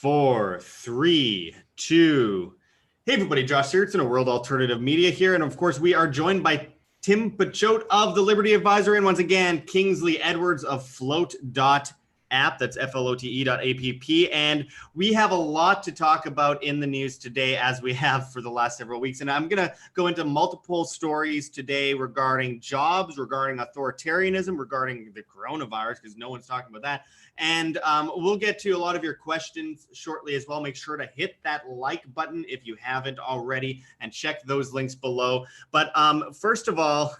4, 3, 2. Hey everybody, Josh Seartson of World Alternative Media here, and of course we are joined by Tim Picciott of the Liberty Advisory, and once again Kingsley Edwards of Flote.app, that's flote.app, and we have a lot to talk about in the news today, as we have for the last several weeks. And I'm going to go into multiple stories today regarding jobs, regarding authoritarianism, regarding the coronavirus, because no one's talking about that. And we'll get to a lot of your questions shortly as well. Make sure to hit that like button if you haven't already, and check those links below. But first of all,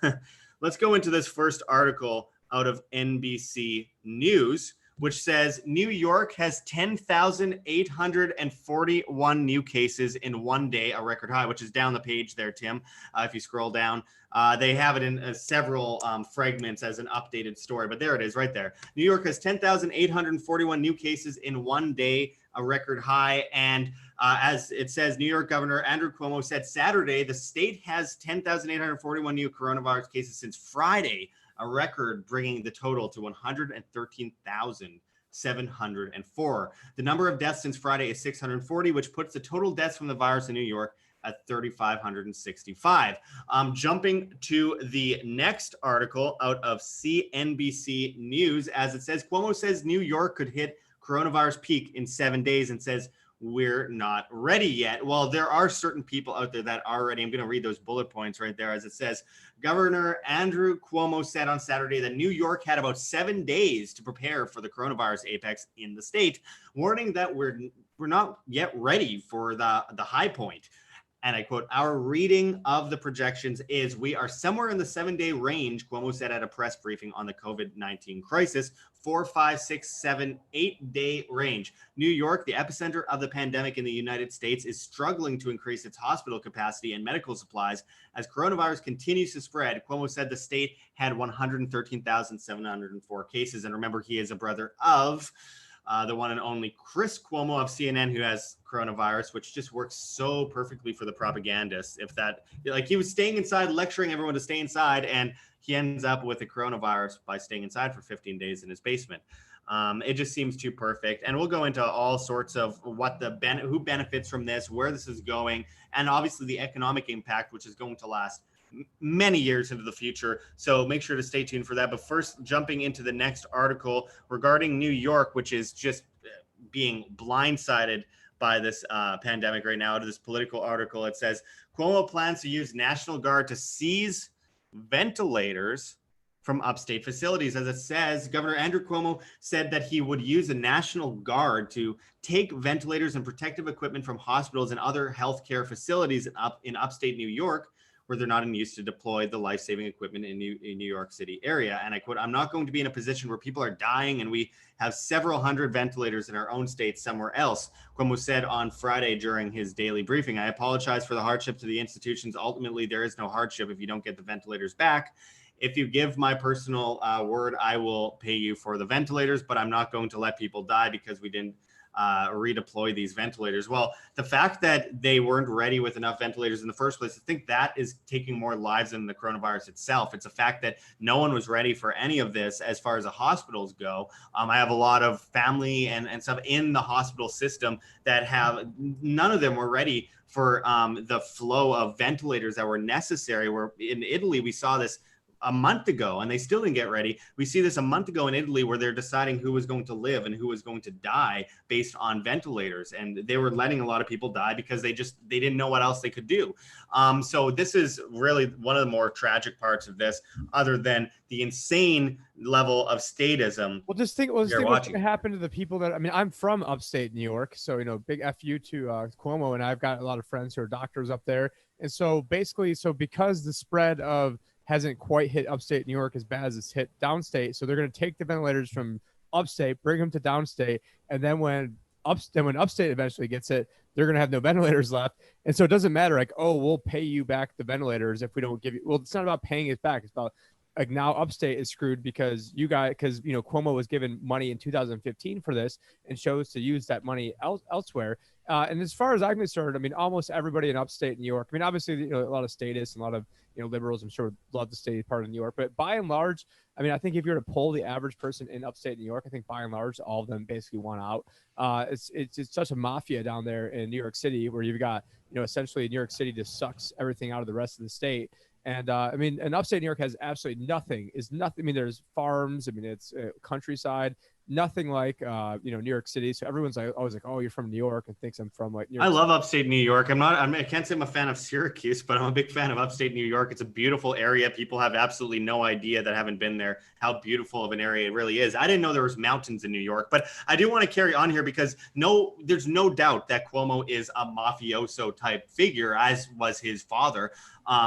let's go into this first article out of NBC News, which says New York has 10,841 new cases in one day, a record high, which is down the page there, Tim. If you scroll down, they have it in several fragments as an updated story, but there it is right there. New York has 10,841 new cases in one day, a record high. And as it says, New York Governor Andrew Cuomo said Saturday the state has 10,841 new coronavirus cases since Friday, a record, bringing the total to 113,704. The number of deaths since Friday is 640, which puts the total deaths from the virus in New York at 3,565. Jumping to the next article out of CNBC News, as it says, Cuomo says New York could hit coronavirus peak in 7 days and says we're not ready yet. Well, there are certain people out there that are ready. I'm going to read those bullet points right there. As it says, Governor Andrew Cuomo said on Saturday that New York had about 7 days to prepare for the coronavirus apex in the state, warning that we're not yet ready for the high point. And I quote, "Our reading of the projections is we are somewhere in the 7-day range," Cuomo said at a press briefing on the COVID-19 crisis. 4, 5, 6, 7, 8-day range. New York, the epicenter of the pandemic in the United States, is struggling to increase its hospital capacity and medical supplies as coronavirus continues to spread. Cuomo said the state had 113,704 cases. And remember, he is a brother of the one and only Chris Cuomo of CNN, who has coronavirus, which just works so perfectly for the propagandists. If that, like, he was staying inside, lecturing everyone to stay inside, and he ends up with the coronavirus by staying inside for 15 days in his basement. It just seems too perfect. And we'll go into all sorts of what who benefits from this, where this is going, and obviously the economic impact, which is going to last many years into the future. So make sure to stay tuned for that. But first, jumping into the next article regarding New York, which is just being blindsided by this pandemic right now. To this political article, it says Cuomo plans to use National Guard to seize ventilators from upstate facilities. As it says, Governor Andrew Cuomo said that he would use the National Guard to take ventilators and protective equipment from hospitals and other healthcare facilities in upstate New York, where they're not in use, to deploy the life-saving equipment in New York City area. And I quote, "I'm not going to be in a position where people are dying and we have several hundred ventilators in our own state somewhere else," Cuomo said on Friday during his daily briefing. "I apologize for the hardship to the institutions. Ultimately, there is no hardship if you don't get the ventilators back. If you give my personal word, I will pay you for the ventilators, but I'm not going to let people die because we didn't redeploy these ventilators." Well, the fact that they weren't ready with enough ventilators in the first place, I think that is taking more lives than the coronavirus itself. It's a fact that no one was ready for any of this as far as the hospitals go. I have a lot of family and stuff in the hospital system that none of them were ready for the flow of ventilators that were necessary. Where in Italy, we saw this a month ago and they still didn't get ready. We see this a month ago in Italy, where they're deciding who was going to live and who was going to die based on ventilators. And they were letting a lot of people die because they didn't know what else they could do. So this is really one of the more tragic parts of this, other than the insane level of statism. Well, just think what's going to happen to the people that, I mean, I'm from upstate New York, so, big FU to Cuomo, and I've got a lot of friends who are doctors up there. And so basically, because the spread hasn't quite hit upstate New York as bad as it's hit downstate, so they're going to take the ventilators from upstate, bring them to downstate, and then when upstate eventually gets it, they're going to have no ventilators left. And so it doesn't matter, like, oh, we'll pay you back the ventilators if we don't give you. Well, it's not about paying it back. It's about, like, now upstate is screwed because Cuomo was given money in 2015 for this and chose to use that money elsewhere. And as far as I'm concerned, I mean, almost everybody in upstate New York, I mean, obviously, a lot of statists and a lot of, liberals, I'm sure, would love to stay part of New York. But by and large, I mean, I think if you were to poll the average person in upstate New York, I think by and large, all of them basically want out. It's such a mafia down there in New York City, where you've got, essentially New York City just sucks everything out of the rest of the state. And I mean, and upstate New York has absolutely nothing. Is nothing. I mean, there's farms. I mean, it's countryside. Nothing like New York City. So everyone's like always like, oh, you're from New York, and thinks I'm from like New York I City. love upstate New York. I can't say I'm a fan of Syracuse, but I'm a big fan of upstate New York. It's a beautiful area. People have absolutely no idea that haven't been there how beautiful of an area it really is. I didn't know there was mountains in New York, but I do want to carry on here because there's no doubt that Cuomo is a mafioso type figure, as was his father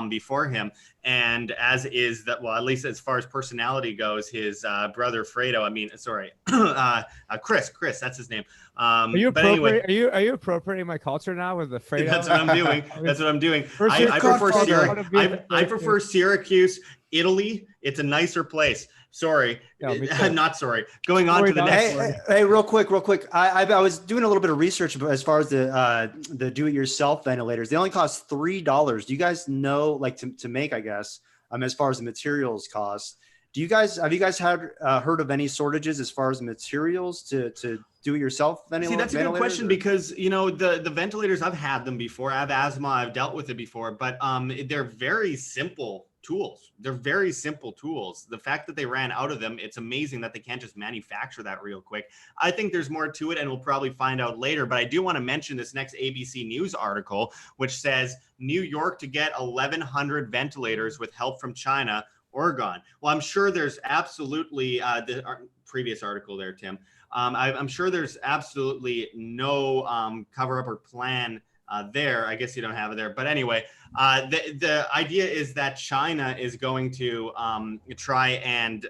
before him. And as is that, well, at least as far as personality goes, his brother Fredo, Chris, that's his name. Are you appropriating my culture now with the Fredo? That's what I'm doing. That's what I'm doing. I prefer Syracuse, Italy. It's a nicer place. Sorry. I'm not sorry. Going on to the next. Hey, real quick. I was doing a little bit of research as far as the do-it-yourself ventilators. They only cost $3. Do you guys know, like to make, I guess, as far as the materials cost? Have you guys heard of any shortages as far as materials to do it yourself ventilators? See, that's a good question because, the ventilators, I've had them before. I have asthma. I've dealt with it before, but they're very simple tools. They're very simple tools. The fact that they ran out of them, it's amazing that they can't just manufacture that real quick. I think there's more to it, and we'll probably find out later, but I do want to mention this next ABC News article, which says New York to get 1,100 ventilators with help from China, Oregon. Well, I'm sure there's absolutely the previous article there, Tim. I'm sure there's absolutely no cover up or plan there. I guess you don't have it there. But anyway, the idea is that China is going to try and,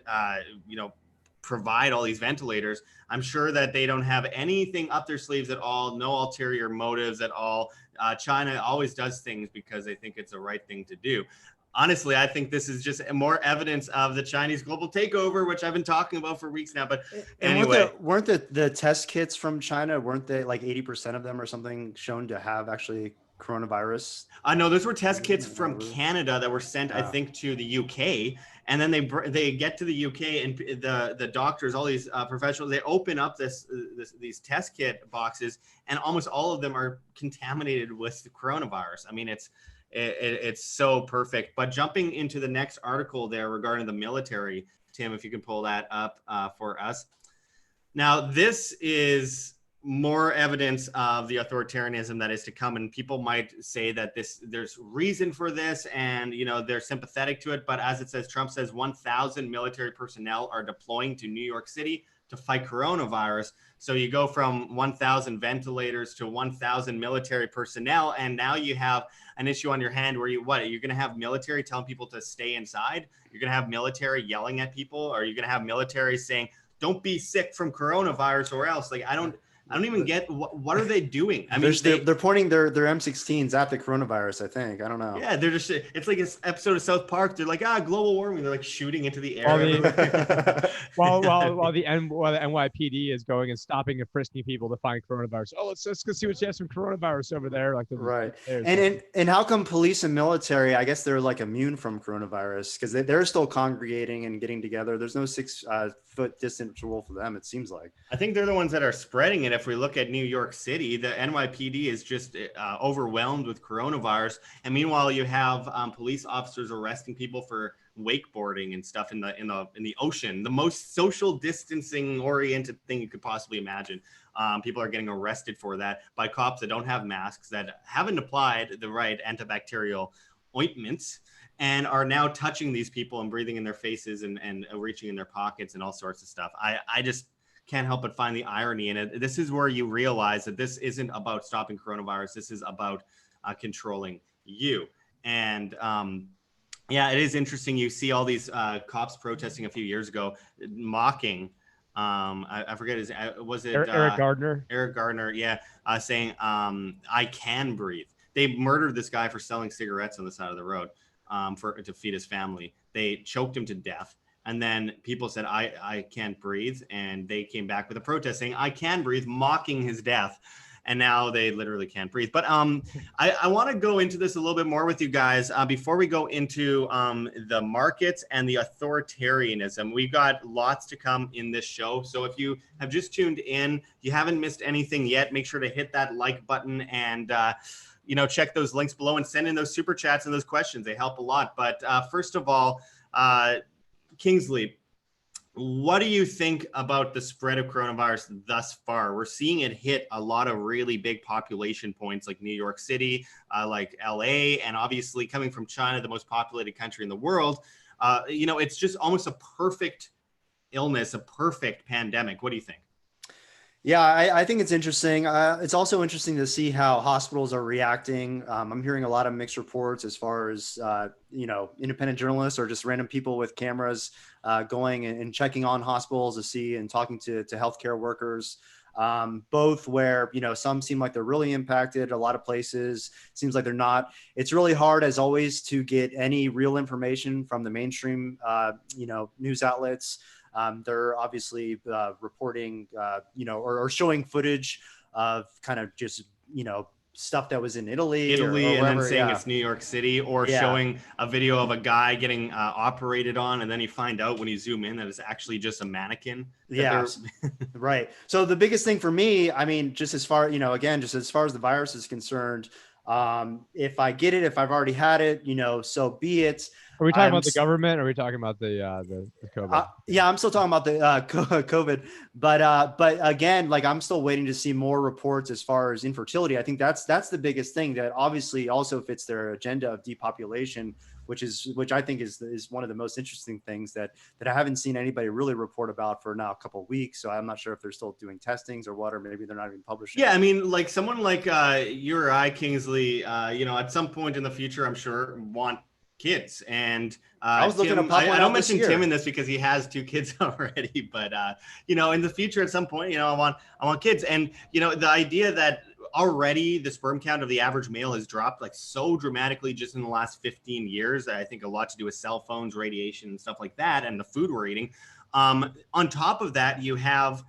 provide all these ventilators. I'm sure that they don't have anything up their sleeves at all, no ulterior motives at all. China always does things because they think it's the right thing to do. Honestly, I think this is just more evidence of the Chinese global takeover, which I've been talking about for weeks now. But anyway, weren't the test kits from China, weren't they like 80% of them or something shown to have actually coronavirus? No, those were test kits from Canada that were sent, I think, to the UK. And then they get to the UK, and the doctors, all these professionals, they open up these test kit boxes, and almost all of them are contaminated with the coronavirus. I mean, it's so perfect. But jumping into the next article there regarding the military, Tim, if you can pull that up for us. Now, this is more evidence of the authoritarianism that is to come. And people might say that there's reason for this, and they're sympathetic to it. But as it says, Trump says 1,000 military personnel are deploying to New York City to fight coronavirus. So you go from 1,000 ventilators to 1,000 military personnel, and now you have an issue on your hand where you're going to have military telling people to stay inside? You're going to have military yelling at people? Or you're going to have military saying, don't be sick from coronavirus or else? Like, I don't even get what are they doing? I mean, they're pointing their M16s at the coronavirus, I think. I don't know. Yeah, they're just, it's like an episode of South Park. They're like, global warming. They're like shooting into the air. While the NYPD is going and stopping and frisking people to find coronavirus. Oh, let's go see what she has from coronavirus over there. Like right. And how come police and military, I guess they're like immune from coronavirus because they're still congregating and getting together. There's no 6 foot distance rule for them, it seems like. I think they're the ones that are spreading it. If we look at New York City, the NYPD is just overwhelmed with coronavirus, and meanwhile you have police officers arresting people for wakeboarding and stuff in the ocean, the most social distancing oriented thing you could possibly imagine. People are getting arrested for that by cops that don't have masks, that haven't applied the right antibacterial ointments, and are now touching these people and breathing in their faces and reaching in their pockets and all sorts of stuff. I just can't help but find the irony in it. This is where you realize that this isn't about stopping coronavirus. This is about controlling you. And it is interesting. You see all these cops protesting a few years ago, mocking. I forget was it Eric Gardner? Eric Gardner, yeah, saying I can breathe. They murdered this guy for selling cigarettes on the side of the road to feed his family. They choked him to death. And then people said, I can't breathe. And they came back with a protest saying, I can breathe, mocking his death. and now they literally can't breathe. But I want to go into this a little bit more with you guys before we go into the markets and the authoritarianism. We've got lots to come in this show. So if you have just tuned in, you haven't missed anything yet, make sure to hit that like button and check those links below and send in those super chats and those questions. They help a lot. But first of all, Kingsley, what do you think about the spread of coronavirus thus far? We're seeing it hit a lot of really big population points like New York City, like LA, and obviously coming from China, the most populated country in the world. It's just almost a perfect illness, a perfect pandemic. What do you think? Yeah, I think it's interesting. It's also interesting to see how hospitals are reacting. I'm hearing a lot of mixed reports as far as, independent journalists or just random people with cameras going and checking on hospitals to see and talking to healthcare workers, both where, some seem like they're really impacted. A lot of places seems like they're not. It's really hard, as always, to get any real information from the mainstream, news outlets. They're obviously reporting, or showing footage of kind of just, stuff that was in Italy or and then saying yeah. It's New York City, or showing a video of a guy getting operated on, and then you find out when you zoom in that it's actually just a mannequin. Yeah, right. So the biggest thing for me, I mean, just as far, just as far as the virus is concerned, if I get it, if I've already had it, so be it. Are we talking about the government? Or are we talking about the COVID? Yeah, I'm still talking about the COVID, but again, like I'm still waiting to see more reports as far as infertility. I think that's the biggest thing that obviously also fits their agenda of depopulation, which I think is one of the most interesting things that I haven't seen anybody really report about for now a couple of weeks. So I'm not sure if they're still doing testings or what, or maybe they're not even publishing. Yeah, I mean, like someone like you or I, Kingsley, at some point in the future, I'm sure want kids. And I was looking Tim, to I don't mention Tim in this because he has 2 kids already, but in the future at some point, I want kids. And the idea that already the sperm count of the average male has dropped like so dramatically just in the last 15 years. I think a lot to do with cell phones, radiation, and stuff like that, and the food we're eating. On top of that, you have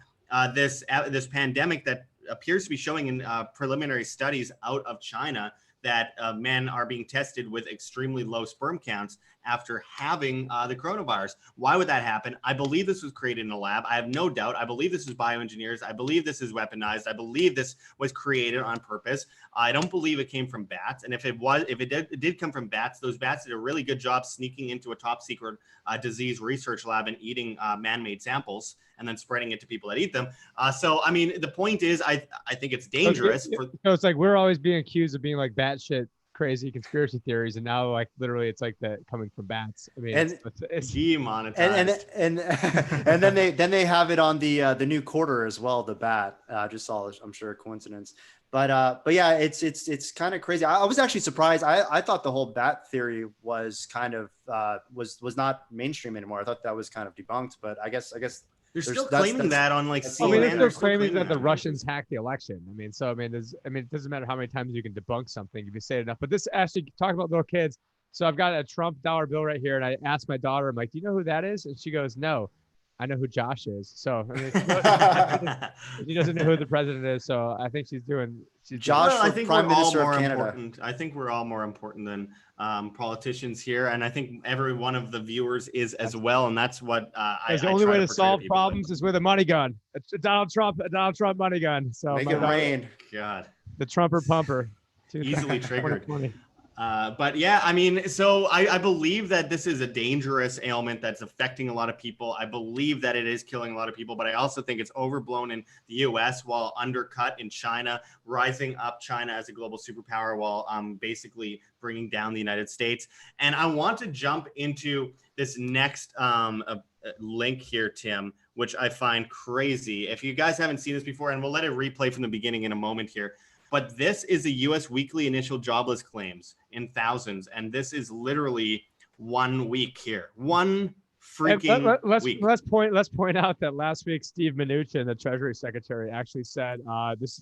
this pandemic that appears to be showing in preliminary studies out of China that men are being tested with extremely low sperm counts after having the coronavirus. Why would that happen? I believe this was created in a lab. I have no doubt. I believe this is bioengineers. I believe this is weaponized. I believe this was created on purpose. I don't believe it came from bats. And if it did come from bats, those bats did a really good job sneaking into a top secret disease research lab and eating man-made samples and then spreading it to people that eat them. So, I mean, the point is, I think it's dangerous. So it's like we're always being accused of being like batshit crazy conspiracy theories, and now like literally it's like that coming from bats. I mean, it's demonetized. And then they have it on the new quarter as well. The bat just saw, I'm sure, a coincidence. But yeah, it's kind of crazy. I was actually surprised. I thought the whole bat theory was kind of was not mainstream anymore. I thought that was kind of debunked. But I guess they're still claiming that on like CNN. They're still claiming that the Russians hacked the election. it doesn't matter how many times you can debunk something if you say it enough. But this actually, talking about little kids. So I've got a Trump dollar bill right here, and I asked my daughter, I'm like, "Do you know who that is?" And she goes, "No, I know who Josh is." So she doesn't know who the president is. So I think she's Josh. Well, I think Prime Minister of Canada. Important. I think we're all more important than politicians here, and I think every one of the viewers is as well. And that's what the only way to solve problems is with a money gun. It's a Donald Trump money gun. So make it rain. God, the Trumper pumper, easily triggered. But yeah, I mean, so I believe that this is a dangerous ailment that's affecting a lot of people. I believe that it is killing a lot of people, but I also think it's overblown in the US while undercut in China, rising up China as a global superpower while basically bringing down the United States. And I want to jump into this next link here, Tim, which I find crazy. If you guys haven't seen this before, and we'll let it replay from the beginning in a moment here. But this is the U.S. weekly initial jobless claims in thousands. And this is literally 1 week here. One freaking week. Let's point out that last week, Steve Mnuchin, the Treasury Secretary, actually said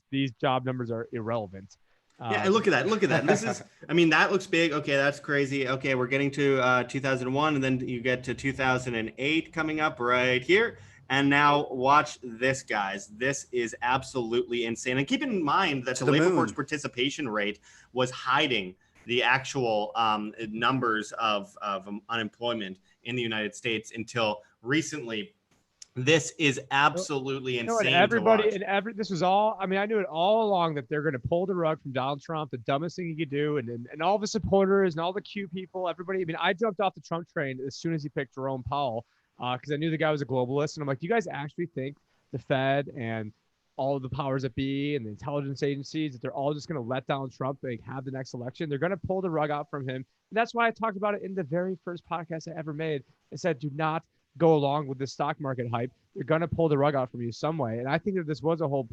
these job numbers are irrelevant. Yeah, look at that. Look at that. This is, I mean, that looks big. Okay, that's crazy. Okay, we're getting to 2001, and then you get to 2008 coming up right here. And now watch this, guys. This is absolutely insane. And keep in mind that To the the labor moon. force participation rate was hiding the actual numbers of unemployment in the United States until recently. This is absolutely And insane everybody, to watch. this was all, I mean, I knew it all along that they're going to pull the rug from Donald Trump, the dumbest thing he could do. And all the supporters and all the Q people, everybody. I mean, I jumped off the Trump train as soon as he picked Jerome Powell because I knew the guy was a globalist. And I'm like, do you guys actually think the Fed and all of the powers that be and the intelligence agencies, that they're all just going to let Donald Trump have the next election? They're going to pull the rug out from him. And that's why I talked about it in the very first podcast I ever made. I said, do not go along with the stock market hype. They're going to pull the rug out from you some way. And I think that this was a whole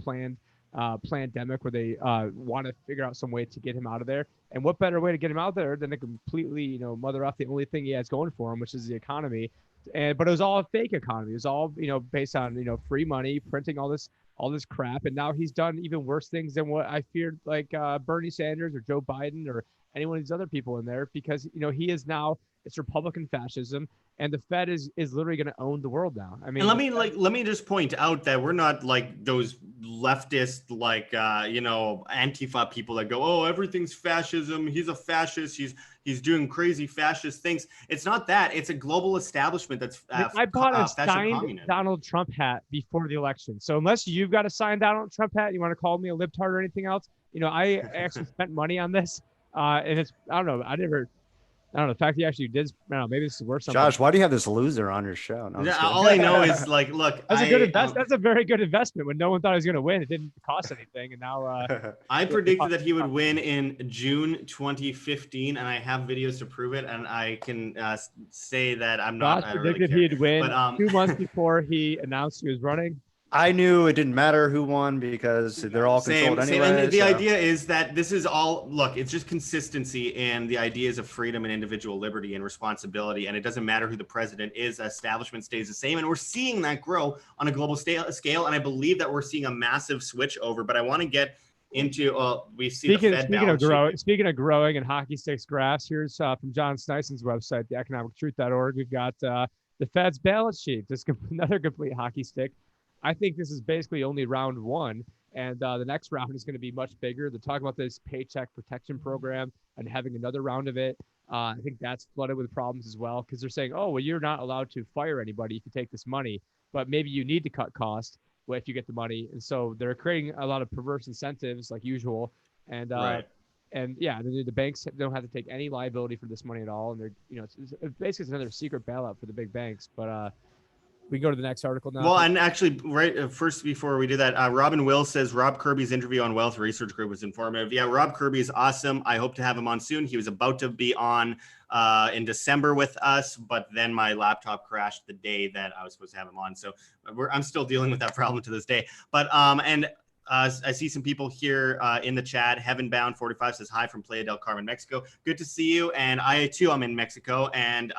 pandemic where they want to figure out some way to get him out of there. And what better way to get him out there than to completely, mother off the only thing he has going for him, which is the economy. But it was all a fake economy. It was all, based on, free money, printing all this crap. And now he's done even worse things than what I feared, like Bernie Sanders or Joe Biden or any one of these other people in there, because, he is now, it's Republican fascism. And the Fed is literally going to own the world now. I mean, and let me just point out that we're not like those leftist, like Antifa people that go, oh, everything's fascism. He's a fascist. He's doing crazy fascist things. It's not that. It's a global establishment that's. I bought a signed Donald Trump hat before the election. So unless you've got a signed Donald Trump hat, you want to call me a libtard or anything else, I actually spent money on this, and it's, I don't know. I don't know. The fact he actually did, I don't know, maybe this is worth something. Josh, why do you have this loser on your show? No, all I know is like, look, that's a very good investment when no one thought he was going to win. It didn't cost anything. And now I predicted that he would win in June 2015, and I have videos to prove it. And I can say that I'm not. Josh predicted he'd win 2 months before he announced he was running. I knew it didn't matter who won because they're all controlled anyway. And the idea is that this is all, look, it's just consistency and the ideas of freedom and individual liberty and responsibility. And it doesn't matter who the president is, establishment stays the same. And we're seeing that grow on a global scale. And I believe that we're seeing a massive switch over. But I want to get into, we see Speaking of growing and hockey sticks graphs, here's from John Snyson's website, theeconomictruth.org. We've got the Fed's balance sheet, just another complete hockey stick. I think this is basically only round one, and the next round is going to be much bigger. They're talking about this paycheck protection program and having another round of it. I think that's flooded with problems as well, because they're saying, oh, well, you're not allowed to fire anybody if you take this money, but maybe you need to cut costs if you get the money. And so they're creating a lot of perverse incentives like usual. And and yeah, the banks don't have to take any liability for this money at all. And they're, it's basically it's another secret bailout for the big banks. But we can go to the next article now. Well, and actually, first, before we do that, Robin Will says Rob Kirby's interview on Wealth Research Group was informative. Yeah, Rob Kirby is awesome. I hope to have him on soon. He was about to be on in December with us, but then my laptop crashed the day that I was supposed to have him on. So I'm still dealing with that problem to this day. But I see some people here in the chat. Heavenbound45 says hi from Playa del Carmen, Mexico. Good to see you. And I too am in Mexico, and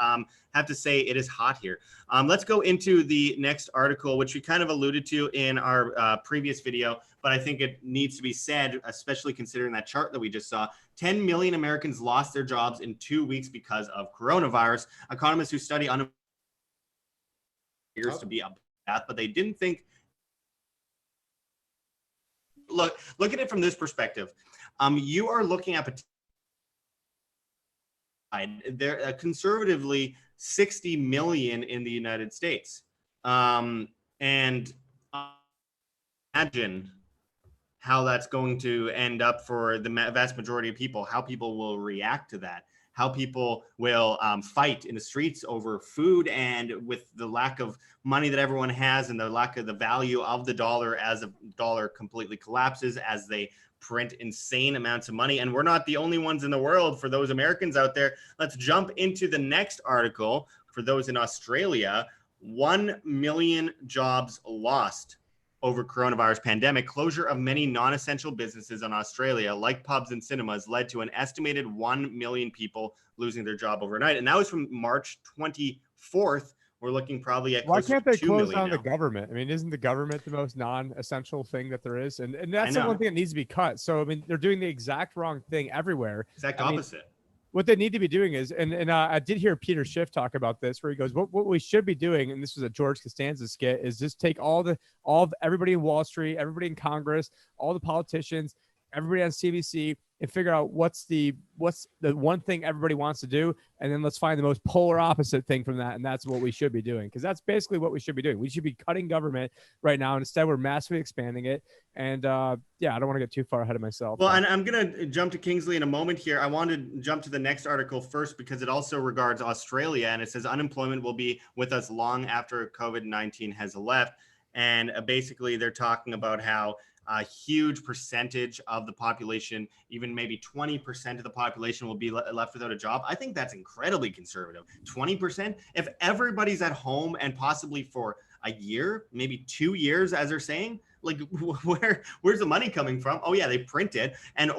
have to say it is hot here. Let's go into the next article, which we kind of alluded to in our previous video, but I think it needs to be said, especially considering that chart that we just saw. 10 million Americans lost their jobs in 2 weeks because of coronavirus. Economists who study unemployment appears to be a path, but they didn't think. Look at it from this perspective. You are looking at there conservatively 60 million in the United States, and imagine how that's going to end up for the vast majority of people. How people will react to that. How people will fight in the streets over food, and with the lack of money that everyone has and the lack of the value of the dollar as the dollar completely collapses, as they print insane amounts of money. And we're not the only ones in the world. For those Americans out there, let's jump into the next article. For those in Australia, 1 million jobs lost over coronavirus pandemic. Closure of many non-essential businesses in Australia, like pubs and cinemas, led to an estimated 1 million people losing their job overnight. And that was from March 24th. We're looking probably at why can't they close down now. the government? I mean, isn't the government the most non-essential thing that there is? And that's the one thing that needs to be cut. So I mean, they're doing the exact wrong thing everywhere. Opposite. what they need to be doing is, and I did hear Peter Schiff talk about this, where he goes, what we should be doing, and this was a George Costanza skit, is just take all of everybody in Wall Street, everybody in Congress, all the politicians, everybody on CBC, and figure out what's the one thing everybody wants to do, and then let's find the most polar opposite thing from that, and that's what we should be doing, because that's basically what we should be doing. We should be cutting government right now, and instead we're massively expanding it. And yeah, I don't want to get too far ahead of myself. Well, and I'm going to jump to Kingsley in a moment here. I want to jump to the next article first because it also regards Australia, and it says unemployment will be with us long after COVID-19 has left. And basically they're talking about how a huge percentage of the population, even maybe 20% of the population, will be left without a job. I think that's incredibly conservative. 20%? If everybody's at home and possibly for a year, maybe 2 years, as they're saying, like where's the money coming from? Oh yeah, they print it. And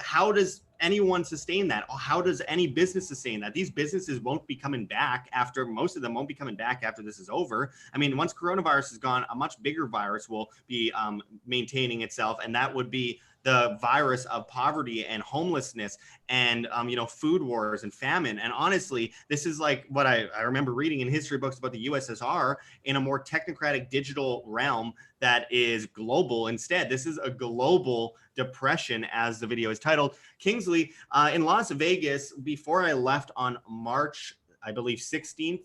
how does anyone sustain that? How does any business sustain that? These businesses won't be coming back after, most of them won't be coming back after this is over. I mean, once coronavirus is gone, a much bigger virus will be maintaining itself, and that would be the virus of poverty and homelessness and, food wars and famine. And honestly, this is like what I remember reading in history books about the USSR in a more technocratic digital realm that is global. Instead, this is a global depression, as the video is titled. Kingsley, in Las Vegas, before I left on March, I believe 16th,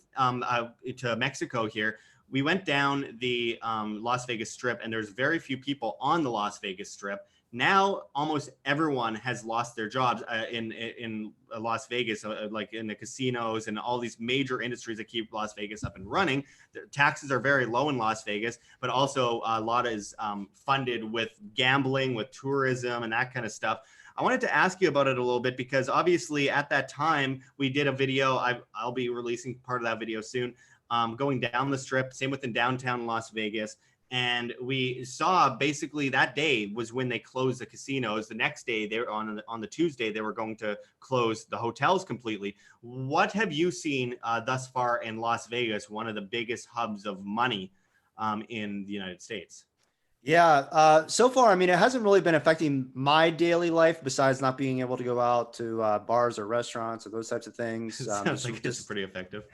to Mexico here, we went down the Las Vegas Strip, and there's very few people on the Las Vegas Strip. Now, almost everyone has lost their jobs in Las Vegas, like in the casinos and all these major industries that keep Las Vegas up and running. The taxes are very low in Las Vegas, but also a lot is funded with gambling, with tourism, and that kind of stuff. I wanted to ask you about it a little bit because obviously at that time we did a video. I'll be releasing part of that video soon, going down the Strip, same within downtown Las Vegas. And we saw basically that day was when they closed the casinos. The next day, they were on the Tuesday, they were going to close the hotels completely. What have you seen thus far in Las Vegas, one of the biggest hubs of money in the United States? Yeah, so far, I mean, it hasn't really been affecting my daily life besides not being able to go out to bars or restaurants or those types of things. Sounds like it's pretty effective.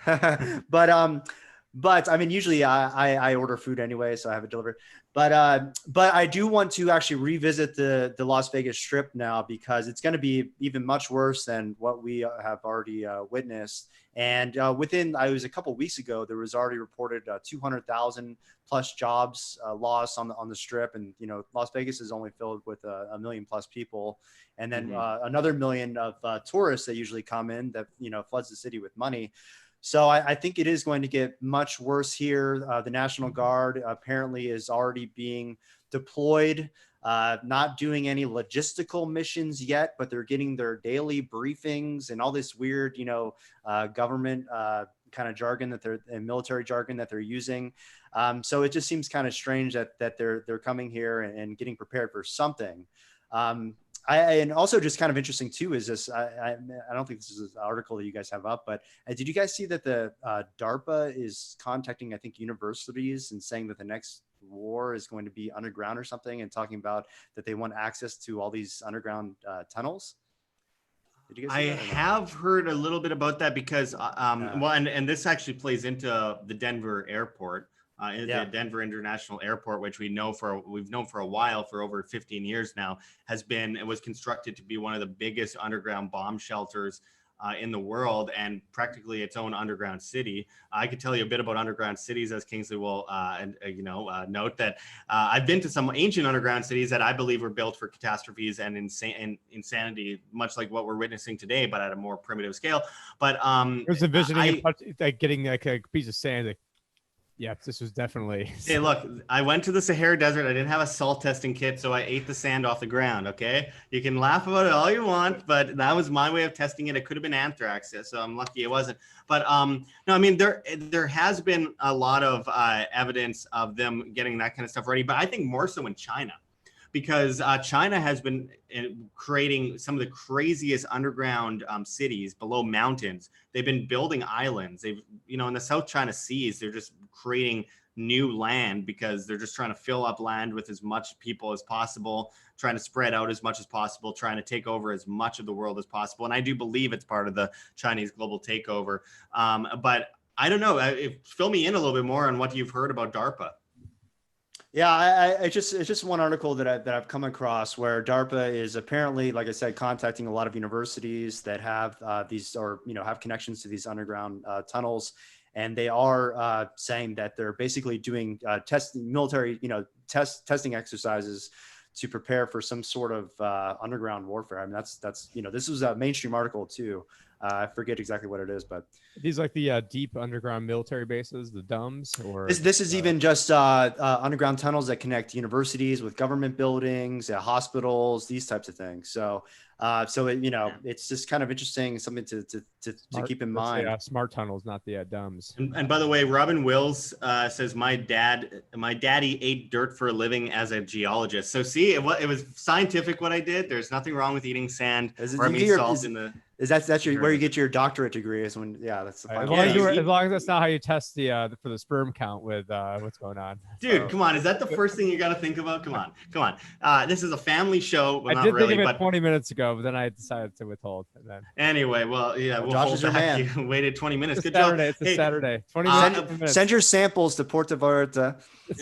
But I mean, usually I order food anyway, so I have it delivered. But I do want to actually revisit the Las Vegas Strip now because it's going to be even much worse than what we have already witnessed. And it was a couple of weeks ago, there was already reported 200,000 plus jobs lost on the Strip. And, Las Vegas is only filled with a million plus people. And then another million of tourists that usually come in that, floods the city with money. So I think it is going to get much worse here. The National Guard apparently is already being deployed, not doing any logistical missions yet, but they're getting their daily briefings and all this weird, government kind of jargon and military jargon that they're using. So it just seems kind of strange that they're coming here and getting prepared for something. And also just kind of interesting too is this. I don't think this is an article that you guys have up, but did you guys see that the DARPA is contacting, I think, universities and saying that the next war is going to be underground or something, and talking about that they want access to all these underground tunnels? Did you guys see that? I have heard a little bit about that because, and this actually plays into the Denver airport. The Denver International Airport, which we've known for a while, for over 15 years now, was constructed to be one of the biggest underground bomb shelters in the world, and practically its own underground city. I could tell you a bit about underground cities, as Kingsley will note that I've been to some ancient underground cities that I believe were built for catastrophes and insanity, much like what we're witnessing today, but at a more primitive scale. But there's envisioning getting like a piece of sand. Like, yeah, this was definitely. Hey, look, I went to the Sahara Desert. I didn't have a salt testing kit, so I ate the sand off the ground. Okay, you can laugh about it all you want, but that was my way of testing it. It could have been anthrax, so I'm lucky it wasn't. But no, I mean there has been a lot of evidence of them getting that kind of stuff ready, but I think more so in China, because China has been creating some of the craziest underground cities below mountains. They've been building islands. In the South China Seas, they're just creating new land because they're just trying to fill up land with as much people as possible, trying to spread out as much as possible, trying to take over as much of the world as possible. And I do believe it's part of the Chinese global takeover. But I don't know. Fill me in a little bit more on what you've heard about DARPA. Yeah, it's just one article that I've come across where DARPA is apparently, like I said, contacting a lot of universities that have these, or have connections to these underground tunnels, and they are saying that they're basically doing military testing exercises to prepare for some sort of underground warfare. I mean, that's this was a mainstream article too. I forget exactly what it is, but these like the deep underground military bases, the DUMBs, or this is even just underground tunnels that connect universities with government buildings, hospitals, these types of things. So, it's just kind of interesting, something to keep in mind. Yeah, smart tunnels, not the DUMBs. And by the way, Robin Wills says my daddy ate dirt for a living as a geologist. So see, it was scientific what I did. There's nothing wrong with eating sand or salt in the. That's where you get your doctorate degree is when that's the final. As long as that's not how you test for the sperm count with what's going on. Dude, come on. Is that the first thing you got to think about? Come on. This is a family show. Well, I did think of it 20 minutes ago, but then I decided to withhold. And then... Anyway, well, yeah, we'll Josh is your man. You waited 20 minutes. Good Saturday, job. It's a Saturday. 20 minutes. Send your samples to Puerto Vallarta.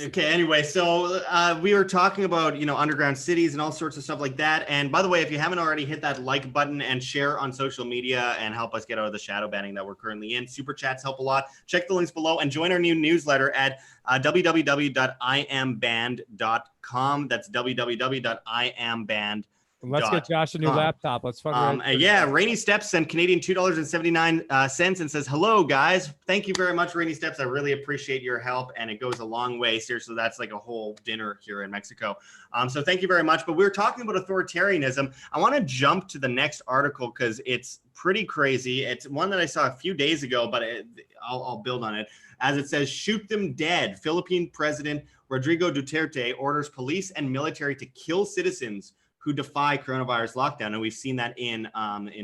Okay. Anyway, so we were talking about underground cities and all sorts of stuff like that. And by the way, if you haven't already, hit that like button and share on social media and help us get out of the shadow banning that we're currently in. Super chats help a lot. Check the links below and join our new newsletter at www.iamband.com. That's www.iamband.com. Let's get Josh a new laptop. Let's Rainy Steps sent Canadian $2.79 and says, hello, guys. Thank you very much, Rainy Steps. I really appreciate your help, and it goes a long way. Seriously, that's like a whole dinner here in Mexico. So thank you very much. But we're talking about authoritarianism. I want to jump to the next article because it's pretty crazy. It's one that I saw a few days ago, but I'll build on it. As it says, shoot them dead. Philippine President Rodrigo Duterte orders police and military to kill citizens who defy coronavirus lockdown. And we've seen that in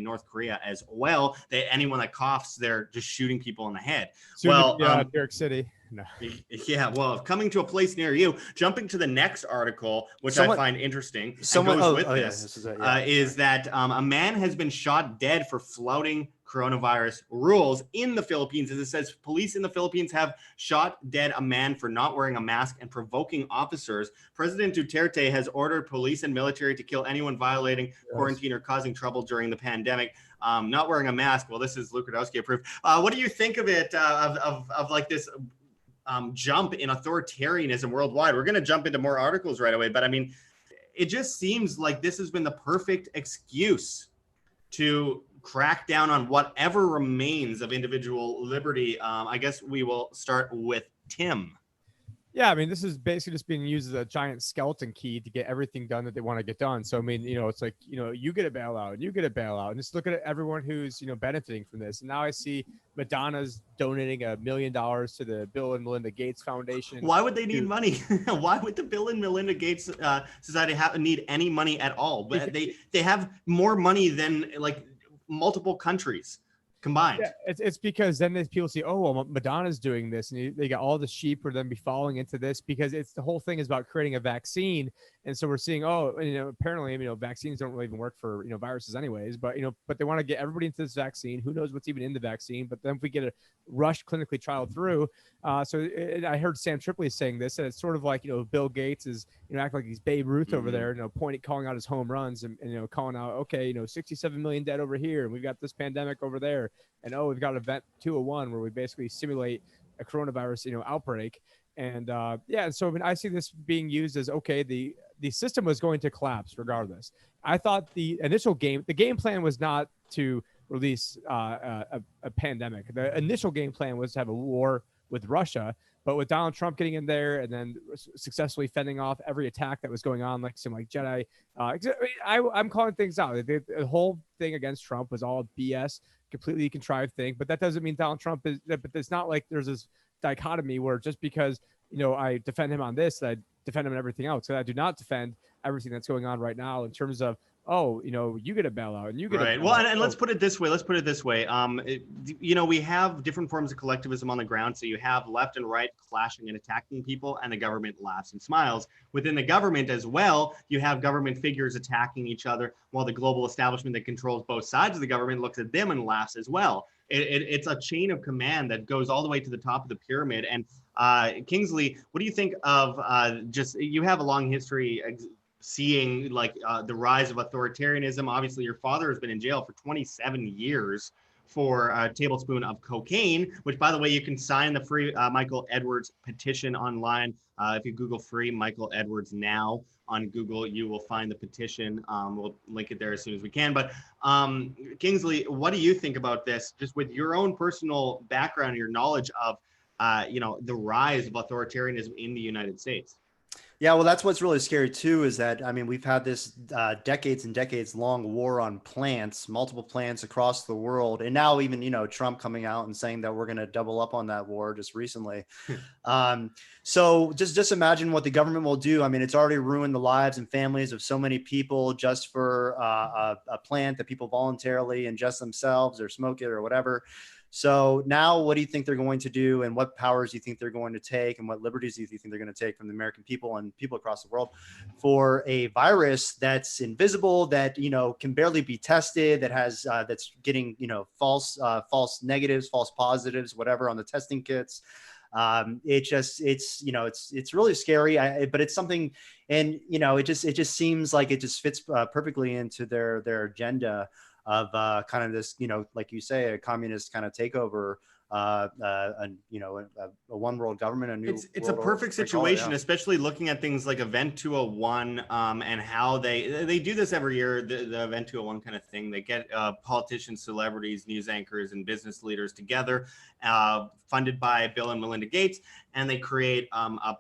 North Korea as well, that anyone that coughs, they're just shooting people in the head. New York City. No. Yeah, well, coming to a place near you. Jumping to the next article, which I find interesting, is that a man has been shot dead for flouting coronavirus rules in the Philippines. As it says, police in the Philippines have shot dead a man for not wearing a mask and provoking officers. President Duterte has ordered police and military to kill anyone violating quarantine or causing trouble during the pandemic. Not wearing a mask. Well, this is Luke Radowski approved. What do you think of it, of like this jump in authoritarianism worldwide? We're going to jump into more articles right away, but I mean, it just seems like this has been the perfect excuse to crack down on whatever remains of individual liberty. I guess we will start with Tim. Yeah, I mean, this is basically just being used as a giant skeleton key to get everything done that they want to get done. So, I mean, it's like, you get a bailout, and you get a bailout, and just look at everyone who's, benefiting from this. And now I see Madonna's donating $1 million to the Bill and Melinda Gates Foundation. Why would they need money? Why would the Bill and Melinda Gates Society need any money at all? But they have more money than like multiple countries combined. Yeah, it's because then people see, oh, well, Madonna's doing this, and they got all the sheep for them be falling into this, because it's the whole thing is about creating a vaccine. And so we're seeing, apparently, vaccines don't really even work for, viruses anyways, but they want to get everybody into this vaccine. Who knows what's even in the vaccine? But then if we get a rushed clinically trial through, I heard Sam Tripoli saying this, and it's sort of like, Bill Gates is, acting like he's Babe Ruth over there, calling out his home runs and calling out, okay, 67 million dead over here, and we've got this pandemic over there. And we've got Event 201 where we basically simulate a coronavirus, outbreak. And so I mean, I see this being used as, okay, the system was going to collapse regardless. I thought the game plan was not to release a pandemic. The initial game plan was to have a war with Russia, but with Donald Trump getting in there and then successfully fending off every attack that was going on, like some Jedi, I'm calling things out. The whole thing against Trump was all BS, completely contrived thing. But that doesn't mean Donald Trump is. But it's not like there's this dichotomy where just because I defend him on this, that I defend him on everything else. So I do not defend everything that's going on right now in terms of oh, you get a bailout and you get right. a Well, bailout. and let's put it this way. We have different forms of collectivism on the ground. So you have left and right clashing and attacking people, and the government laughs and smiles. Within the government as well, you have government figures attacking each other, while the global establishment that controls both sides of the government looks at them and laughs as well. It's a chain of command that goes all the way to the top of the pyramid. And Kingsley, what do you think of you have a long history seeing the rise of authoritarianism? Obviously, your father has been in jail for 27 years for a tablespoon of cocaine, which, by the way, you can sign the free Michael Edwards petition online. If you Google free Michael Edwards now on Google, you will find the petition. We'll link it there as soon as we can. But Kingsley, what do you think about this, just with your own personal background and your knowledge of the rise of authoritarianism in the United States? Yeah, well, that's what's really scary too, is that, I mean, we've had this decades and decades long war on plants, multiple plants across the world. And now even, Trump coming out and saying that we're going to double up on that war just recently. So just imagine what the government will do. I mean, it's already ruined the lives and families of so many people just for a plant that people voluntarily ingest themselves or smoke it or whatever. So now what do you think they're going to do, and what powers do you think they're going to take, and what liberties do you think they're going to take from the American people and people across the world for a virus that's invisible, that, can barely be tested, that has that's getting, false negatives, false positives, whatever on the testing kits. It's really scary, but it's something, and, it just seems like it just fits perfectly into their agenda of kind of this, like you say, a communist kind of takeover, a one world government. It's a perfect situation, especially looking at things like Event 201 and how they do this every year, the Event 201 kind of thing. They get politicians, celebrities, news anchors, and business leaders together, funded by Bill and Melinda Gates, and they create a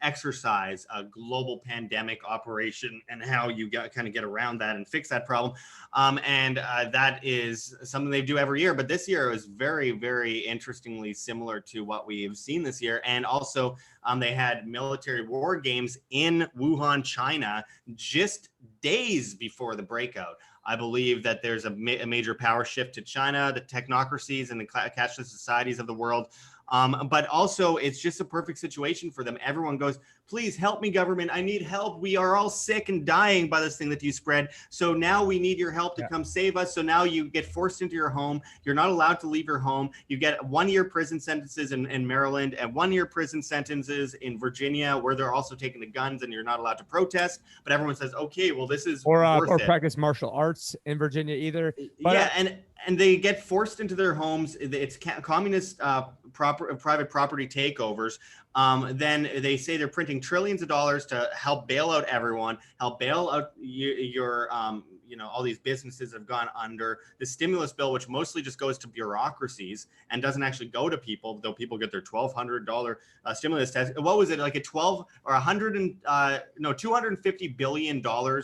exercise, a global pandemic operation, and how you kind of get around that and fix that problem. And that is something they do every year. But this year was very, very interestingly similar to what we've seen this year. And also, they had military war games in Wuhan, China, just days before the breakout. I believe that there's a major power shift to China, the technocracies and the cashless societies of the world. But also, it's just a perfect situation for them. Everyone goes, please help me, government. I need help. We are all sick and dying by this thing that you spread. So now we need your help to come save us. So now you get forced into your home. You're not allowed to leave your home. You get 1-year prison sentences in Maryland and 1-year prison sentences in Virginia, where they're also taking the guns and you're not allowed to protest. But everyone says, okay, well, this is worth it. Practice martial arts in Virginia either. But, yeah, and they get forced into their homes. It's communist private property takeovers. Then they say they're printing trillions of dollars to help bail out everyone, help bail out your all these businesses have gone under. The stimulus bill, which mostly just goes to bureaucracies and doesn't actually go to people, though people get their $1,200 stimulus tax. What was it, like a $250 billion go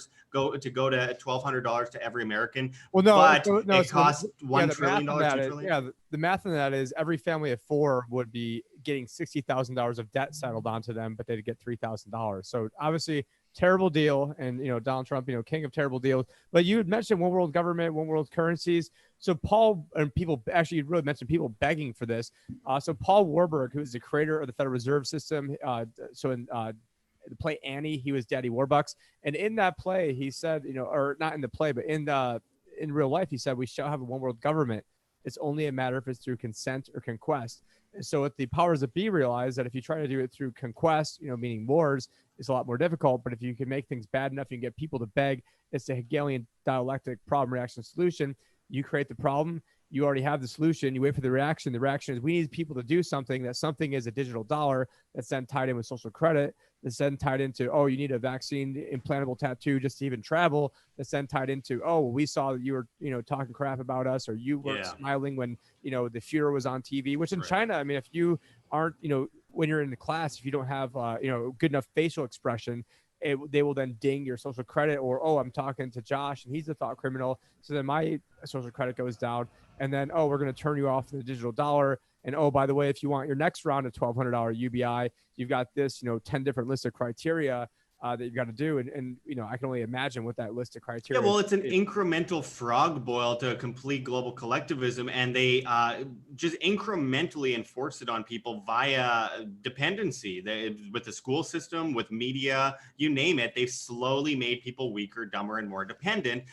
to $1,200 to every American? Well, no, but it costs $1 trillion. The math on that is every family of 4 would be getting $60,000 of debt settled onto them, but they'd get $3,000. So obviously, terrible deal. And, Donald Trump, king of terrible deals. But you had mentioned one world government, one world currencies. So Paul, and people actually, you really mentioned people begging for this. So Paul Warburg, who is the creator of the Federal Reserve System, so in the play Annie, he was Daddy Warbucks. And in that play, he said, or not in the play, but in real life, he said, we shall have a one world government. It's only a matter if it's through consent or conquest. And so what the powers that be realize that if you try to do it through conquest, meaning wars, it's a lot more difficult. But if you can make things bad enough, you can get people to beg. It's a Hegelian dialectic problem, reaction, solution. You create the problem. You already have the solution. You wait for the reaction. The reaction is we need people to do something. That something is a digital dollar that's then tied in with social credit. That's then tied into, oh, you need a vaccine, implantable tattoo just to even travel. That's then tied into, oh, well, we saw that you were, talking crap about us, or you weren't smiling when, the Fuhrer was on TV, which in China, I mean, if you aren't, when you're in the class, if you don't have, good enough facial expression, they will then ding your social credit, or, oh, I'm talking to Josh and he's a thought criminal. So then my social credit goes down. And then, oh, we're going to turn you off the digital dollar. And, oh, by the way, if you want your next round of $1,200 UBI, you've got this, 10 different lists of criteria. that you've got to do. And I can only imagine what that list of criteria. Yeah, well, it's an incremental frog boil to a complete global collectivism, and they just incrementally enforce it on people via dependency. With the school system, with media, you name it, they've slowly made people weaker, dumber, and more dependent,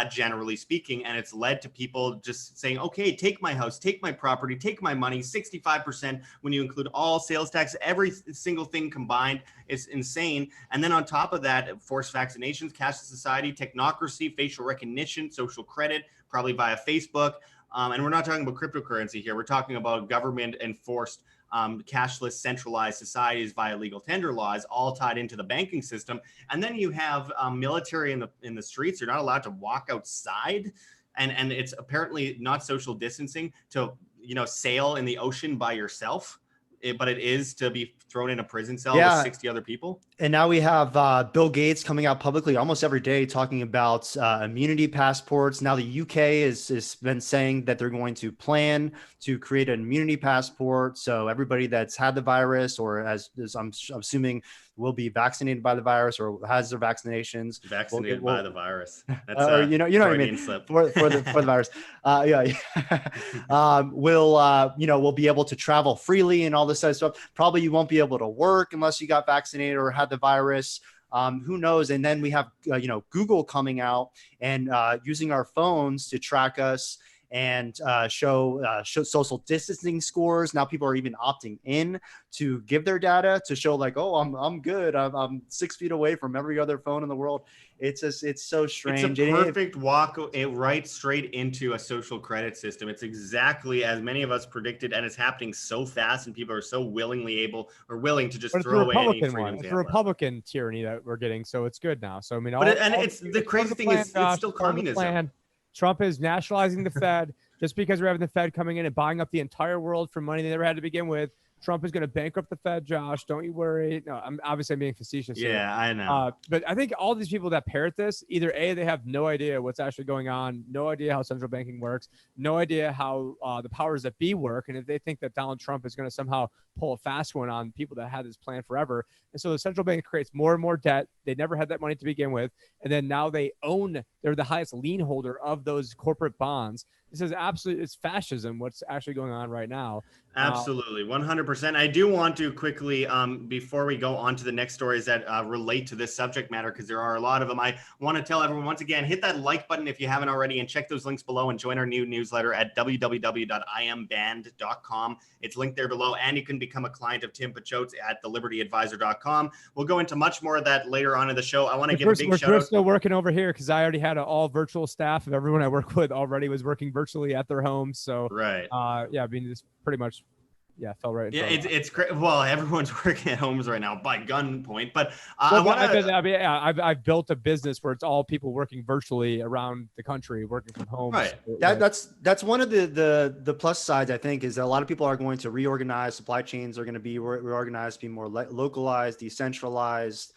generally speaking. And it's led to people just saying, okay, take my house, take my property, take my money, 65% when you include all sales tax, every single thing combined. It's insane. And then on top of that, forced vaccinations, cashless society, technocracy, facial recognition, social credit, probably via Facebook. And we're not talking about cryptocurrency here. We're talking about government enforced cashless centralized societies via legal tender laws, all tied into the banking system. And then you have military in the streets. You're not allowed to walk outside. And it's apparently not social distancing to, sail in the ocean by yourself. But it is to be thrown in a prison cell with 60 other people. And now we have Bill Gates coming out publicly almost every day talking about immunity passports. Now the UK has been saying that they're going to plan to create an immunity passport. So everybody that's had the virus, or as I'm assuming will be vaccinated by the virus or has their vaccinations. Vaccinated by the virus. That's or you know what I mean for the virus. We'll be able to travel freely and all this other stuff. Probably you won't be able to work unless you got vaccinated or had the virus. Who knows? And then we have Google coming out and using our phones to track us and show social distancing scores. Now people are even opting in to give their data to show like, oh, I'm good. I'm 6 feet away from every other phone in the world. It's so strange. It's a perfect walk right straight into a social credit system. It's exactly as many of us predicted, and it's happening so fast, and people are so willing to just throw away any freedoms. It's a Republican tyranny that we're getting, so it's good now. So I mean, it's the crazy thing is it's still communism. Trump is nationalizing the Fed. Just because we're having the Fed coming in and buying up the entire world for money they never had to begin with. Trump is going to bankrupt the Fed, Josh. Don't you worry. No, I'm being facetious. Yeah, here. I know. But I think all these people that parrot this, either A, they have no idea what's actually going on, no idea how central banking works, no idea how the powers that be work. And if they think that Donald Trump is going to somehow pull a fast one on people that had this plan forever. And so the central bank creates more and more debt. They never had that money to begin with. And then now they're the highest lien holder of those corporate bonds. This is it's fascism, what's actually going on right now. Absolutely, 100%. I do want to quickly, before we go on to the next stories that relate to this subject matter, because there are a lot of them, I want to tell everyone, once again, hit that like button if you haven't already, and check those links below and join our new newsletter at www.iamband.com. It's linked there below, and you can become a client of Tim Picciott at thelibertyadvisor.com. We'll go into much more of that later on in the show. I want to give a big shout out. We're still working over here because I already had an all virtual staff of everyone I work with already was working virtually at their homes. So right. It's pretty much fell right. Yeah, it's great. Well, everyone's working at homes right now by gunpoint, but I've built a business where it's all people working virtually around the country, working from home. Right. That's one of the plus sides, I think, is that a lot of people are going to reorganize. Supply chains are going to be reorganized, be more localized, decentralized.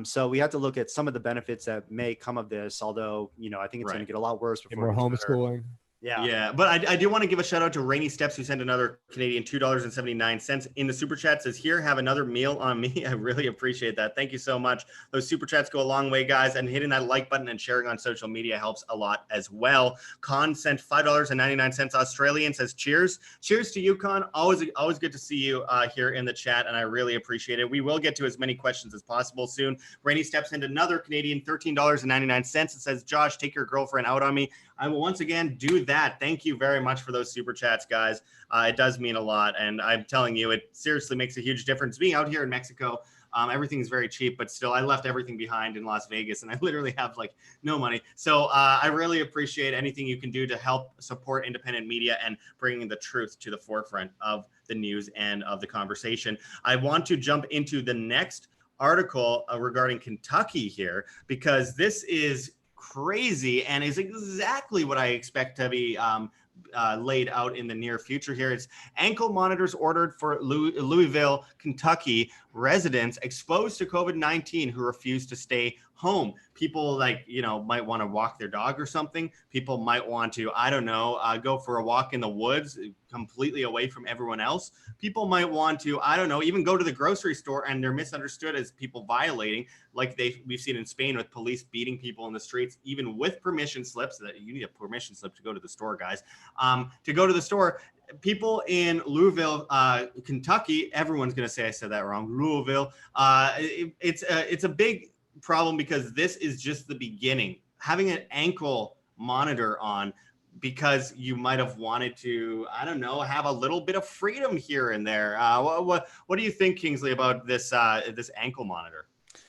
So we have to look at some of the benefits that may come of this, although, I think it's going to get a lot worse before more homeschooling. Yeah. But I do want to give a shout out to Rainy Steps, who sent another Canadian $2.79 in the super chat. Says, here, have another meal on me. I really appreciate that. Thank you so much. Those super chats go a long way, guys. And hitting that like button and sharing on social media helps a lot as well. Con sent $5.99 Australian, says, cheers. Cheers to you, Con. Always good to see you here in the chat, and I really appreciate it. We will get to as many questions as possible soon. Rainy Steps sent another Canadian $13.99. It says, Josh, take your girlfriend out on me. I will once again do that. Thank you very much for those super chats, guys. It does mean a lot. And I'm telling you, it seriously makes a huge difference. Being out here in Mexico, everything is very cheap, but still I left everything behind in Las Vegas and I literally have no money. So I really appreciate anything you can do to help support independent media and bringing the truth to the forefront of the news and of the conversation. I want to jump into the next article regarding Kentucky here, because this is crazy and is exactly what I expect to be laid out in the near future here. It's ankle monitors ordered for Louisville, Kentucky residents exposed to COVID-19 who refuse to stay home. People like, might want to walk their dog or something. People might want to, I don't know, go for a walk in the woods completely away from everyone else. People might want to, I don't know, even go to the grocery store, and they're misunderstood as people violating, like we've seen in Spain with police beating people in the streets, even with permission slips. That you need a permission slip to go to the store, guys. To go to the store. People in Louisville, Kentucky, everyone's going to say I said that wrong. Louisville. It's a big problem because this is just the beginning. Having an ankle monitor on because you might have wanted to, I don't know, have a little bit of freedom here and there. What do you think, Kingsley, about this ankle monitor?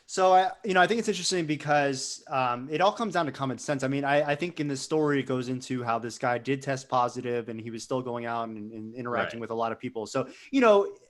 So I think it's interesting because it all comes down to common sense. I mean, I think in this story, it goes into how this guy did test positive and he was still going out and interacting with a lot of people. So,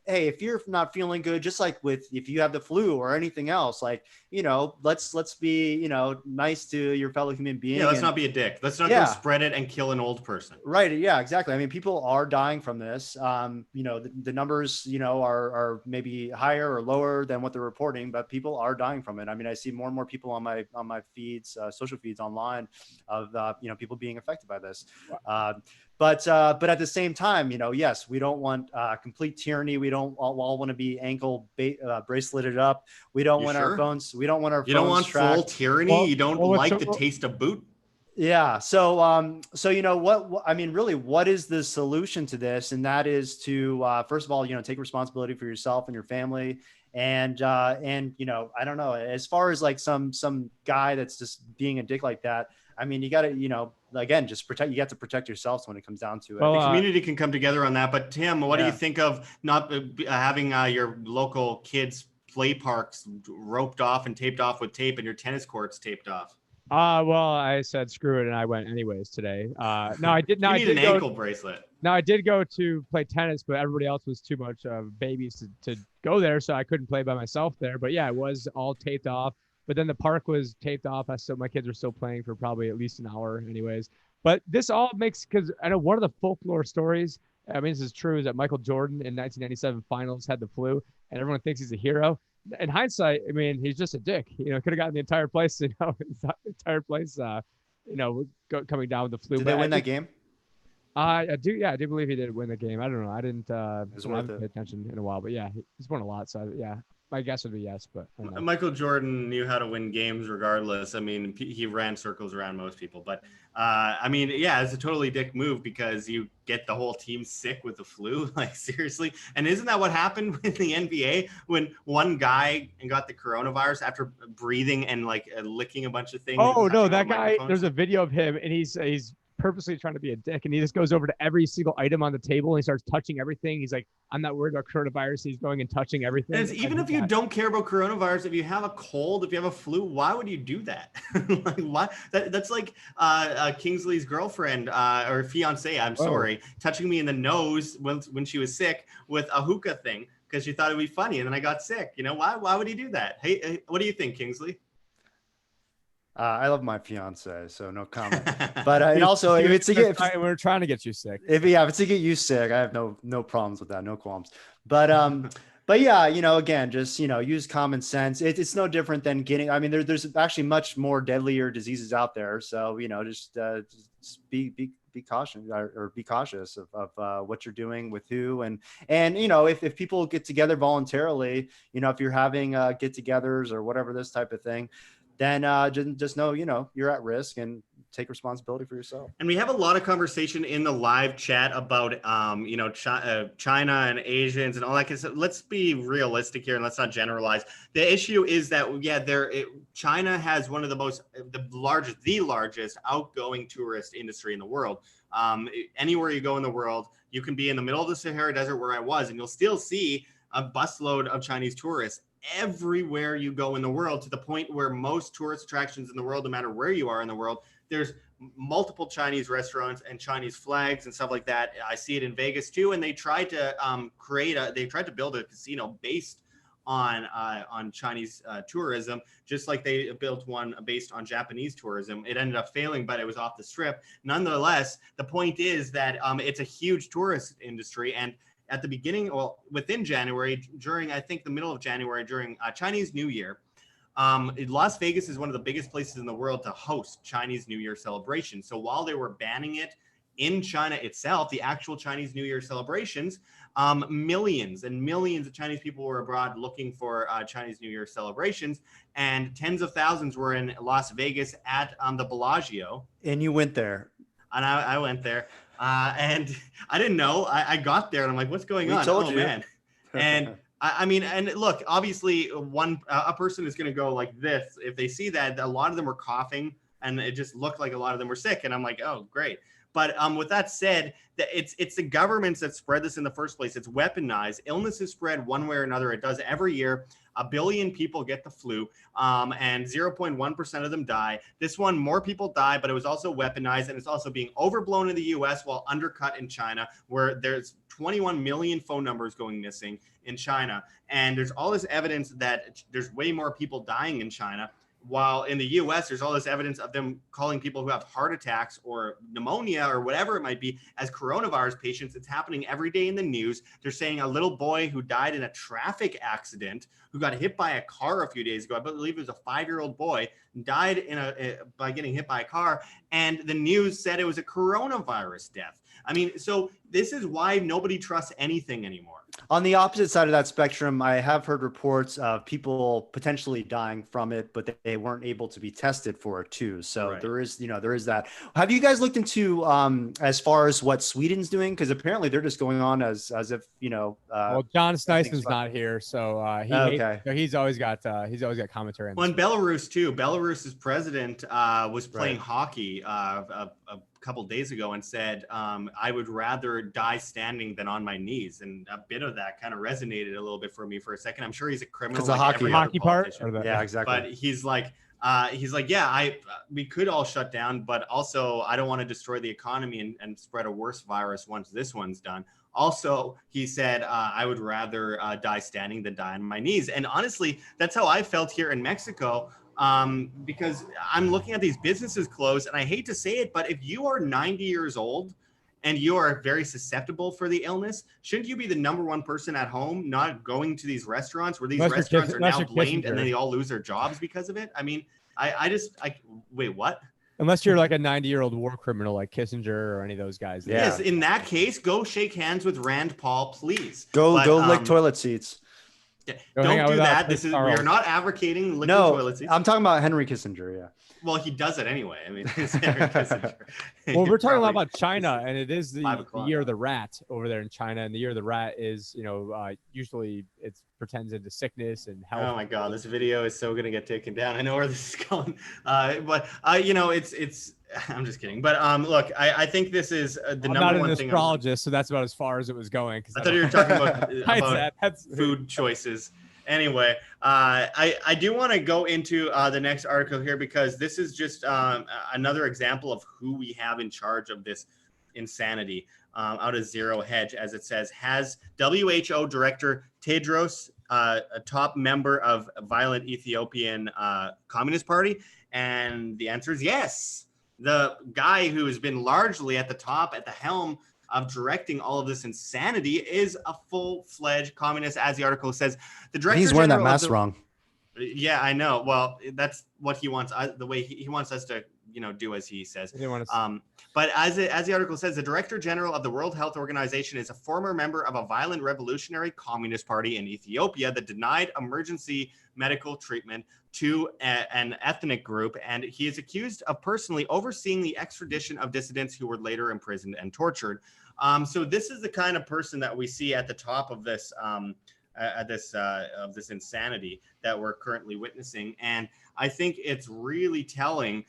hey, if you're not feeling good, just like if you have the flu or anything else, like, let's be, nice to your fellow human being. Yeah, let's not be a dick. Let's not go spread it and kill an old person. Right. Yeah, exactly. I mean, people are dying from this. The numbers, are maybe higher or lower than what they're reporting, but people are dying from it. I mean, I see more and more people on my feeds, social feeds online of, people being affected by this. But at the same time, yes, we don't want complete tyranny. We don't all want to be ankle braceleted up. We don't want our phones. We don't want our phones. You don't want tracked. full tyranny. You don't like the taste of boot. Yeah. So what I mean, really, what is the solution to this? And that is to first of all, take responsibility for yourself and your family. And I don't know, as far as like some guy that's just being a dick like that. I mean, you got to, again, just protect. You got to protect yourselves when it comes down to it. Well, the community can come together on that. But Tim, what do you think of not having your local kids' play parks roped off and taped off with tape, and your tennis courts taped off? Well, I said screw it, and I went anyways today. No, I did not. You need an ankle bracelet. No, I did go to play tennis, but everybody else was too much babies to go there, so I couldn't play by myself there. But yeah, it was all taped off. But then the park was taped off. My kids are still playing for probably at least an hour anyways. But this all makes, because I know one of the folklore stories, I mean, this is true, is that Michael Jordan in 1997 finals had the flu, and everyone thinks he's a hero. In hindsight, I mean, he's just a dick. Could have gotten the entire place, coming down with the flu. Did they win that game? I do believe he did win the game. I don't know. I haven't pay attention in a while, but yeah, he's won a lot. So yeah. My guess would be yes, but Michael Jordan knew how to win games regardless. I mean, he ran circles around most people, but I mean, yeah, it's a totally dick move because you get the whole team sick with the flu. Like, seriously. And isn't that what happened with the NBA when one guy got the coronavirus after breathing and like licking a bunch of things? Oh no, that guy, there's a video of him and he's purposely trying to be a dick, and he just goes over to every single item on the table and he starts touching everything. He's like, I'm not worried about coronavirus. He's going and touching everything. And even if you don't care about coronavirus, if you have a cold, if you have a flu, why would you do that? Like, why? That's like Kingsley's girlfriend or fiance, I'm sorry, touching me in the nose when she was sick with a hookah thing because she thought it'd be funny, and then I got sick. Why would he do that? Hey, what do you think, Kingsley? I love my fiance, so no comment. But and also, if it's to get, we're trying to get you sick. If it's to get you sick, I have no problems with that, no qualms. But yeah, again, just use common sense. It's no different than getting. I mean, there's actually much more deadlier diseases out there. So just be cautious or be cautious of what you're doing with who and if people get together voluntarily, if you're having get-togethers or whatever, this type of thing. Then just know, you're at risk and take responsibility for yourself. And we have a lot of conversation in the live chat about, China and Asians and all that. Because let's be realistic here and let's not generalize. The issue is that, China has one of the largest outgoing tourist industry in the world. Anywhere you go in the world, you can be in the middle of the Sahara Desert where I was, and you'll still see a busload of Chinese tourists everywhere you go in the world, to the point where most tourist attractions in the world, no matter where you are in the world, there's multiple Chinese restaurants and Chinese flags and stuff like that. I see it in Vegas too. And they tried to build a casino based on Chinese tourism, just like they built one based on Japanese tourism. It ended up failing, but it was off the strip. Nonetheless, the point is that it's a huge tourist industry. And at the beginning, within January, during, I think, the middle of January, during Chinese New Year, Las Vegas is one of the biggest places in the world to host Chinese New Year celebrations. So while they were banning it in China itself, the actual Chinese New Year celebrations, millions and millions of Chinese people were abroad looking for Chinese New Year celebrations, and tens of thousands were in Las Vegas at the Bellagio. And you went there. And I went there, and I didn't know. I got there, and I'm like, "What's going on?" Told you. Man. And I mean, and look, obviously, a person is going to go like this if they see that. A lot of them were coughing, and it just looked like a lot of them were sick. And I'm like, "Oh, great." But with that said, it's the governments that spread this in the first place. It's weaponized. Illness is spread one way or another. It does every year. 1 billion people get the flu, and 0.1% of them die. This one, more people die, but it was also weaponized, and it's also being overblown in the U.S. while undercut in China, where there's 21 million phone numbers going missing in China. And there's all this evidence that there's way more people dying in China. While in the U.S., there's all this evidence of them calling people who have heart attacks or pneumonia or whatever it might be as coronavirus patients. It's happening every day in the news. They're saying a little boy who died in a traffic accident, who got hit by a car a few days ago, I believe it was a 5-year-old boy, died by getting hit by a car. And the news said it was a coronavirus death. I mean, so this is why nobody trusts anything anymore. On the opposite side of that spectrum, I have heard reports of people potentially dying from it, but they weren't able to be tested for it too. So Right. there is that. Have you guys looked into as far as what Sweden's doing? Because apparently they're just going on as if well, John Snyson's not here, so he's always got commentary on Well, this. in Belarus too. Belarus's president was playing hockey a couple days ago and said, "I would rather die standing than on my knees." And a bit of that kind of resonated a little bit for me for a second. I'm sure he's a criminal. Because the hockey part, yeah, exactly. But he's like, yeah, we could all shut down, but also I don't want to destroy the economy and spread a worse virus once this one's done. Also, he said, I would rather die standing than die on my knees. And honestly, that's how I felt here in Mexico, because I'm looking at these businesses closed, and I hate to say it, but if you are 90 years old and you are very susceptible for the illness, shouldn't you be the number one person at home, not going to these restaurants where these restaurants are now blamed and then they all lose their jobs because of it? I mean, I wait, what? Unless you're like a 90-year-old war criminal like Kissinger or any of those guys. Yeah. Yes, in that case, go shake hands with Rand Paul, please. Go lick toilet seats. Don't do that. We are not advocating licking toilet seats. I'm talking about Henry Kissinger. Yeah. Well, he does it anyway. I mean, it's Henry Kissinger. Well, we're talking a lot about China, and it is the year of the now. rat over there in China. And the year of the rat is, usually it pretends into sickness and health. Oh my God, this video is so gonna get taken down. I know where this is going, but it's. I'm just kidding. But look, I think this is the number one thing. I'm not an astrologist, so that's about as far as it was going. I thought you were talking about food choices. Anyway, I do want to go into the next article here, because this is just another example of who we have in charge of this insanity out of Zero Hedge, as it says. Has WHO Director Tedros, a top member of violent Ethiopian Communist Party? And the answer is yes. The guy who has been largely at the top, at the helm of directing all of this insanity, is a full-fledged communist, as the article says. The director He's wearing that mask wrong. Yeah, I know. Well, that's what he wants. The way he wants us to, do as he says. But as the article says, the Director General of the World Health Organization is a former member of a violent revolutionary communist party in Ethiopia that denied emergency medical treatment to an ethnic group, and he is accused of personally overseeing the extradition of dissidents who were later imprisoned and tortured. So this is the kind of person that we see at the top of this of this insanity that we're currently witnessing. And I think it's really telling,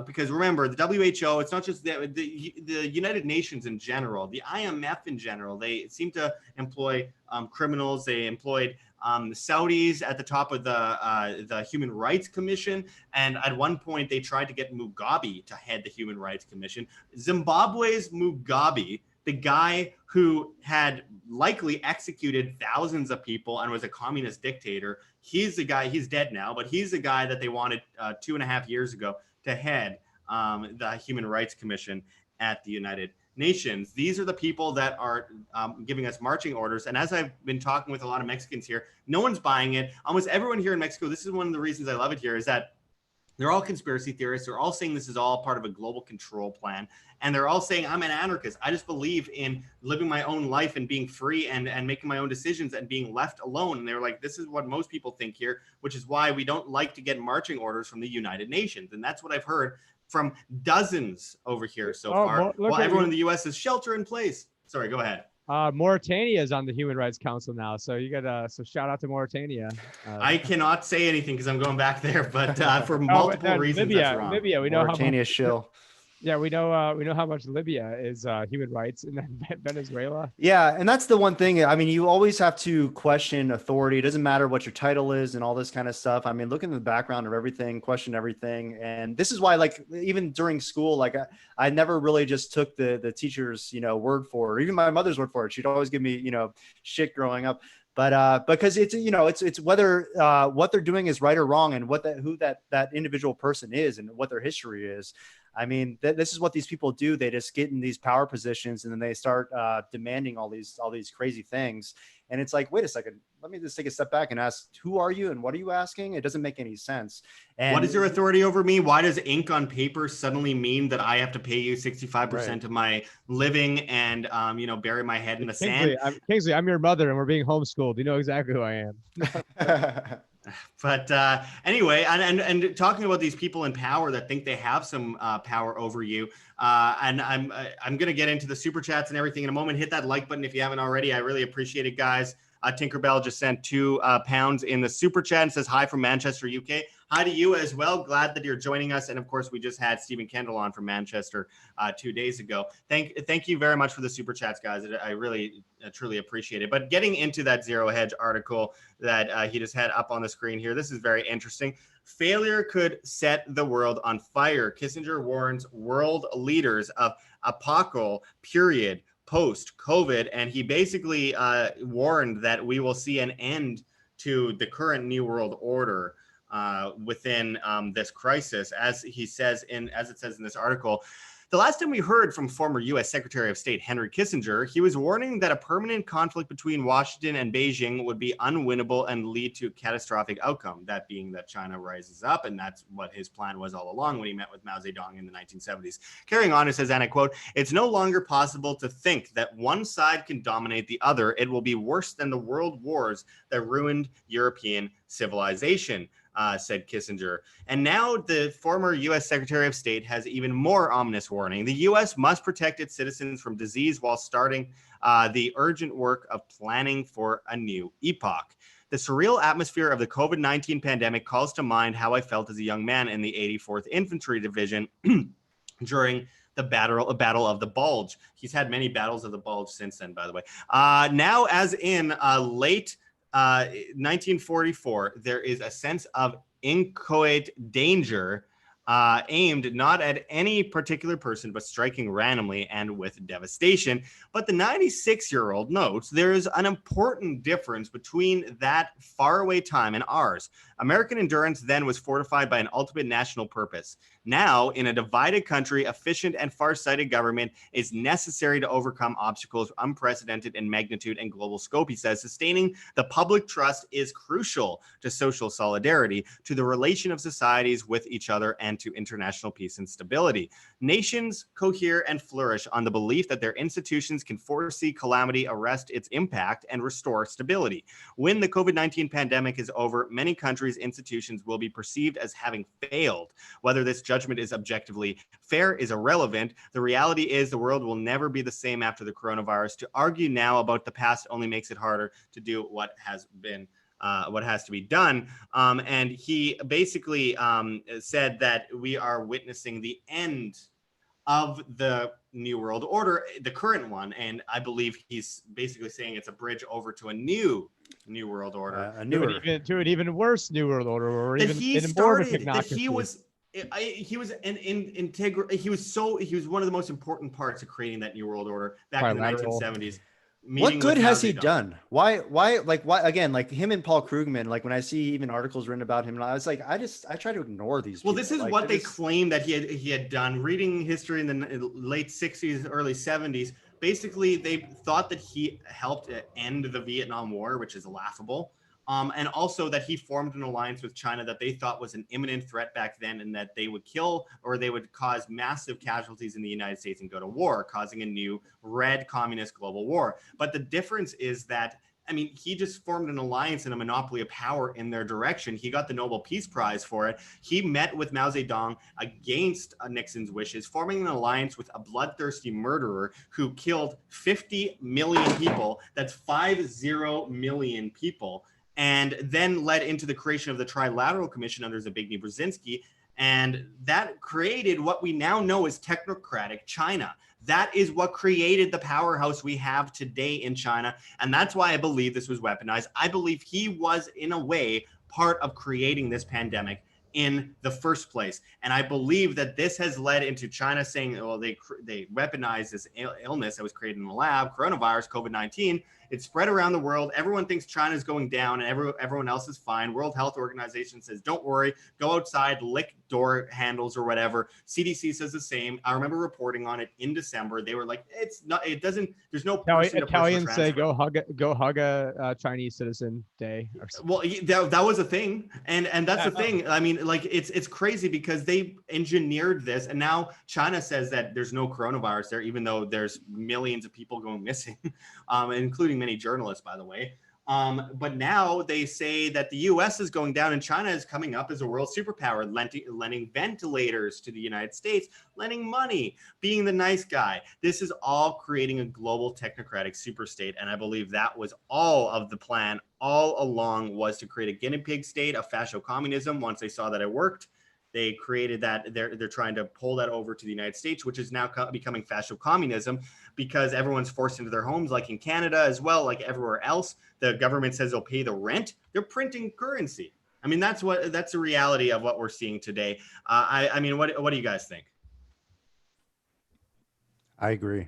because remember, the WHO, it's not just the United Nations in general, the IMF in general, they seem to employ criminals. They employed the Saudis at the top of the Human Rights Commission. And at one point, they tried to get Mugabe to head the Human Rights Commission. Zimbabwe's Mugabe, the guy who had likely executed thousands of people and was a communist dictator, he's the guy, he's dead now, but he's the guy that they wanted 2.5 years ago to head the Human Rights Commission at the United nations. These are the people that are giving us marching orders. And as I've been talking with a lot of Mexicans here, no one's buying it. Almost everyone here in Mexico, this is one of the reasons I love it here, is that they're all conspiracy theorists. They're all saying this is all part of a global control plan. And they're all saying, I'm an anarchist. I just believe in living my own life and being free and making my own decisions and being left alone. And they're like, this is what most people think here, which is why we don't like to get marching orders from the United Nations. And that's what I've heard from dozens over here so far. Well, everyone in the U.S. is shelter in place. Sorry, go ahead. Mauritania is on the Human Rights Council now, so you got so shout out to Mauritania. I cannot say anything because I'm going back there, but for multiple reasons, Libya, that's wrong. Libya, we know Mauritania shill. Yeah, we know how much Libya is human rights, and then Venezuela. Yeah, and that's the one thing. I mean, you always have to question authority. It doesn't matter what your title is and all this kind of stuff. I mean, look in the background of everything, question everything. And this is why, like, even during school, like I never really just took the teacher's, word for it, or even my mother's word for it. She'd always give me, shit growing up. But because it's whether what they're doing is right or wrong, and who that individual person is and what their history is. I mean, this is what these people do. They just get in these power positions and then they start demanding all these crazy things. And it's like, wait a second, let me just take a step back and ask, who are you and what are you asking? It doesn't make any sense. And what is your authority over me? Why does ink on paper suddenly mean that I have to pay you 65% of my living and, bury my head in the sand? Kingsley, I'm your mother and we're being homeschooled. You know exactly who I am. But anyway, and talking about these people in power that think they have some power over you, and I'm going to get into the super chats and everything in a moment. Hit that like button if you haven't already. I really appreciate it, guys. Tinkerbell just sent £2 in the super chat and says hi from Manchester, UK. Hi to you as well. Glad that you're joining us. And of course, we just had Stephen Kendall on from Manchester 2 days ago. Thank you very much for the super chats, guys. I really truly appreciate it. But getting into that Zero Hedge article that he just had up on the screen here, this is very interesting. Failure could set the world on fire. Kissinger warns world leaders of apocalypse period post-COVID, and he basically warned that we will see an end to the current New World Order within this crisis, as it says in this article. The last time we heard from former U.S. Secretary of State Henry Kissinger, he was warning that a permanent conflict between Washington and Beijing would be unwinnable and lead to a catastrophic outcome, that being that China rises up, and that's what his plan was all along when he met with Mao Zedong in the 1970s. Carrying on, it says, and I quote, "It's no longer possible to think that one side can dominate the other. It will be worse than the world wars that ruined European civilization," said Kissinger. And now the former U.S. Secretary of State has even more ominous warning. The U.S. must protect its citizens from disease while starting the urgent work of planning for a new epoch. The surreal atmosphere of the COVID-19 pandemic calls to mind how I felt as a young man in the 84th Infantry Division during the Battle of the Bulge. He's had many battles of the Bulge since then, by the way. Now, as in late 1944, there is a sense of inchoate danger aimed not at any particular person, but striking randomly and with devastation. But the 96-year-old notes there is an important difference between that faraway time and ours. American endurance then was fortified by an ultimate national purpose. Now, in a divided country, efficient and far-sighted government is necessary to overcome obstacles unprecedented in magnitude and global scope, he says. Sustaining the public trust is crucial to social solidarity, to the relation of societies with each other, and to international peace and stability. Nations cohere and flourish on the belief that their institutions can foresee calamity, arrest its impact, and restore stability. When the COVID-19 pandemic is over, many countries' institutions will be perceived as having failed. Whether this judgment is objectively fair is irrelevant. The reality is the world will never be the same after the coronavirus. To argue now about the past only makes it harder to do what has to be done. And he basically said that we are witnessing the end of the New World Order, the current one. And I believe he's basically saying it's a bridge over to a new World Order. To an even worse New World Order, or that even more of a technocracy. He was one of the most important parts of creating that New World Order back in the 1970s. What good has he done? Why, again, like him and Paul Krugman, like when I see even articles written about him, I was like, I try to ignore these people. Well, this is like, what they claim that he had done. Reading history in the late 60s, early 70s, basically they thought that he helped end the Vietnam War, which is laughable. And also that he formed an alliance with China that they thought was an imminent threat back then, and that they would kill or they would cause massive casualties in the United States and go to war, causing a new red communist global war. But the difference is that, I mean, he just formed an alliance and a monopoly of power in their direction. He got the Nobel Peace Prize for it. He met with Mao Zedong against Nixon's wishes, forming an alliance with a bloodthirsty murderer who killed 50 million people. That's 50 million people. And then led into the creation of the Trilateral Commission under Zbigniew Brzezinski. And that created what we now know as technocratic China. That is what created the powerhouse we have today in China. And that's why I believe this was weaponized. I believe he was, in a way, part of creating this pandemic in the first place. And I believe that this has led into China saying, well, they weaponized this illness that was created in the lab, coronavirus, COVID-19. It spread around the world. Everyone thinks China's going down and everyone else is fine. World Health Organization says, don't worry, go outside, lick door handles or whatever. CDC says the same. I remember reporting on it in December. They were like, it's not, it doesn't, there's no Italians say go hug a Chinese citizen day. Well, that was a thing. And that's the thing. I mean, like it's crazy because they engineered this. And now China says that there's no coronavirus there, even though there's millions of people going missing, including many journalists, by the way. But now they say that the US is going down and China is coming up as a world superpower, lending ventilators to the United States, lending money, being the nice guy. This is all creating a global technocratic superstate. And I believe that was all of the plan all along, was to create a guinea pig state of fascio-communism. Once they saw that it worked, they created that. They're trying to pull that over to the United States, which is now becoming fascio-communism because everyone's forced into their homes, like in Canada as well, like everywhere else. The government says they'll pay the rent. They're printing currency. I mean, that's the reality of what we're seeing today. I mean, what do you guys think? I agree.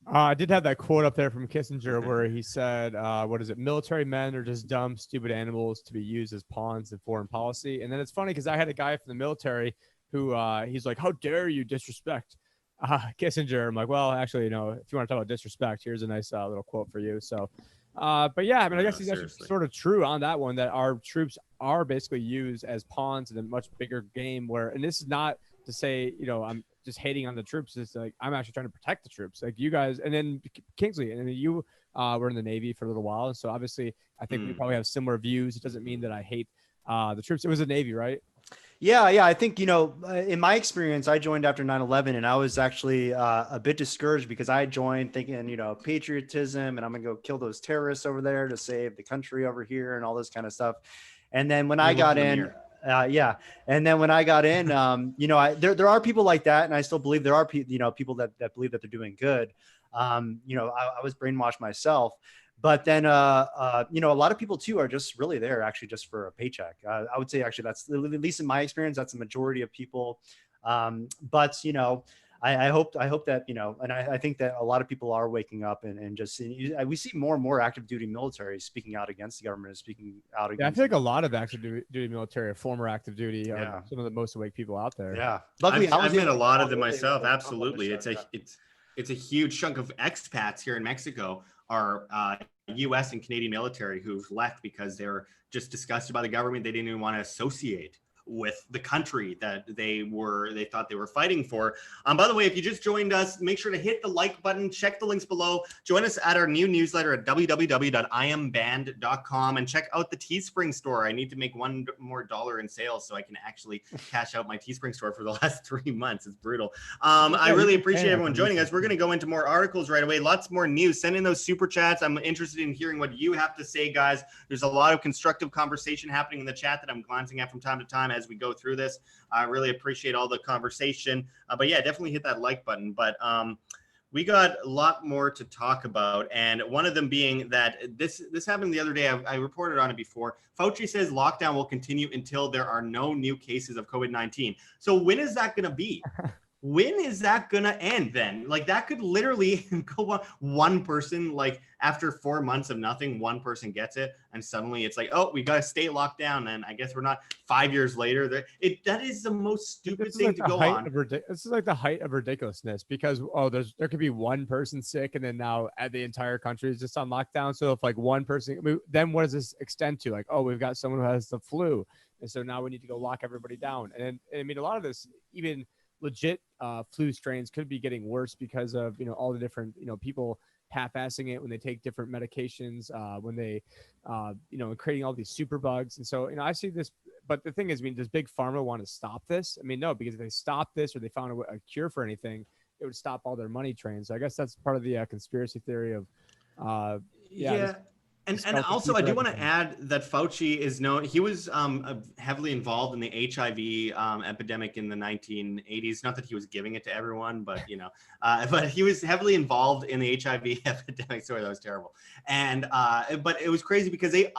I did have that quote up there from Kissinger where he said, what is it? Military men are just dumb, stupid animals to be used as pawns in foreign policy. And then it's funny because I had a guy from the military who he's like, how dare you disrespect Kissinger? I'm like, well, actually, if you want to talk about disrespect, here's a nice little quote for you. So, but yeah, I mean, I guess he's actually sort of true on that one, that our troops are basically used as pawns in a much bigger game and this is not to say, I'm just hating on the troops. It's like, I'm actually trying to protect the troops. Like you guys, and then Kingsley, and then you were in the Navy for a little while. And so obviously I think we probably have similar views. It doesn't mean that I hate the troops. It was the Navy, right? Yeah. I think, in my experience, I joined after 9/11 and I was actually a bit discouraged because I joined thinking, patriotism and I'm going to go kill those terrorists over there to save the country over here and all this kind of stuff. And then when I got in, and then when I got in, there are people like that. And I still believe there are people that believe that they're doing good. I was brainwashed myself. But then, a lot of people too are just really there actually just for a paycheck. I would say actually that's, at least in my experience, that's the majority of people. But I hope that, and I think that a lot of people are waking up and just we see more and more active duty military speaking out against the government, speaking out against. Yeah, I feel like a lot of active duty military are former active duty. Some of the most awake people out there. Yeah, luckily I've met a lot of them myself. Absolutely, it's a huge chunk of expats here in Mexico are U.S. and Canadian military who've left because they're just disgusted by the government. They didn't even want to associate with the country that they thought they were fighting for. By the way, if you just joined us, make sure to hit the like button, check the links below, join us at our new newsletter at www.iamband.com and check out the Teespring store. I need to make $1 more in sales so I can actually cash out my Teespring store for the last 3 months. It's brutal. I really appreciate everyone joining us. We're going to go into more articles right away. Lots more news. Send in those super chats. I'm interested in hearing what you have to say, guys. There's a lot of constructive conversation happening in the chat that I'm glancing at from time to time as we go through this. I really appreciate all the conversation. But yeah, definitely hit that like button. But we got a lot more to talk about. And one of them being that this happened the other day. I reported on it before. Fauci says lockdown will continue until there are no new cases of COVID-19. So when is that going to be? when is that gonna end then? Like that could literally go on. One person, like after 4 months of nothing, one person gets it, and suddenly it's like, oh, we got to stay locked down. And I guess we're not. 5 years later, that is the most stupid thing to go on. This is like the height of ridiculousness because there could be one person sick and then now the entire country is just on lockdown. So if like one person, then what does this extend to? Like, oh, we've got someone who has the flu, and so now we need to go lock everybody down. And I mean, a lot of this, even legit flu strains, could be getting worse because of all the different people half-assing it when they take different medications, when they creating all these super bugs. And so I see this, but the thing is, I mean, does big pharma want to stop this? I mean, no, because if they stop this or they found a cure for anything, it would stop all their money trains. So I guess that's part of the conspiracy theory of yeah. And also, I do want to add that Fauci is known. He was heavily involved in the HIV epidemic in the 1980s. Not that he was giving it to everyone, but but he was heavily involved in the HIV epidemic. Sorry, that was terrible. And but it was crazy because they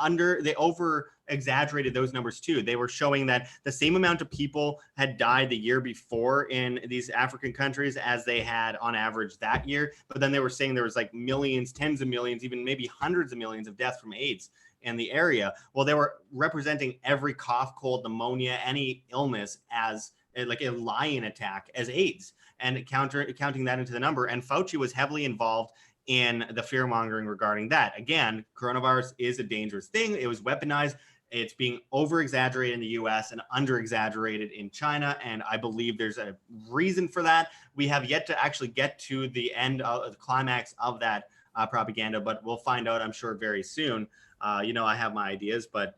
over exaggerated those numbers too. They were showing that the same amount of people had died the year before in these African countries as they had on average that year. But then they were saying there was like millions, tens of millions, even maybe hundreds of millions of deaths from AIDS in the area. Well, they were representing every cough, cold, pneumonia, any illness as like a lion attack as AIDS, and counting that into the number. And Fauci was heavily involved in the fear mongering regarding that. Again, coronavirus is a dangerous thing. It was weaponized. It's being over exaggerated in the US and under exaggerated in China. And I believe there's a reason for that. We have yet to actually get to the end of the climax of that propaganda, but we'll find out, I'm sure, very soon. I have my ideas, but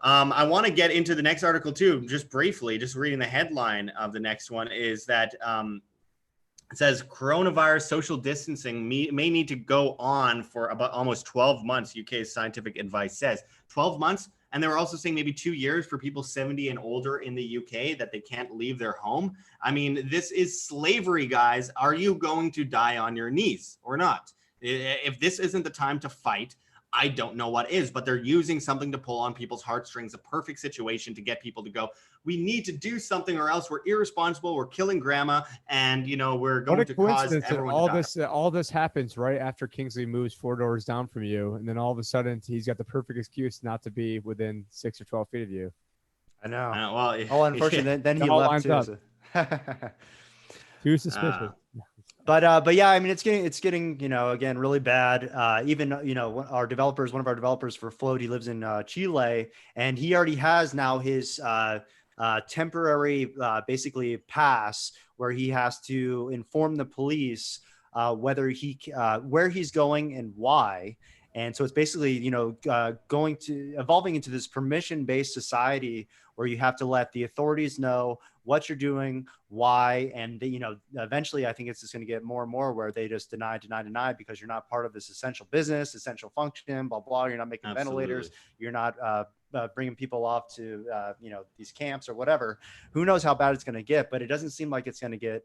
I want to get into the next article too, just briefly. Just reading the headline of the next one is that it says coronavirus social distancing may need to go on for about almost 12 months, UK's scientific advice says. 12 months? And they were also saying maybe 2 years for people 70 and older in the UK that they can't leave their home. I mean, this is slavery, guys. Are you going to die on your knees or not? If this isn't the time to fight, I don't know what is, but they're using something to pull on people's heartstrings, a perfect situation to get people to go, we need to do something or else we're irresponsible, we're killing grandma, and we're going to cause everyone to die. All this happens right after Kingsley moves 4 doors down from you, and then all of a sudden he's got the perfect excuse not to be within 6 or 12 feet of you. I know. Well, unfortunately, then he left too. So. Too suspicious. But yeah, I mean, it's getting again really bad. Even one of our developers for Float, he lives in Chile, and he already has now his temporary basically pass where he has to inform the police whether where he's going and why. And so it's basically evolving into this permission-based society where you have to let the authorities know what you're doing, why, and eventually I think it's just going to get more and more where they just deny because you're not part of this essential business, essential function, blah blah. You're not making ventilators. You're not bringing people off to these camps or whatever. Who knows how bad it's going to get, but it doesn't seem like it's going to get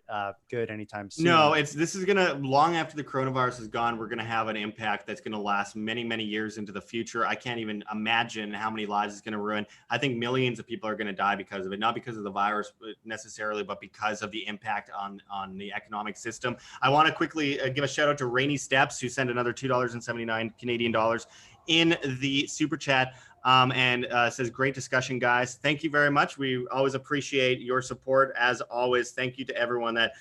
good anytime soon. No, this is going to, long after the coronavirus is gone, we're going to have an impact that's going to last many, many years into the future. I can't even imagine how many lives it's going to ruin. I think millions of people are going to die because of it, not because of the virus necessarily, but because of the impact on the economic system. I want to quickly give a shout out to Rainy Steps, who sent another $2.79 Canadian dollars in the super chat. And says, great discussion, guys. Thank you very much. We always appreciate your support. As always, thank you to everyone that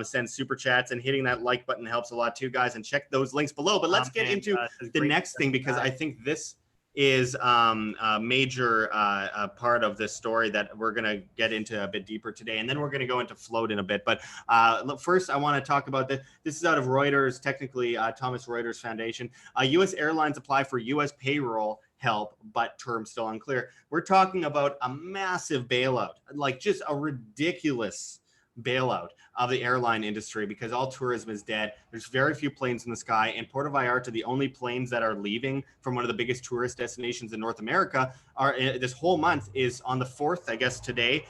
sends super chats, and hitting that like button helps a lot too, guys. And check those links below. But let's get into the next thing, because I think this is a major part of this story that we're going to get into a bit deeper today. And then we're going to go into Float in a bit. But first, I want to talk about this. This is out of Reuters, technically Thomson Reuters Foundation. U.S. airlines apply for U.S. payroll help, but terms still unclear. We're talking about a massive bailout, like just a ridiculous bailout of the airline industry, because all tourism is dead. There's very few planes in the sky. In Puerto Vallarta, the only planes that are leaving from one of the biggest tourist destinations in North America are this whole month is on the 4th, I guess today,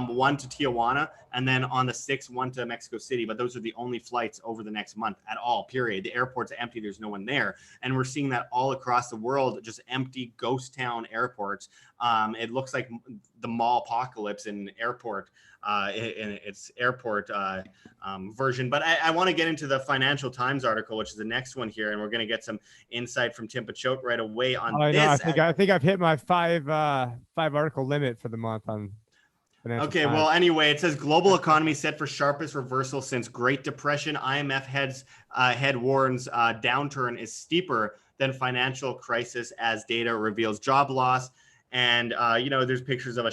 one to Tijuana, and then on the 6th, one to Mexico City. But those are the only flights over the next month at all, period. The airport's empty. There's no one there. And we're seeing that all across the world, just empty ghost town airports. It looks like the mall apocalypse in airport in its airport version. But I want to get into the Financial Times article, which is the next one here, and we're going to get some insight from Tim Picciott right away on I this. know. I think I've hit my five article limit for the month on Financial Okay, Times. well, anyway, it says global economy set for sharpest reversal since Great Depression. IMF head warns downturn is steeper than financial crisis as data reveals job loss. And, there's pictures of a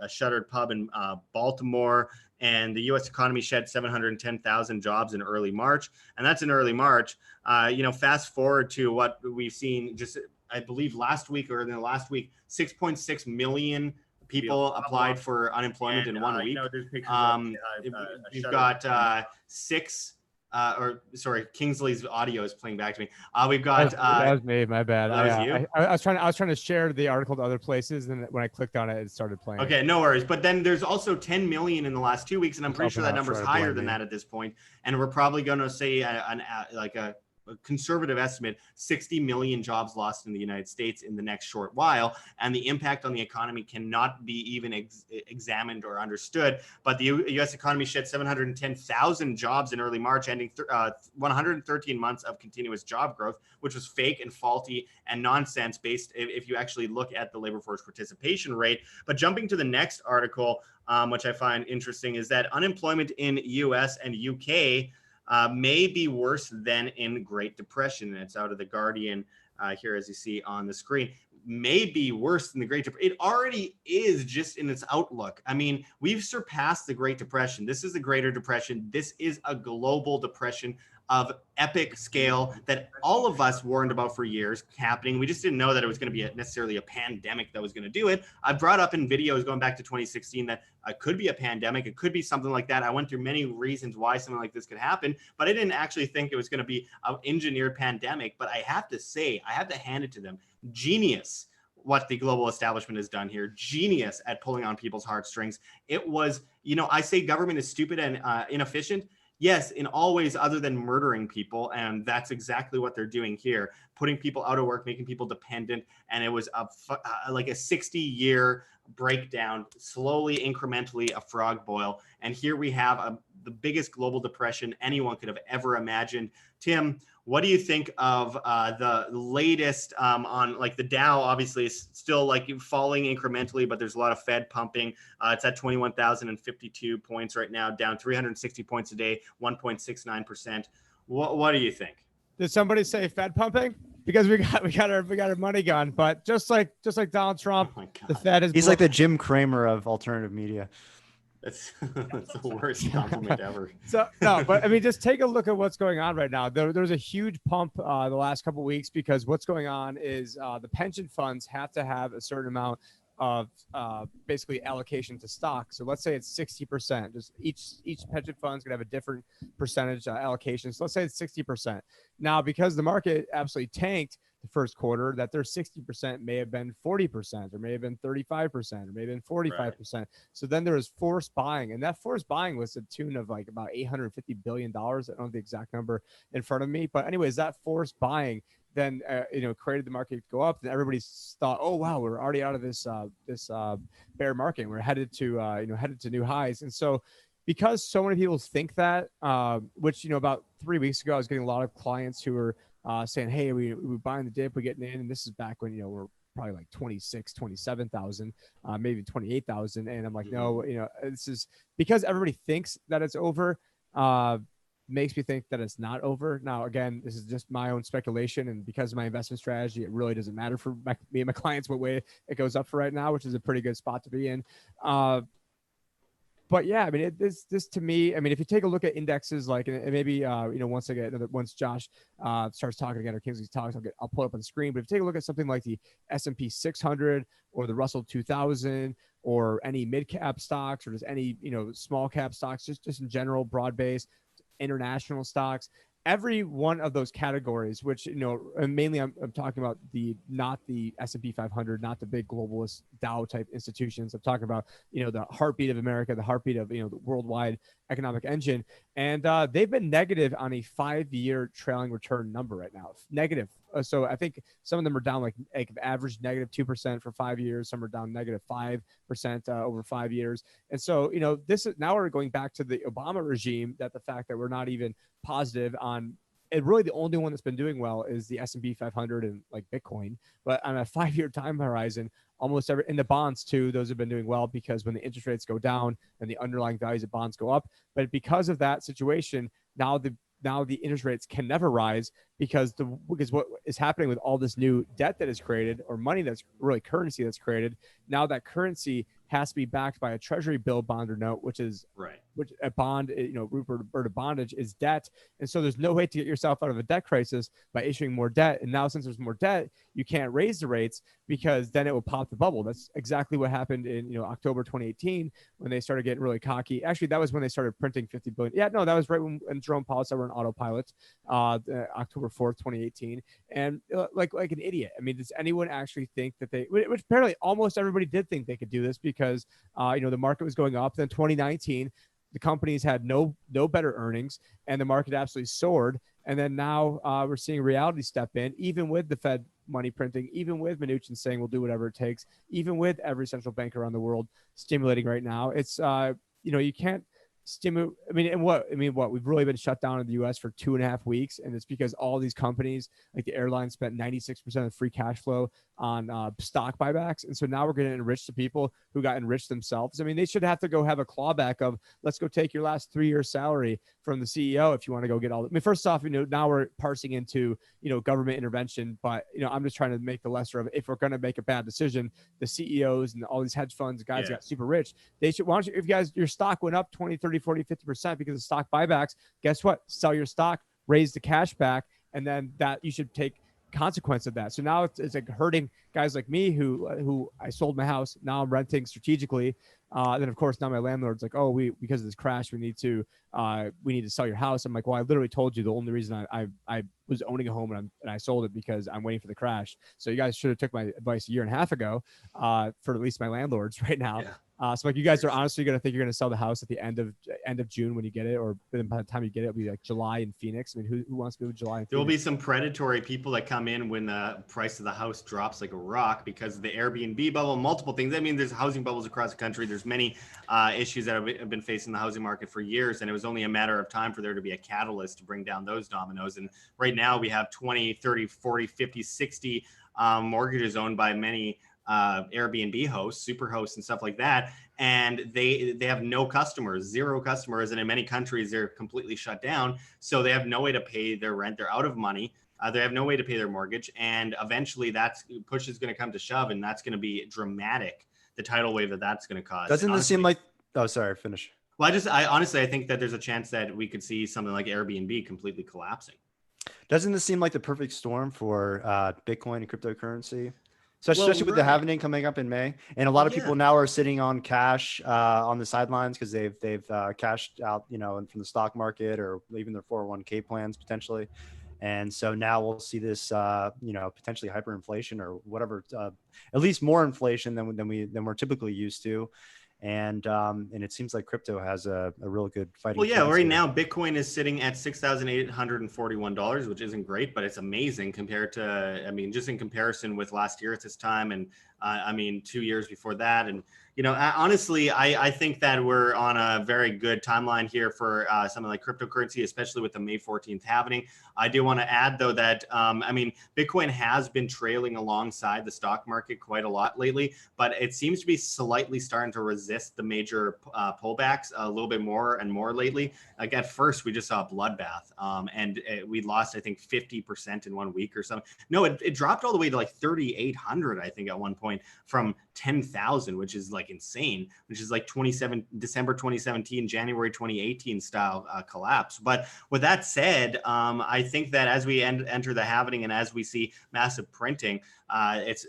shuttered pub in Baltimore, and the U.S. economy shed 710,000 jobs in early March. And that's in early March. Fast forward to what we've seen just, I believe, last week, 6.6 million people applied for unemployment in 1 week. There's pictures we've got Kingsley's audio is playing back to me. We've got that was me, my bad. That was you? I was trying to share the article to other places, and when I clicked on it, it started playing. Okay, no worries. But then there's also 10 million in the last 2 weeks, and I'm pretty sure that number's higher than that at this point. And we're probably going to say a conservative estimate, 60 million jobs lost in the United States in the next short while. And the impact on the economy cannot be even examined or understood. But the U.S. economy shed 710,000 jobs in early March, ending 113 months of continuous job growth, which was fake and faulty and nonsense based if you actually look at the labor force participation rate. But jumping to the next article, which I find interesting, is that unemployment in U.S. and U.K. May be worse than in Great Depression. And it's out of the Guardian here, as you see on the screen. May be worse than the Great Depression. It already is just in its outlook. I mean, we've surpassed the Great Depression. This is the Greater Depression. This is a global depression of epic scale that all of us warned about for years happening. We just didn't know that it was going to be necessarily a pandemic that was going to do it. I brought up in videos going back to 2016 that it could be a pandemic. It could be something like that. I went through many reasons why something like this could happen, but I didn't actually think it was going to be an engineered pandemic. But I have to say, I have to hand it to them. Genius what the global establishment has done here. Genius at pulling on people's heartstrings. It was, I say government is stupid and inefficient. Yes, in all ways other than murdering people. And that's exactly what they're doing here, putting people out of work, making people dependent. And it was like a 60-year breakdown, slowly, incrementally, a frog boil. And here we have the biggest global depression anyone could have ever imagined. Tim, what do you think of the latest on like the Dow? Obviously is still like falling incrementally, but there's a lot of Fed pumping. It's at 21,052 points right now, down 360 points a day, 1.69%. What do you think? Did somebody say Fed pumping? Because we got our money gone. But just like Donald Trump, the Fed is. He's like the Jim Cramer of alternative media. That's the worst compliment ever. So no, but I mean, just take a look at what's going on right now. There's a huge pump the last couple of weeks because what's going on is the pension funds have to have a certain amount of basically allocation to stock. So let's say it's 60%. Just each pension fund is gonna have a different percentage allocation. So let's say it's 60%. Now, because the market absolutely tanked the first quarter, that their 60% may have been 40%, or may have been 35%, or may have been 45%. Right. So then there was forced buying, and that forced buying was to the tune of like about $850 billion. I don't have the exact number in front of me, but anyways, that forced buying then created the market to go up. And everybody thought, oh wow, we're already out of this bear market. We're headed to new highs. And so because so many people think that, which about 3 weeks ago, I was getting a lot of clients who were saying, hey, we're buying the dip, we're getting in. And this is back when, we're probably like 26, 27,000, maybe 28,000. And I'm like, no, this is because everybody thinks that it's over. Makes me think that it's not over. Now, again, this is just my own speculation. And because of my investment strategy, it really doesn't matter for me and my clients what way it goes up for right now, which is a pretty good spot to be in. But yeah, I mean, this to me, I mean, if you take a look at indexes, like, and maybe, once Josh starts talking again, or Kingsley talks, I'll pull it up on the screen. But if you take a look at something like the S&P 600 or the Russell 2000 or any mid cap stocks or just any, small cap stocks, just in general, broad base, international stocks, every one of those categories, which, and mainly I'm talking about not the S&P 500, not the big globalist Dow type institutions. I'm talking about, the heartbeat of America, the heartbeat of, the worldwide economic engine. And they've been negative on a 5-year trailing return number right now. Negative. So I think some of them are down like average negative 2% for 5 years. Some are down negative 5% over 5 years. And so, you know, this is now we're going back to the Obama regime, that the fact that we're not even positive on, and really the only one that's been doing well is the S&P 500 and like Bitcoin. But on a 5-year time horizon, almost every, in the bonds too, those have been doing well, because when the interest rates go down and the underlying values of bonds go up. But because of that situation, now the interest rates can never rise, because what is happening with all this new debt that is created, or money that's really currency that's created, now that currency has to be backed by a treasury bill, bond, or note, which is right. Which a bond, you know, Rupert bondage is debt. And so there's no way to get yourself out of a debt crisis by issuing more debt. And now since there's more debt, you can't raise the rates, because then it will pop the bubble. That's exactly what happened in, you know, October 2018, when they started getting really cocky. Actually, that was when they started printing 50 billion. Yeah, no, that was right when Jerome Powell said we're on autopilot, October 4th, 2018. And like an idiot. I mean, does anyone actually think that which apparently almost everybody did think they could do this, because, you know, the market was going up. Then 2019, the companies had no better earnings, and the market absolutely soared. And then now we're seeing reality step in, even with the Fed money printing, even with Mnuchin saying we'll do whatever it takes, even with every central bank around the world stimulating right now. It's you know, you can't stimulate. I mean, what we've really been shut down in the U.S. for 2.5 weeks, and it's because all these companies, like the airlines, spent 96% of free cash flow on stock buybacks. And so now we're going to enrich the people who got enriched themselves. I mean, they should have to go have a clawback of, let's go take your last 3 years salary from the CEO if you want to go get all. I mean, first off, you know, now we're parsing into, you know, government intervention, but, you know, I'm just trying to make the lesser of it. If we're going to make a bad decision, the CEOs and all these hedge funds, guys got super rich. They should, why don't you, if you guys, your stock went up 20, 30, 40, 50% because of stock buybacks, guess what? Sell your stock, raise the cash back, and then that you should take consequence of that. So now it's like hurting guys like me who I sold my house. Now I'm renting strategically. Then of course now my landlord's like, oh, because of this crash, we need to sell your house. I'm like, well, I literally told you the only reason I was owning a home and I sold it because I'm waiting for the crash. So you guys should have took my advice 1.5 years ago for at least my landlords right now. Yeah. So like you guys are honestly going to think you're going to sell the house at the end of June when you get it, or by the time you get it, it'll be like July in Phoenix. I mean, who wants to move to July in Phoenix? There will be some predatory people that come in when the price of the house drops like a rock because of the Airbnb bubble, multiple things. I mean, there's housing bubbles across the country. There's many issues that have been facing the housing market for years, and it was only a matter of time for there to be a catalyst to bring down those dominoes. And right now we have 20, 30, 40, 50, 60 mortgages owned by many Airbnb hosts, super hosts, and stuff like that, and they have no customers, zero customers, and in many countries they're completely shut down, so they have no way to pay their rent. They're out of money. They have no way to pay their mortgage, and eventually push is going to come to shove, and that's going to be dramatic, the tidal wave that's going to cause. Doesn't this seem like, oh sorry, finish. Well, I think that there's a chance that we could see something like Airbnb completely collapsing. Doesn't this seem like the perfect storm for Bitcoin and cryptocurrency? So especially with the halving coming up in May, and a lot of people now are sitting on cash on the sidelines because they've cashed out, you know, from the stock market or even their 401k plans potentially, and so now we'll see this, you know, potentially hyperinflation or whatever, at least more inflation than we're typically used to. And it seems like crypto has a real good fighting. Well, yeah, right now Bitcoin is sitting at $6,841, which isn't great, but it's amazing compared to, I mean, just in comparison with last year at this time, and I mean 2 years before that. And you know, honestly, I think that we're on a very good timeline here for something like cryptocurrency, especially with the May 14th halving. I do want to add, though, that, I mean, Bitcoin has been trailing alongside the stock market quite a lot lately, but it seems to be slightly starting to resist the major pullbacks a little bit more and more lately. Like at first, we just saw a bloodbath, and we lost, I think, 50% in 1 week or something. No, it dropped all the way to like 3,800, I think, at one point from 10,000, which is like insane, which is like December 2017, January 2018 style collapse. But with that said, I think that as we enter the halving and as we see massive printing, it's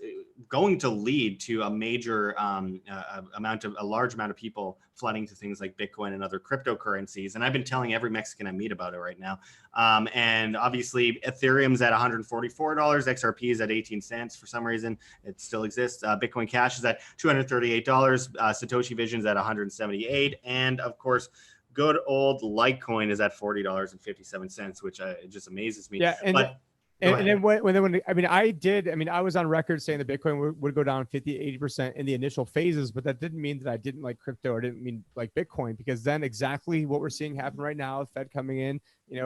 going to lead to a major a large amount of people flooding to things like Bitcoin and other cryptocurrencies. And I've been telling every Mexican I meet about it right now. And obviously Ethereum's at $144, XRP is at 18 cents for some reason. It still exists. Bitcoin Cash is at $238. Satoshi Vision's at 178. And of course, good old Litecoin is at $40.57, which it just amazes me. Yeah, and then when I mean, I was on record saying that Bitcoin would go down 50-80% in the initial phases, but that didn't mean that I didn't like crypto or didn't mean like Bitcoin, because then exactly what we're seeing happen right now, the Fed coming in,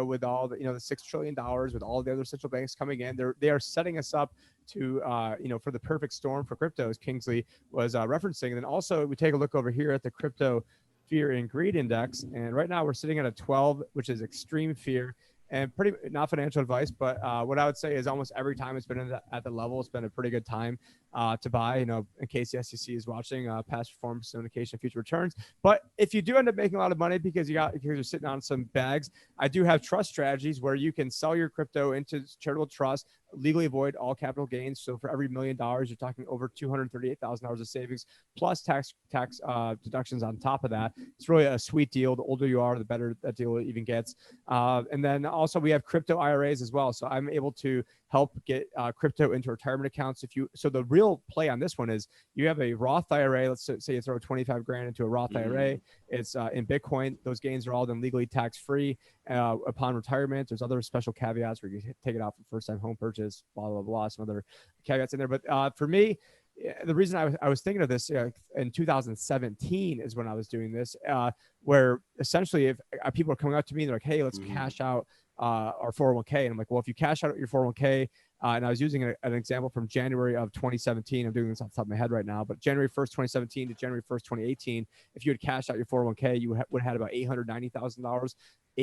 with all the, the $6 trillion, with all the other central banks coming in, they are setting us up to, for the perfect storm for crypto, as Kingsley was referencing. And then also we take a look over here at the crypto fear and greed index. And right now we're sitting at a 12, which is extreme fear. And pretty, not financial advice, but what I would say is almost every time it's been at the level, it's been a pretty good time to buy, in case the SEC is watching, past performance indication of future returns. But if you do end up making a lot of money because you're sitting on some bags, I do have trust strategies where you can sell your crypto into charitable trust, legally avoid all capital gains. So for every $1 million, you're talking over $238,000 of savings, plus tax deductions on top of that. It's really a sweet deal. The older you are, the better that deal even gets. And then also we have crypto IRAs as well. So I'm able to help get crypto into retirement accounts. So the real play on this one is you have a Roth IRA. Let's say you throw 25 grand into a Roth IRA. It's in Bitcoin. Those gains are all then legally tax-free upon retirement. There's other special caveats where you take it out for first-time home purchase, blah, blah, blah, some other caveats in there. But for me, the reason I was thinking of this in 2017 is when I was doing this, where essentially if people are coming up to me, they're like, hey, let's cash out our 401k. And I'm like, well, if you cash out your 401k, and I was using an example from January of 2017. I'm doing this off the top of my head right now, but January 1st, 2017 to January 1st, 2018, if you had cashed out your 401k, you would have had about $890,000 a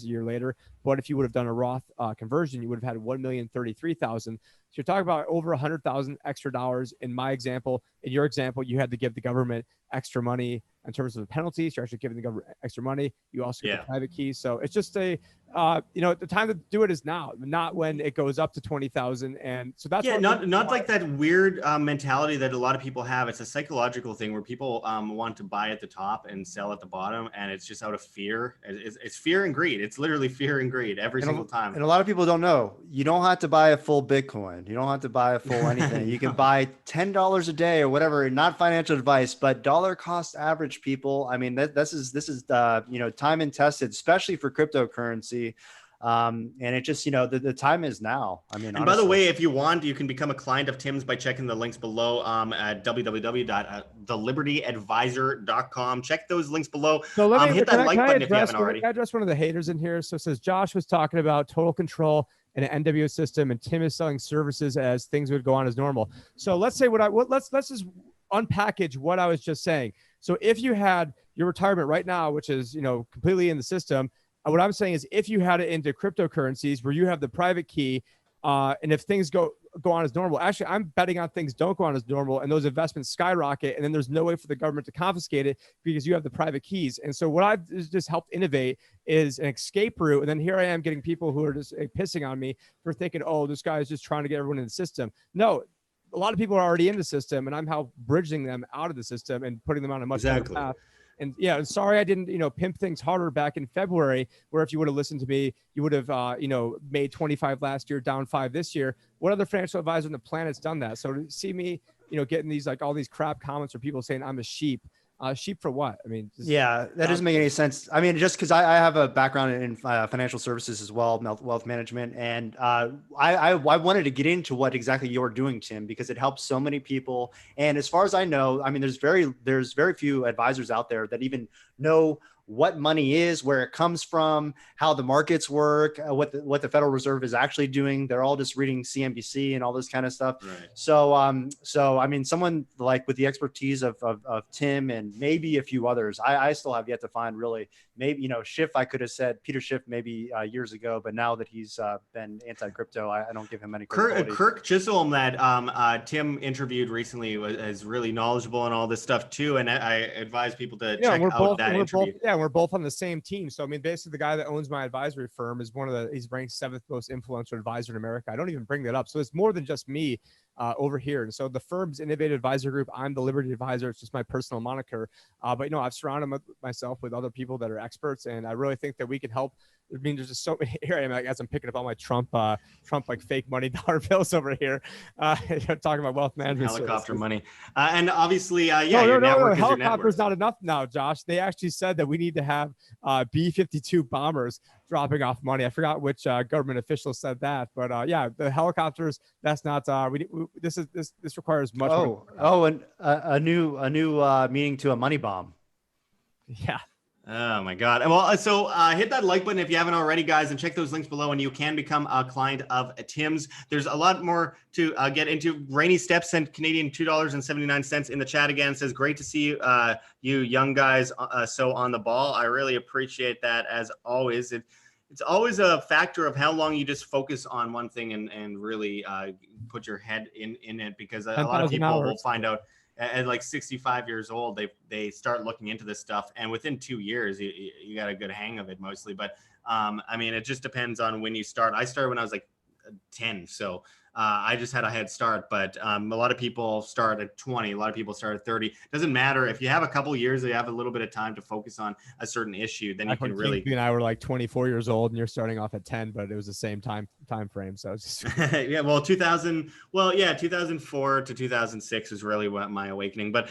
year later. But if you would have done a Roth conversion, you would have had $1,033,000. So you're talking about over $100,000 extra dollars. In my example, in your example, you had to give the government extra money in terms of the penalties. You're actually giving the government extra money. You also get the private keys. So it's just the time to do it is now, not when it goes up to 20,000. And so that's not like that weird mentality that a lot of people have. It's a psychological thing where people want to buy at the top and sell at the bottom, and it's just out of fear. It's fear and greed. It's literally fear and greed every single time. And a lot of people don't know. You don't have to buy a full Bitcoin. You don't have to buy a full anything. You can buy $10 a day or whatever. Not financial advice, but dollar cost average, people. I mean, this is time and tested, especially for cryptocurrency. And it just, the time is now. I mean, and honestly, by the way, if you want, you can become a client of Tim's by checking the links below at www.thelibertyadvisor.com. Check those links below. So hit that like button if you haven't already. Can I address one of the haters in here? So it says Josh was talking about total control and an NWO system, and Tim is selling services as things would go on as normal. So let's say let's just unpackage what I was just saying. So if you had your retirement right now, which is completely in the system, what I'm saying is if you had it into cryptocurrencies where you have the private key, and if things go on as normal, actually I'm betting on things don't go on as normal and those investments skyrocket, and then there's no way for the government to confiscate it because you have the private keys. And so what I've just helped innovate is an escape route. And then here I am getting people who are just pissing on me for thinking, oh, this guy is just trying to get everyone in the system. No, a lot of people are already in the system, and I'm how bridging them out of the system and putting them on a much better path. And sorry I didn't, pimp things harder back in February, where if you would have listened to me, you would have, made 25 last year, down 5 this year. What other financial advisor on the planet's done that? So to see me, getting these, all these crap comments or people saying I'm a sheep. Sheep for what? I mean, that doesn't make any sense. I mean, just because I have a background in financial services as well, wealth management, and I wanted to get into what exactly you're doing, Tim, because it helps so many people. And as far as I know, I mean, there's very few advisors out there that even know what money is, where it comes from, how the markets work, what the Federal Reserve is actually doing. They're all just reading CNBC and all this kind of stuff. Right. So I mean, someone like with the expertise of Tim and maybe a few others, I still have yet to find really. Maybe Schiff, I could have said Peter Schiff maybe years ago, but now that he's been anti-crypto, I don't give him any credibility. Kirk Chisholm that Tim interviewed recently is really knowledgeable and all this stuff too, and I advise people to check out that interview. We're both on the same team. So I mean, basically, the guy that owns my advisory firm is he's ranked 7th most influential advisor in America. I don't even bring that up. So it's more than just me. over here. And so the firm's Innovative Advisor Group, I'm the Liberty Advisor. It's just my personal moniker. But, you know, I've surrounded myself with other people that are experts, and I really think that we can help. I mean, there's just so here I am, like, as I'm picking up all my Trump like fake money dollar bills over here, talking about wealth management, helicopter services. Money, and obviously, yeah, your network is your helicopter's not enough now, Josh. They actually said that we need to have B-52 bombers dropping off money. I forgot which government official said that, but yeah, the helicopters. That's not. This requires much. And a new meaning to a money bomb. Yeah. Oh my God. Well, so hit that like button if you haven't already, guys, and check those links below, and you can become a client of Tim's. There's a lot more to get into. Rainy Steps sent Canadian $2.79 in the chat again. Says, great to see you young guys so on the ball. I really appreciate that, as always. It's always a factor of how long you just focus on one thing and really put your head in it, because a lot of people will find out at like 65 years old, they start looking into this stuff, and within 2 years, you got a good hang of it mostly. But I mean, it just depends on when you start. I started when I was like 10, so I just had a head start. But a lot of people start at 20. A lot of people start at 30. Doesn't matter if you have a couple years, you have a little bit of time to focus on a certain issue. Then you can really. You and I were like 24 years old, and you're starting off at 10, but it was the same time frame. So it's just. Yeah, well, 2004 to 2006 is really what my awakening. But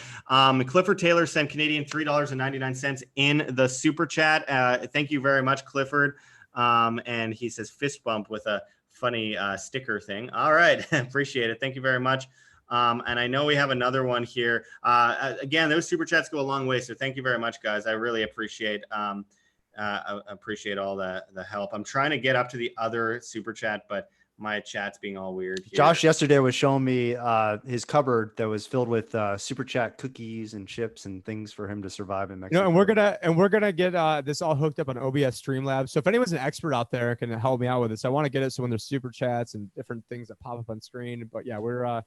Clifford Taylor sent Canadian $3.99 in the super chat. Thank you very much, Clifford. And he says fist bump with a funny sticker thing. All right. Appreciate it. Thank you very much. And I know we have another one here. Again, those super chats go a long way. So thank you very much, guys. I really appreciate all the help. I'm trying to get up to the other super chat, but my chat's being all weird here. Josh yesterday was showing me his cupboard that was filled with super chat cookies and chips and things for him to survive in Mexico. You know, and we're gonna get this all hooked up on OBS Streamlabs. So if anyone's an expert out there can help me out with this, I want to get it so when there's super chats and different things that pop up on screen. But yeah, we're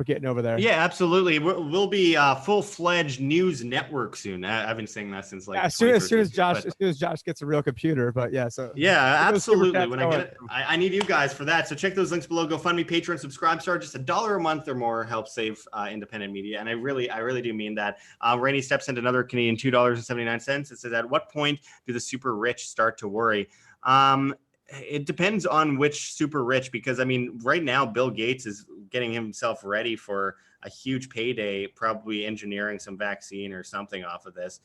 getting over there. Yeah, absolutely. We'll be full-fledged news network soon. I've been saying that since like as soon as Josh gets a real computer. But yeah, so yeah, absolutely. When I get it, I need you guys for that. So check those links below. GoFundMe, Patreon, subscribe star. Just $1 a month or more helps save independent media, and I really do mean that. Rainy Steps sent another Canadian $2.79. It says, at what point do the super rich start to worry? It depends on which super rich, because I mean, right now, Bill Gates is getting himself ready for a huge payday, probably engineering some vaccine or something off of this.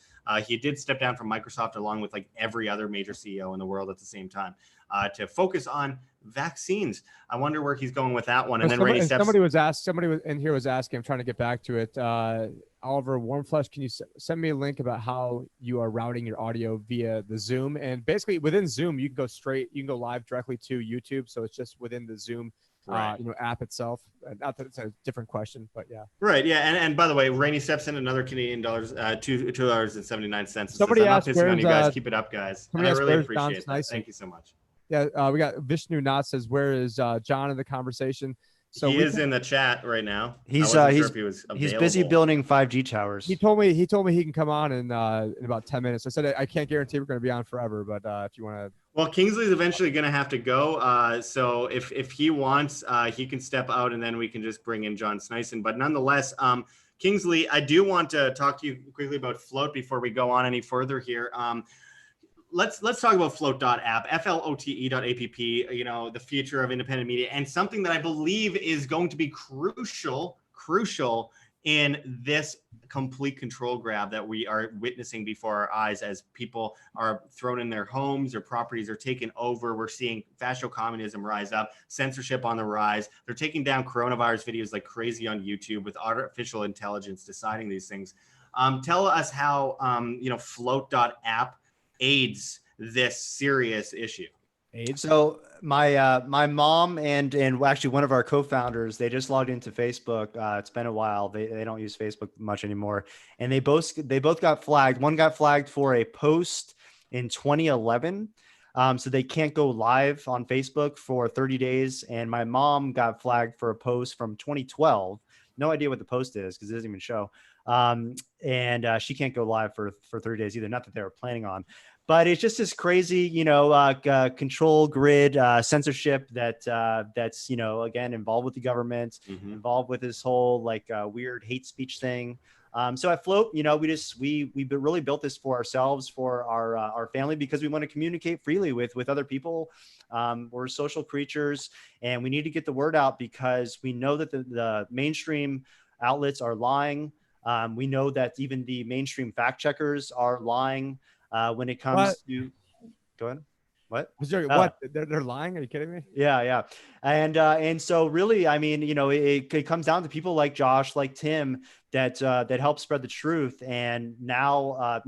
He did step down from Microsoft along with like every other major CEO in the world at the same time to focus on vaccines. I wonder where he's going with that one. And then somebody was in here was asking, I'm trying to get back to it. Oliver Warmflesh, can you send me a link about how you are routing your audio via the Zoom? And basically within Zoom, you can go live directly to YouTube. So it's just within the Zoom app itself. Not that it's a different question, but yeah. Right. Yeah. And by the way, Rainy Steps in another Canadian dollars, $2.79. Somebody asked, you guys. Keep it up, guys. And I really appreciate that. Thank you so much. Yeah. We got Vishnu Nath says, where is John in the conversation? So he is in the chat right now. He's busy building 5G towers. He told me he can come on in about 10 minutes. I said I can't guarantee we're going to be on forever, but if you want to. Well, Kingsley's eventually going to have to go. So if he wants, he can step out, and then we can just bring in John Snyson. But nonetheless, Kingsley, I do want to talk to you quickly about Float before we go on any further here. Let's talk about float.app, flote.app, you know, the future of independent media, and something that I believe is going to be crucial in this complete control grab that we are witnessing before our eyes as people are thrown in their homes, their properties are taken over. We're seeing fascio communism rise up, censorship on the rise. They're taking down coronavirus videos like crazy on YouTube with artificial intelligence deciding these things. Tell us how, float.app aids this serious issue. So my mom and actually one of our co-founders, they just logged into Facebook. It's been a while. They don't use Facebook much anymore, and they both got flagged. One got flagged for a post in 2011, so they can't go live on Facebook for 30 days. And my mom got flagged for a post from 2012. No idea what the post is because it doesn't even show. And she can't go live for 30 days either. Not that they were planning on. But it's just this crazy, control grid censorship that's, again, involved with the government, involved with this whole weird hate speech thing. So at Float, we really built this for ourselves, for our family, because we want to communicate freely with other people. We're social creatures, and we need to get the word out because we know that the mainstream outlets are lying. We know that even the mainstream fact checkers are lying. When it comes to, go ahead. What? What? They're lying? Are you kidding me? Yeah. And so really, I mean, it comes down to people like Josh, like Tim, that help spread the truth. And now,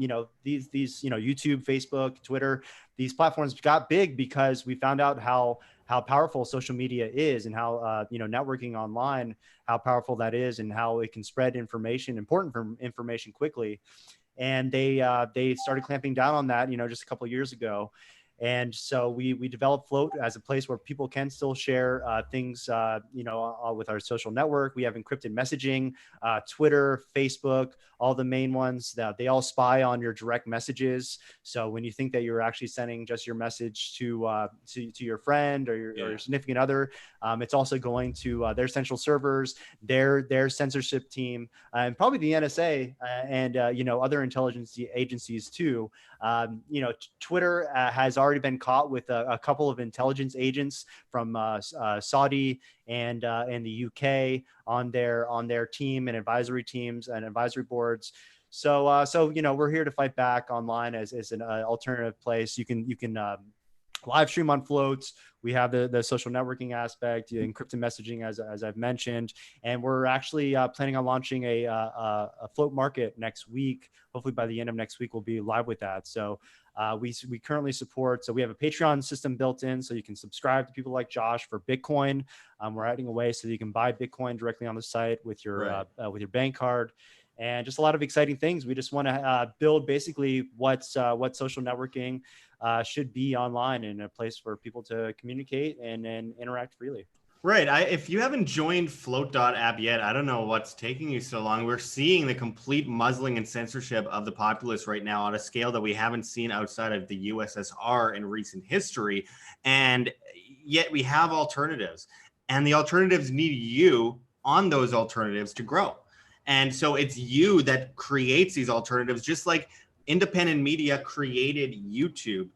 these YouTube, Facebook, Twitter, these platforms got big because we found out how powerful social media is, and how networking online, how powerful that is, and how it can spread important information quickly. And they started clamping down on that, just a couple of years ago. And so we developed Float as a place where people can still share things, with our social network. We have encrypted messaging, Twitter, Facebook, all the main ones. That they all spy on your direct messages. So when you think that you're actually sending just your message to your friend or your significant other, it's also going to their central servers, their censorship team, and probably the NSA and other intelligence agencies too. Twitter has already been caught with a couple of intelligence agents from Saudi and the UK on their team and advisory teams and advisory boards. So we're here to fight back online as an alternative place. You can live stream on Floats. We have the social networking aspect, the encrypted messaging, as I've mentioned, and we're actually planning on launching a Float market next week. Hopefully by the end of next week, we'll be live with that. So we currently support. So we have a Patreon system built in, so you can subscribe to people like Josh for Bitcoin. We're adding a way so that you can buy Bitcoin directly on the site with your bank card. And just a lot of exciting things. We just want to build basically what social networking should be online, in a place for people to communicate and interact freely. Right. If you haven't joined float.app yet, I don't know what's taking you so long. We're seeing the complete muzzling and censorship of the populace right now on a scale that we haven't seen outside of the USSR in recent history. And yet we have alternatives, and the alternatives need you on those alternatives to grow. And so it's you that creates these alternatives, just like independent media created YouTube.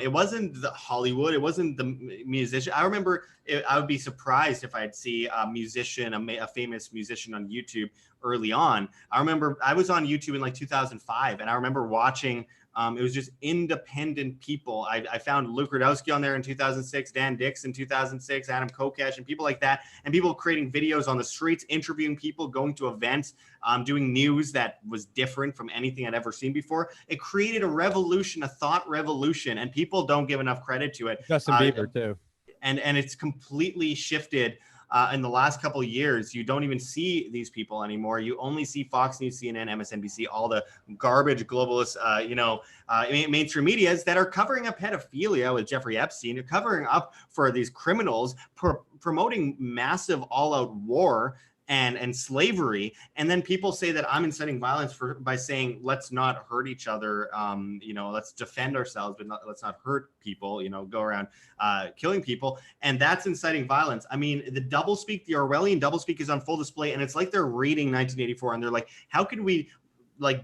It wasn't the Hollywood. It wasn't the musician. I remember I would be surprised if I'd see a musician, a famous musician on YouTube early on. I remember I was on YouTube in 2005, and I remember watching. It was just independent people. I found Luke Rudowski on there in 2006, Dan Dix in 2006, Adam Kokesh, and people like that, and people creating videos on the streets, interviewing people, going to events, doing news that was different from anything I'd ever seen before. It created a revolution, a thought revolution, and people don't give enough credit to it. Justin Bieber too. And it's completely shifted. In the last couple of years, you don't even see these people anymore. You only see Fox News, CNN, MSNBC, all the garbage globalist, mainstream medias that are covering up pedophilia with Jeffrey Epstein. They're covering up for these criminals, promoting massive all-out war and slavery. And then people say that I'm inciting violence by saying, let's not hurt each other. Let's defend ourselves, but let's not hurt people, go around killing people. And that's inciting violence. I mean, the doublespeak, the Orwellian doublespeak is on full display. And it's like they're reading 1984 and they're like, how can we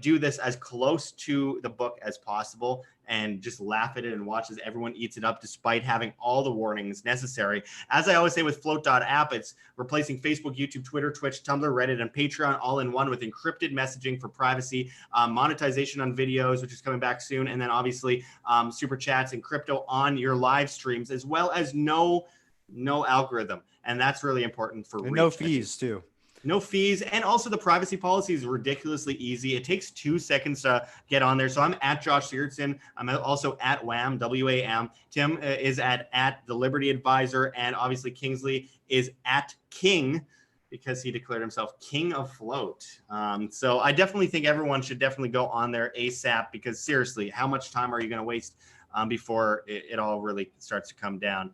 do this as close to the book as possible and just laugh at it and watch as everyone eats it up, despite having all the warnings necessary. As I always say with Float.app, it's replacing Facebook, YouTube, Twitter, Twitch, Tumblr, Reddit, and Patreon all in one, with encrypted messaging for privacy, monetization on videos, which is coming back soon, and then obviously super chats and crypto on your live streams, as well as no algorithm. And that's really important for reach. No fees too. No fees. And also the privacy policy is ridiculously easy. It takes 2 seconds to get on there. So I'm at Josh Sigurdson. I'm also at WAM, W-A-M. Tim is at the Liberty Advisor. And obviously Kingsley is at King, because he declared himself King of Float. So I definitely think everyone should definitely go on there ASAP, because seriously, how much time are you going to waste before it all really starts to come down?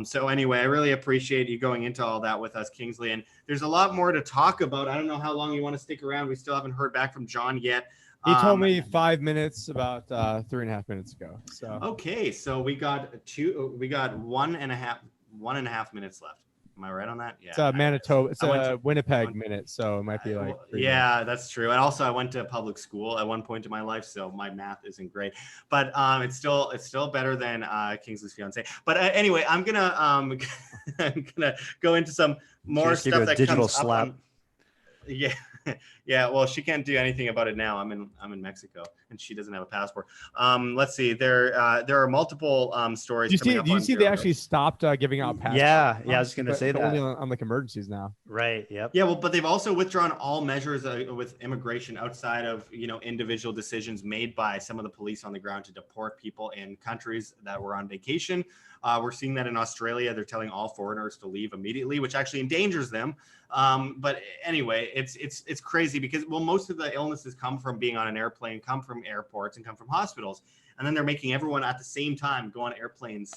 So anyway, I really appreciate you going into all that with us, Kingsley. And there's a lot more to talk about. I don't know how long you want to stick around. We still haven't heard back from John yet. He told me 5 minutes about 3.5 minutes ago. So okay, so we got 1.5 minutes left. Am I right on that? Yeah. It's Manitoba. It's a Winnipeg minute, so it might be like. Yeah, that's true. And also, I went to public school at one point in my life, so my math isn't great. But it's still better than Kingsley's fiance. But anyway, I'm gonna go into some more stuff that digital comes slap. up on, yeah. Yeah, well, she can't do anything about it now. I'm in Mexico, and she doesn't have a passport. Let's see. There are multiple stories. Do you see they actually stopped giving out passports? Yeah, I was going to say that. Only on like emergencies now. Right. Yep. Yeah, well, but they've also withdrawn all measures with immigration outside of individual decisions made by some of the police on the ground to deport people in countries that were on vacation. We're seeing that in Australia. They're telling all foreigners to leave immediately, which actually endangers them. But anyway, it's crazy because, well, most of the illnesses come from being on an airplane, come from airports, and come from hospitals. And then they're making everyone at the same time go on airplanes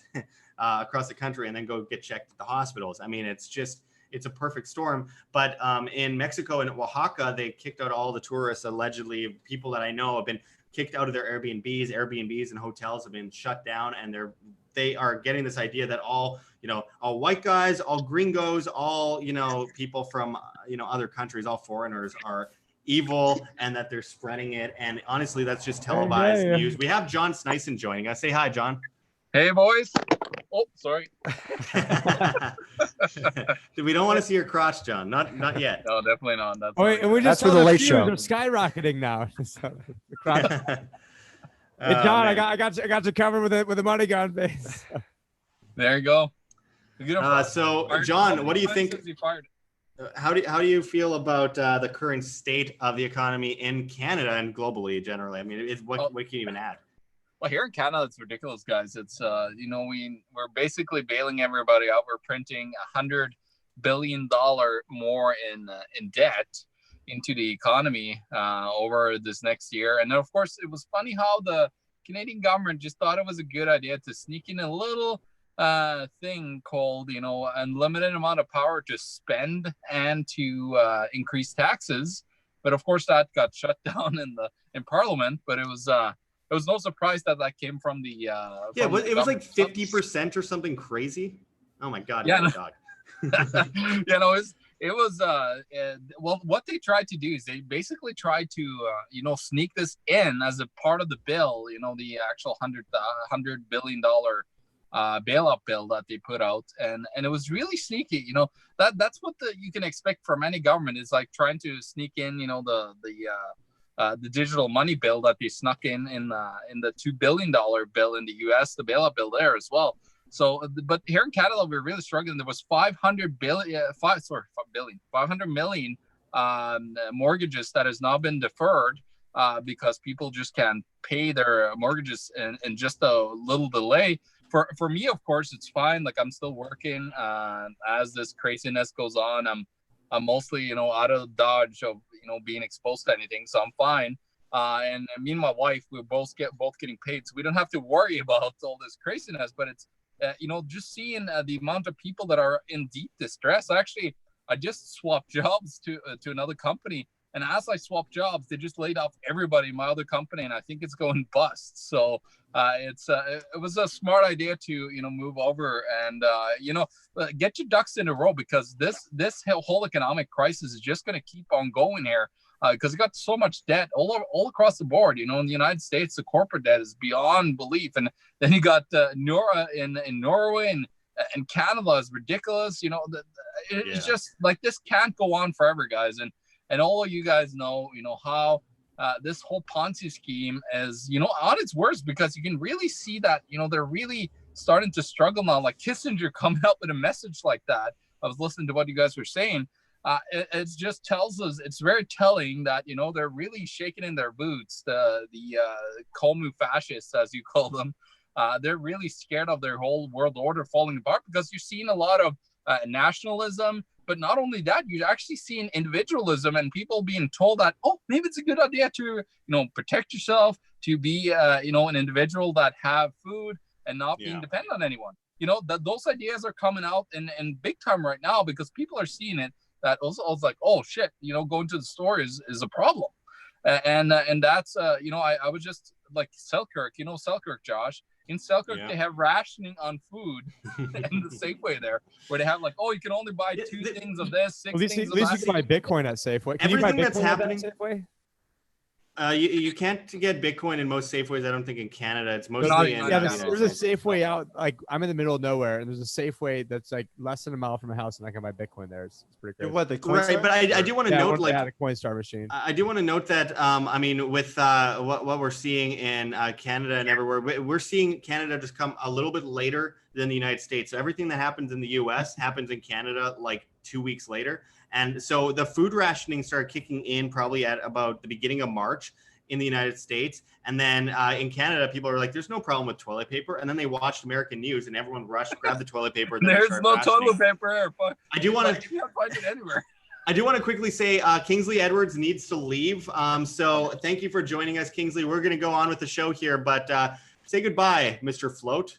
across the country and then go get checked at the hospitals. I mean, it's a perfect storm. But in Mexico and Oaxaca, they kicked out all the tourists. Allegedly, people that I know have been kicked out of their Airbnbs and hotels have been shut down, and they are getting this idea that all white guys, all gringos, all people from other countries, all foreigners are evil, and that they're spreading it. And honestly, that's just televised news. We have John Snyson joining us. Say hi, John. Hey, boys. Oh, sorry. We don't want to see your crotch, John. Not yet. No, definitely not. And we just That's for the late show. They're skyrocketing now. Hey, John, I got you covered with a money gun face. There you go. So, John, what do you think? How do you feel about the current state of the economy in Canada and globally generally? I mean, what can you even add? Well, here in Canada, it's ridiculous, guys. It's we're basically bailing everybody out. We're printing $100 billion more in debt into the economy over this next year. And then, of course, it was funny how the Canadian government just thought it was a good idea to sneak in a little thing called, unlimited amount of power to spend and to increase taxes. But of course, that got shut down in Parliament. But it was no surprise that came from the it was like 50% or something crazy. Oh my God! Yeah, dog. It was well, what they tried to do is they basically tried to sneak this in as a part of the bill, the actual $100 billion bailout bill that they put out, and it was really sneaky. That's what you can expect from any government, is like trying to sneak in the digital money bill that they snuck in the $2 billion bill in the US, the bailout bill there as well. So, but here in Canada, we're really struggling. There was 500 million mortgages that has now been deferred because people just can't pay their mortgages in just a little delay. For me, of course, it's fine. Like, I'm still working as this craziness goes on. I'm mostly, out of dodge of, being exposed to anything. So I'm fine. And me and my wife, we're both getting paid. So we don't have to worry about all this craziness, but it's, just seeing the amount of people that are in deep distress. I just swapped jobs to another company. And as I swapped jobs, they just laid off everybody in my other company, and I think it's going bust. So it was a smart idea to move over and get your ducks in a row, because this whole economic crisis is just going to keep on going here, because it got so much debt all across the board. In the United States, the corporate debt is beyond belief, and then you got Nora in Norway, and Canada is ridiculous. It's just like, this can't go on forever, guys. And all of you guys know, how this whole Ponzi scheme is, on its worst, because you can really see that, they're really starting to struggle now. Like Kissinger coming up with a message like that. I was listening to what you guys were saying. It just tells us, it's very telling that, they're really shaking in their boots. The Komu fascists, as you call them, they're really scared of their whole world order falling apart, because you're seeing a lot of nationalism. But not only that, you're actually seeing individualism and people being told that, oh, maybe it's a good idea to, protect yourself, to be, an individual that have food and not being dependent on anyone. Those ideas are coming out in big time right now, because people are seeing it, that also like, oh shit, going to the store is a problem. And that's I was just like Selkirk, Selkirk, Josh. In Selkirk, they have rationing on food in the Safeway there, where they have like, oh, you can only buy 2 things of this, 6 things of that. At least you can buy Bitcoin at Safeway. Can you buy Bitcoin that's happening at Safeway? You can't get Bitcoin in most Safeways. I don't think in Canada. It's mostly in. Yeah, there's a Safeway out. Like I'm in the middle of nowhere, and there's a Safeway that's like less than a mile from my house, and I can buy Bitcoin there. It's pretty great. What the coin right? But I do want to note, like, a Coinstar machine. I do want to note that I mean, with what we're seeing in Canada and everywhere, we're seeing Canada just come a little bit later than the United States. So everything that happens in the U.S. happens in Canada like 2 weeks later. And so the food rationing started kicking in probably at about the beginning of March in the United States. And then in Canada, people are like, there's no problem with toilet paper. And then they watched American news and everyone rushed, grabbed the toilet paper. And there's no toilet paper. I do want to can't find it anywhere. I do want to quickly say Kingsley Edwards needs to leave. So thank you for joining us, Kingsley. We're going to go on with the show here, but say goodbye, Mr. Float.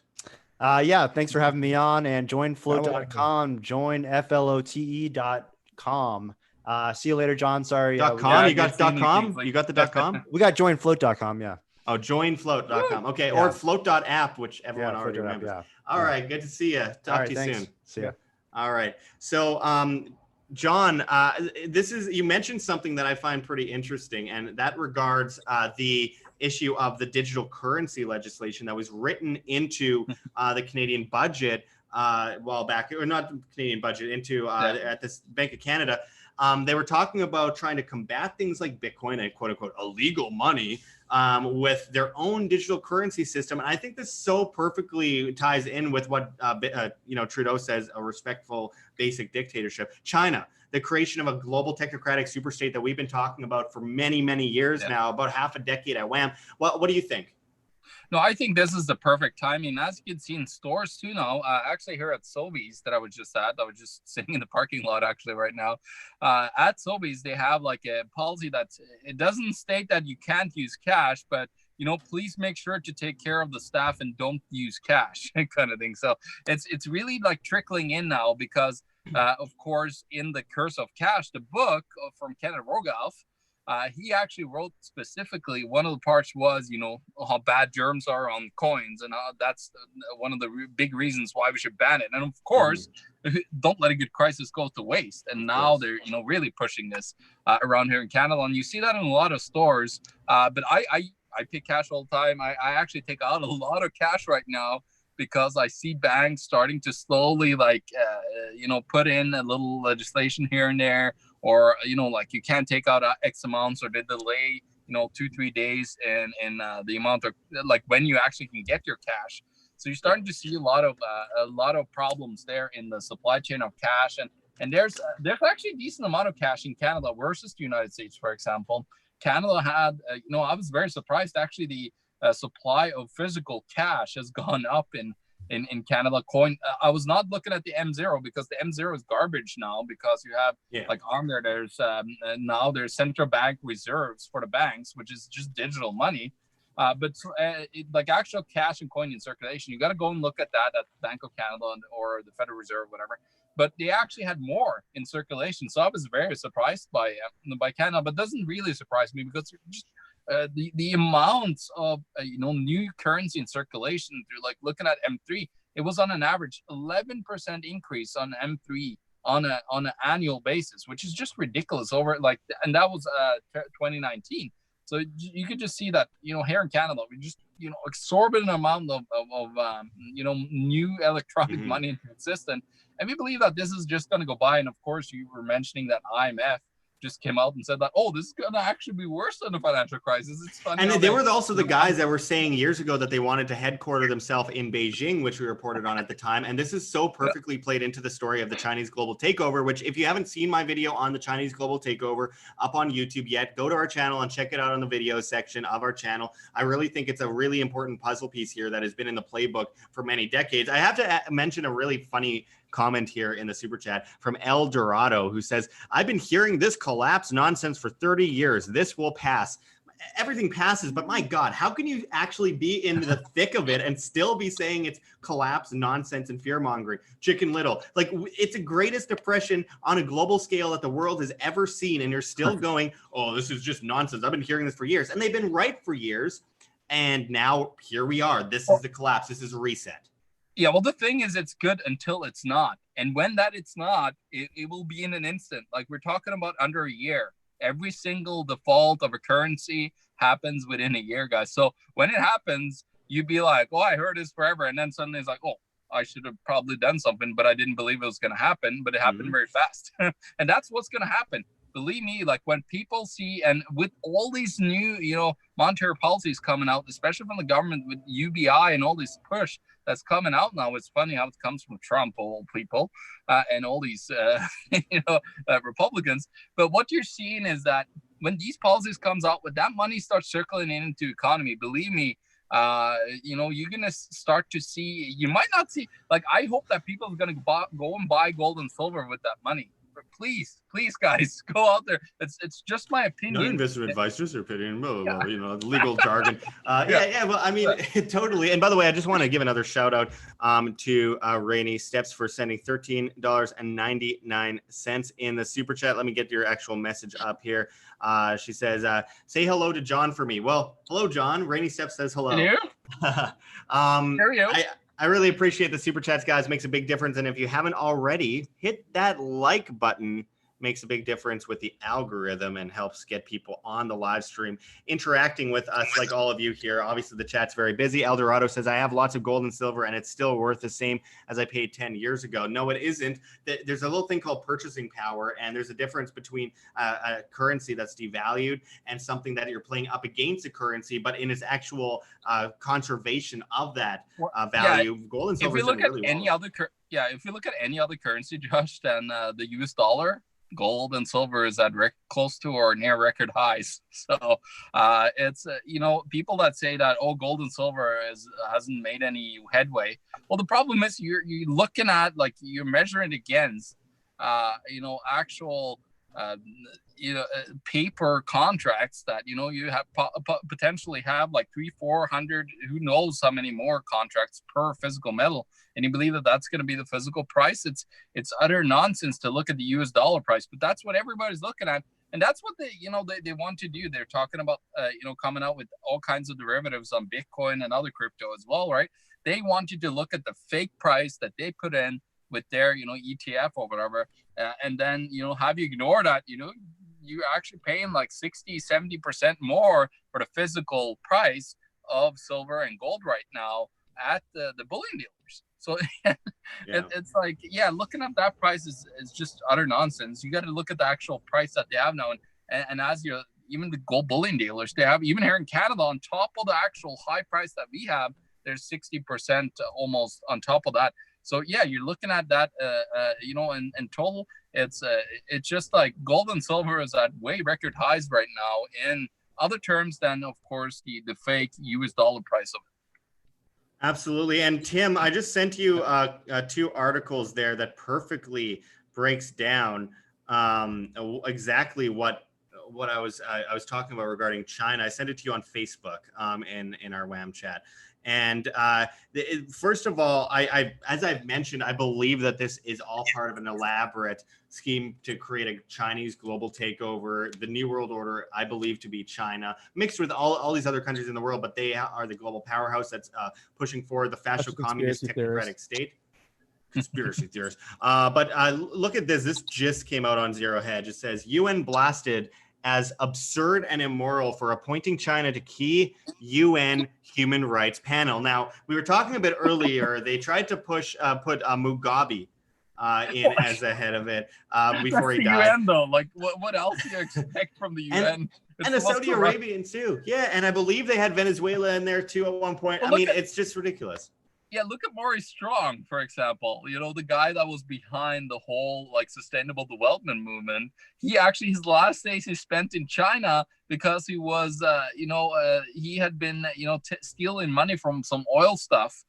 Yeah, thanks for having me on, and join float.com, join flote.com. See you later, John. Sorry. .com? You got .com? You got the .com? We got joinfloat.com, yeah. Oh, joinfloat.com. Okay, yeah. Or float.app, which everyone already remembers. Yeah. All right, good to see you. Talk to you soon. See ya. All right. So, John, you mentioned something that I find pretty interesting, and that regards the issue of the digital currency legislation that was written into the Canadian budget a while back, or not Canadian budget, into at this Bank of Canada. They were talking about trying to combat things like Bitcoin and quote unquote illegal money with their own digital currency system. And I think this so perfectly ties in with what Trudeau says, a respectful basic dictatorship. China, the creation of a global technocratic superstate that we've been talking about for many, many years now, about half a decade at Wham. What do you think? No, I think this is the perfect timing. As you can see in stores too now, actually here at Sobeys that I was just sitting in the parking lot actually right now. At Sobeys, they have like a policy it doesn't state that you can't use cash, but please make sure to take care of the staff and don't use cash kind of thing. So it's really like trickling in now because of course, in The Curse of Cash, the book from Kenneth Rogoff, he actually wrote specifically, one of the parts was, how bad germs are on coins. And that's one of the big reasons why we should ban it. And of course, don't let a good crisis go to waste. And now they're, really pushing this around here in Canada. And you see that in a lot of stores. But I pay cash all the time. I actually take out a lot of cash right now because I see banks starting to slowly put in a little legislation here and there. Or, like you can't take out X amounts, or they delay, 2-3 days in the amount of like when you actually can get your cash. So you're starting to see a lot of problems there in the supply chain of cash. And there's actually a decent amount of cash in Canada versus the United States, for example. Canada had, I was very surprised actually the supply of physical cash has gone up in Canada. Coin. I was not looking at the M0 because the M0 is garbage now because you have like on there's now there's central bank reserves for the banks, which is just digital money. But like actual cash and coin in circulation, you got to go and look at that at Bank of Canada or the Federal Reserve, whatever. But they actually had more in circulation, so I was very surprised by Canada. But it doesn't really surprise me because just the amounts of new currency in circulation through like looking at M3, it was on an average 11% increase on M3 on an annual basis, which is just ridiculous and that was 2019. So you could just see that here in Canada we just exorbitant amount of new electronic money into existence, and we believe that this is just going to go by. And of course you were mentioning that IMF just came out and said that, this is going to actually be worse than the financial crisis. It's funny. And they were also the guys that were saying years ago that they wanted to headquarter themselves in Beijing, which we reported on at the time. And this is so perfectly played into the story of the Chinese global takeover, which if you haven't seen my video on the Chinese global takeover up on YouTube yet, go to our channel and check it out on the video section of our channel. I really think it's a really important puzzle piece here that has been in the playbook for many decades. I have to mention a really funny comment here in the super chat from El Dorado, who says, I've been hearing this collapse nonsense for 30 years. This will pass. everything passes, but my God, how can you actually be in the thick of it and still be saying it's collapse, nonsense, and fear mongering? Chicken Little, like it's the greatest depression on a global scale that the world has ever seen, and you're still going, oh, this is just nonsense. I've been hearing this for years, and they've been right for years, and now here we are. This is the collapse. This is a reset. Yeah, well, the thing is, it's good until it's not, and when that it's not, it will be in an instant. Like we're talking about under a year. Every single default of a currency happens within a year, guys. So when it happens, you'd be like, oh, I heard this forever. And then suddenly it's like, oh, I should have probably done something, but I didn't believe it was going to happen. But it happened very fast. And that's what's going to happen. Believe me, like when people see, and with all these new, monetary policies coming out, especially from the government with UBI and all this push that's coming out now. It's funny how it comes from Trump, old people, and all these, Republicans. But what you're seeing is that when these policies comes out, when that money starts circling into the economy, believe me, you're going to start to see, you might not see, like, I hope that people are going to go and buy gold and silver with that money. But please, guys, go out there. It's just my opinion. No investment advice, just your opinion. Legal jargon. Well, I mean, totally. And by the way, I just want to give another shout out to Rainy Steps for sending $13.99 in the super chat. Let me get your actual message up here. She says, "Say hello to John for me." Well, hello, John. Rainy Steps says hello. Hello. I really appreciate the super chats, guys. Makes a big difference. And if you haven't already, hit that like button. Makes a big difference with the algorithm and helps get people on the live stream interacting with us, like all of you here. Obviously, the chat's very busy. Eldorado says, I have lots of gold and silver, and it's still worth the same as I paid 10 years ago. No, it isn't. There's a little thing called purchasing power, and there's a difference between a currency that's devalued and something that you're playing up against a currency, but in its actual conservation of that value, gold and silver. If you look at any other currency, Josh, than the US dollar, gold and silver is at close to or near record highs. So it's people that say that gold and silver hasn't made any headway. Well, the problem is you're looking at, like, you're measuring against actual paper contracts that you have potentially have like 300-400, who knows how many more contracts per physical metal, and you believe that that's going to be the physical price. It's utter nonsense to look at the US dollar price, but that's what everybody's looking at, and that's what they want to do. They're talking about coming out with all kinds of derivatives on Bitcoin and other crypto as well, right? They want you to look at the fake price that they put in with their ETF or whatever, and then have you ignore that. You're actually paying like 60-70% more for the physical price of silver and gold right now at the bullion dealers. So it's like, looking at that price is just utter nonsense. You got to look at the actual price that they have now, and as even the gold bullion dealers, they have, even here in Canada, on top of the actual high price that we have, there's 60% almost on top of that. So you're looking at that, in total, it's just like gold and silver is at way record highs right now in other terms than, of course, the fake US dollar price of it. Absolutely. And Tim, I just sent you 2 articles there that perfectly breaks down exactly what I was talking about regarding China. I sent it to you on Facebook in our WAM chat. And first of all, I as I've mentioned, I believe that this is all part of an elaborate scheme to create a Chinese global takeover. The New World Order, I believe to be China, mixed with all these other countries in the world, but they are the global powerhouse that's pushing forward the fascist communist technocratic state. Conspiracy theorists. But look at this. This just came out on Zero Hedge. It says UN blasted as absurd and immoral for appointing China to key UN human rights panel. Now, we were talking a bit earlier. They tried to put Mugabe in as the head of it before he died. UN, though, like what else do you expect from the UN? And the Saudi Arabians too. Yeah, and I believe they had Venezuela in there too at one point. Well, it's just ridiculous. Yeah, look at Maurice Strong, for example. The guy that was behind the whole sustainable development movement. He actually, his last days he spent in China because he was, he had been, stealing money from some oil stuff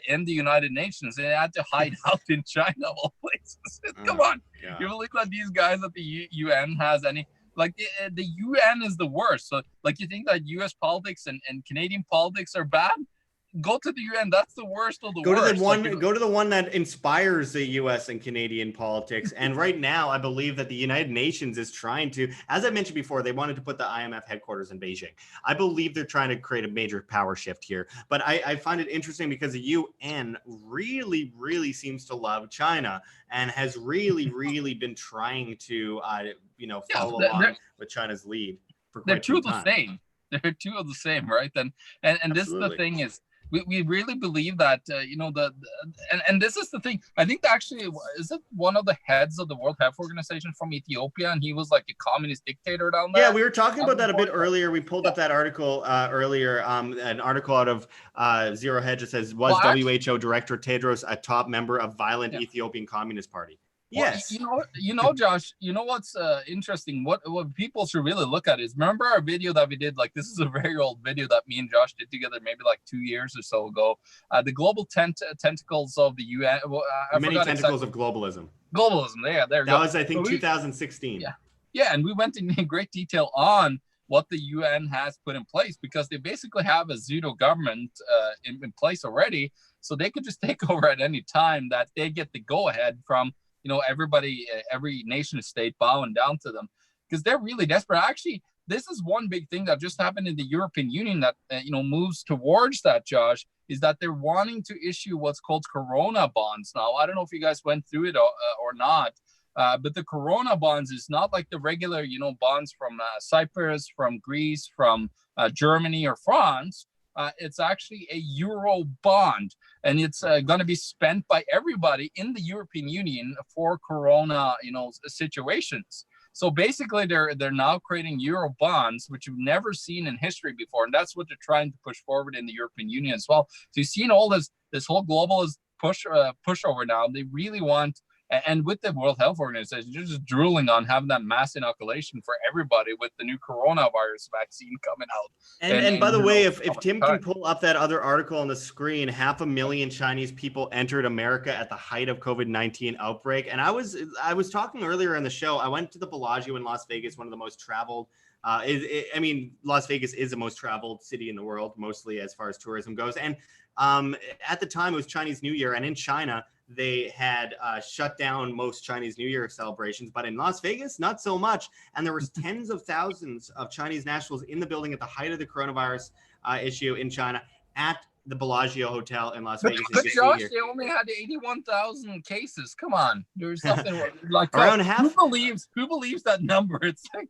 in the United Nations, and he had to hide out in China of all places. Come on, you believe that these guys at the UN has any? Like the UN is the worst. So like you think that US politics and Canadian politics are bad? Go to the UN. That's the worst of the Go worst. to the one. Go to the one that inspires the U.S. and Canadian politics. And right now, I believe that the United Nations is trying to, as I mentioned before, they wanted to put the IMF headquarters in Beijing. I believe they're trying to create a major power shift here. But I find it interesting because the UN really, really seems to love China and has really, really been trying to, follow along with China's lead for quite some time. They're two of the same. They're two of the same, right? And this is the thing is. We really believe that and this is the thing. I think actually is it one of the heads of the World Health Organization from Ethiopia, and he was like a communist dictator down there. Yeah, we were talking about that a bit earlier. We pulled up that article earlier, an article out of Zero Hedge that says, was WHO Director Tedros a top member of violent Ethiopian Communist Party? Yes. Well, Josh, what's interesting, what people should really look at is, remember our video that we did, like this is a very old video that me and Josh did together maybe like 2 years or so ago, the global tentacles of the UN. Many tentacles of globalism. Globalism, yeah, there you go. That was, I think, 2016. Yeah, and we went in great detail on what the UN has put in place, because they basically have a pseudo government in place already, so they could just take over at any time that they get the go-ahead from everybody, every nation state bowing down to them, because they're really desperate. Actually, this is one big thing that just happened in the European Union that moves towards that, Josh, is that they're wanting to issue what's called Corona bonds now. I don't know if you guys went through it or not, but the Corona bonds is not like the regular bonds from Cyprus, from Greece, from Germany or France. It's actually a euro bond, and it's going to be spent by everybody in the European Union for Corona, situations. So basically, they're now creating euro bonds, which you've never seen in history before, and that's what they're trying to push forward in the European Union as well. So you've seen all this whole globalist pushover now. They really want. And with the World Health Organization, you're just drooling on having that mass inoculation for everybody with the new coronavirus vaccine coming out. And by the way, if Tim can pull up that other article on the screen, 500,000 Chinese people entered America at the height of COVID-19 outbreak. And I was talking earlier in the show, I went to the Bellagio in Las Vegas, one of the most traveled. Las Vegas is the most traveled city in the world, mostly as far as tourism goes. And at the time, it was Chinese New Year. And in China, they had shut down most Chinese New Year celebrations, but in Las Vegas, not so much. And there was tens of thousands of Chinese nationals in the building at the height of the coronavirus issue in China at the Bellagio Hotel in Las Vegas. But Josh, they only had 81,000 cases. Come on, there's something like around half. Who believes that number? It's like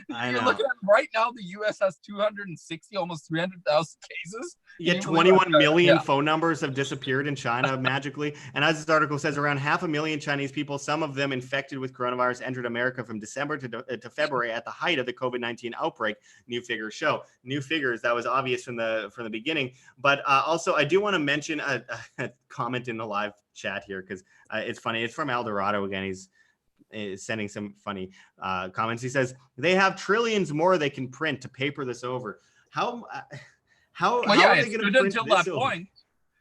you're looking at right now. The U.S. has 260, almost 300,000 cases. Yeah, 21 million phone numbers have disappeared in China magically. And as this article says, around 500,000 Chinese people, some of them infected with coronavirus, entered America from December to February at the height of the COVID-19 outbreak. New figures show. New figures, that was obvious from the beginning. But also, I do want to mention a comment in the live chat here because it's funny. It's from Eldorado again. He's sending some funny comments. He says, they have trillions more they can print to paper this over. How are they going to print until that point?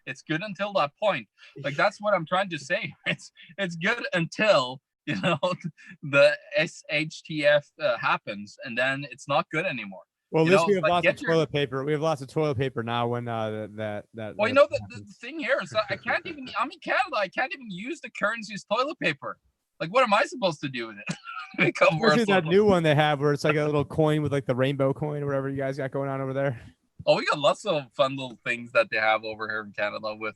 It's good until that point. Like, that's what I'm trying to say. It's good until the SHTF happens, and then it's not good anymore. Well, at least we have lots of toilet paper. We have lots of toilet paper now. When that. Well, the thing here is that I can't even. I'm in Canada. I can't even use the currency as toilet paper. Like, what am I supposed to do with it? Especially that new one they have, where it's like a little coin with like the rainbow coin or whatever you guys got going on over there. Oh, we got lots of fun little things that they have over here in Canada with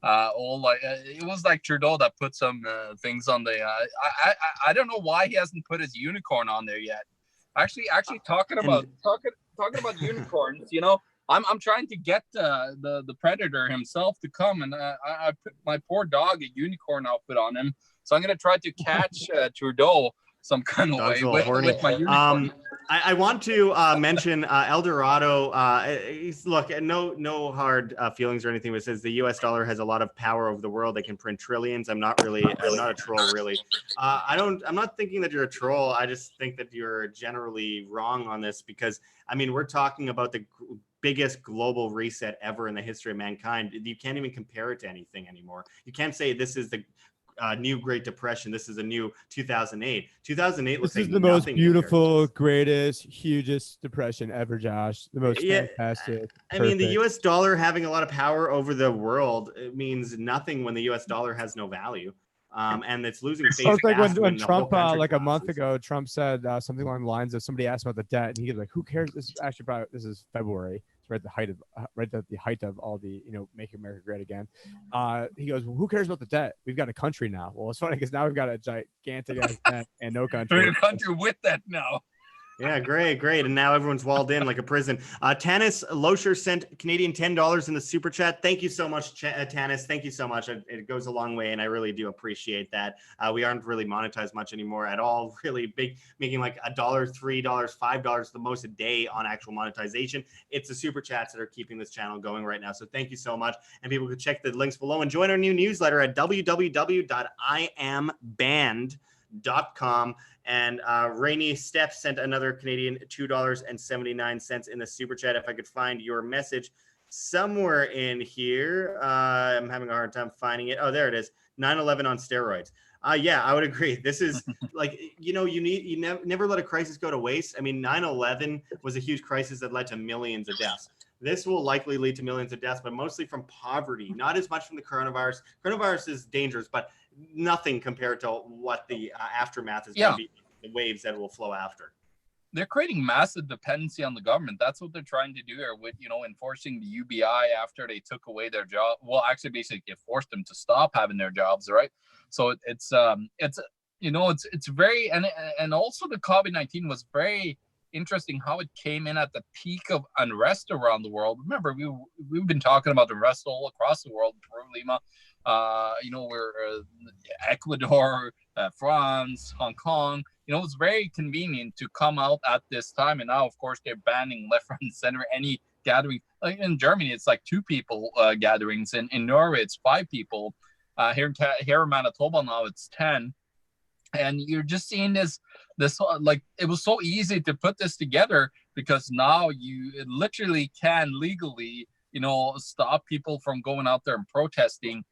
all like it was like Trudeau that put some things on the. I don't know why he hasn't put his unicorn on there yet. Actually, talking about unicorns, I'm trying to get the predator himself to come, and I put my poor dog a unicorn outfit on him. So I'm gonna try to catch Trudeau some kind of way with my unicorn. I want to mention El Dorado. Look, no hard feelings or anything, but it says the U.S. dollar has a lot of power over the world. They can print trillions. I'm not a troll, really. I'm not thinking that you're a troll. I just think that you're generally wrong on this because, I mean, we're talking about the biggest global reset ever in the history of mankind. You can't even compare it to anything anymore. You can't say this is the new Great Depression. This is a new 2008. 2008 looks This like is the most nothing beautiful, greatest, hugest depression ever, Josh. The most Yeah, fantastic. I mean, the perfect. US dollar having a lot of power over the world, it means nothing when the US dollar has no value. And it's losing face So it's like fast when the whole Trump, country like a month collapses. ago, Trump said something along the lines of somebody asked about the debt, and he was like, "Who cares?" This is actually probably this is February. It's right at the height of all the Make America Great Again. He goes, well, "Who cares about the debt? We've got a country now." Well, it's funny because now we've got a gigantic ass debt and no country. We're in a country with that now. Yeah, great. And now everyone's walled in like a prison. Tanis Loescher sent Canadian $10 in the super chat. Thank you so much, Tanis. Thank you so much. It goes a long way, and I really do appreciate that. We aren't really monetized much anymore at all. Really big, making like $1, $3, $5 the most a day on actual monetization. It's the super chats that are keeping this channel going right now. So thank you so much. And people can check the links below and join our new newsletter at www.iamband.com. And Rainy Steph sent another Canadian $2.79 in the super chat. If I could find your message somewhere in here, I'm having a hard time finding it. Oh, there it is. 9/11 on steroids. Yeah, I would agree. This is like, you never let a crisis go to waste. I mean, 9/11 was a huge crisis that led to millions of deaths. This will likely lead to millions of deaths, but mostly from poverty, not as much from the coronavirus. Coronavirus is dangerous, but nothing compared to what the aftermath is going to be, the waves that will flow after. They're creating massive dependency on the government. That's what they're trying to do here with, enforcing the UBI after they took away their job. Well, actually, basically, it forced them to stop having their jobs, right? So it's very, and also the COVID-19 was very interesting how it came in at the peak of unrest around the world. Remember, we've been talking about unrest all across the world, Peru, Lima, where Ecuador, France, Hong Kong. It's very convenient to come out at this time. And now, of course, they're banning left, right, and center any gathering. Like in Germany, it's like 2 people gatherings. And in Norway, it's 5 people. Here in Manitoba now, it's 10. And you're just seeing this like, it was so easy to put this together because now you literally can legally, stop people from going out there and protesting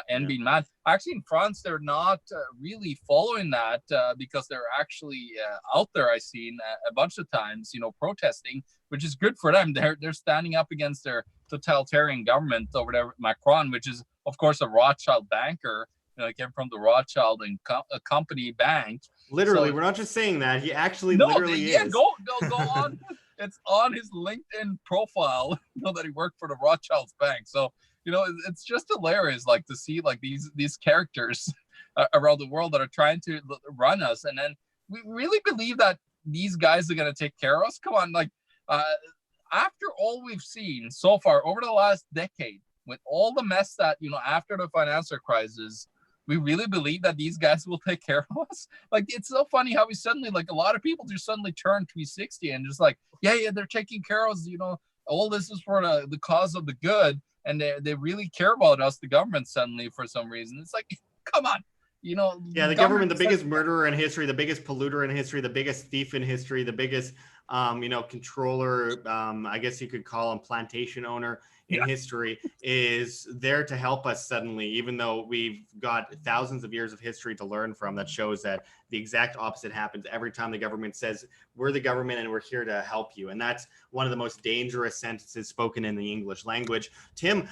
and being mad. Actually, in France, they're not really following that because they're actually out there. I've seen a bunch of times, protesting, which is good for them. They're standing up against their totalitarian government over there, Macron, which is, of course, a Rothschild banker. Came from the Rothschild and Company Bank. Literally, so, we're not just saying that. He actually literally is. Yeah, go on. It's on his LinkedIn profile, that he worked for the Rothschild's bank. So, it's just hilarious, like, to see like these characters around the world that are trying to run us, and then we really believe that these guys are going to take care of us. Come on, like, after all we've seen so far over the last decade, with all the mess that after the financial crisis. We really believe that these guys will take care of us. Like, it's so funny how we suddenly, like, a lot of people just suddenly turn 360 and just like, yeah, they're taking care of us. All this is for the cause of the good. And they really care about us, the government, suddenly, for some reason. It's like, come on. Yeah, the government, the biggest murderer in history, the biggest polluter in history, the biggest thief in history, the biggest, controller, I guess you could call him plantation owner in history, is there to help us suddenly, even though we've got thousands of years of history to learn from that shows that the exact opposite happens every time the government says, we're the government and we're here to help you. And that's one of the most dangerous sentences spoken in the English language. Tim,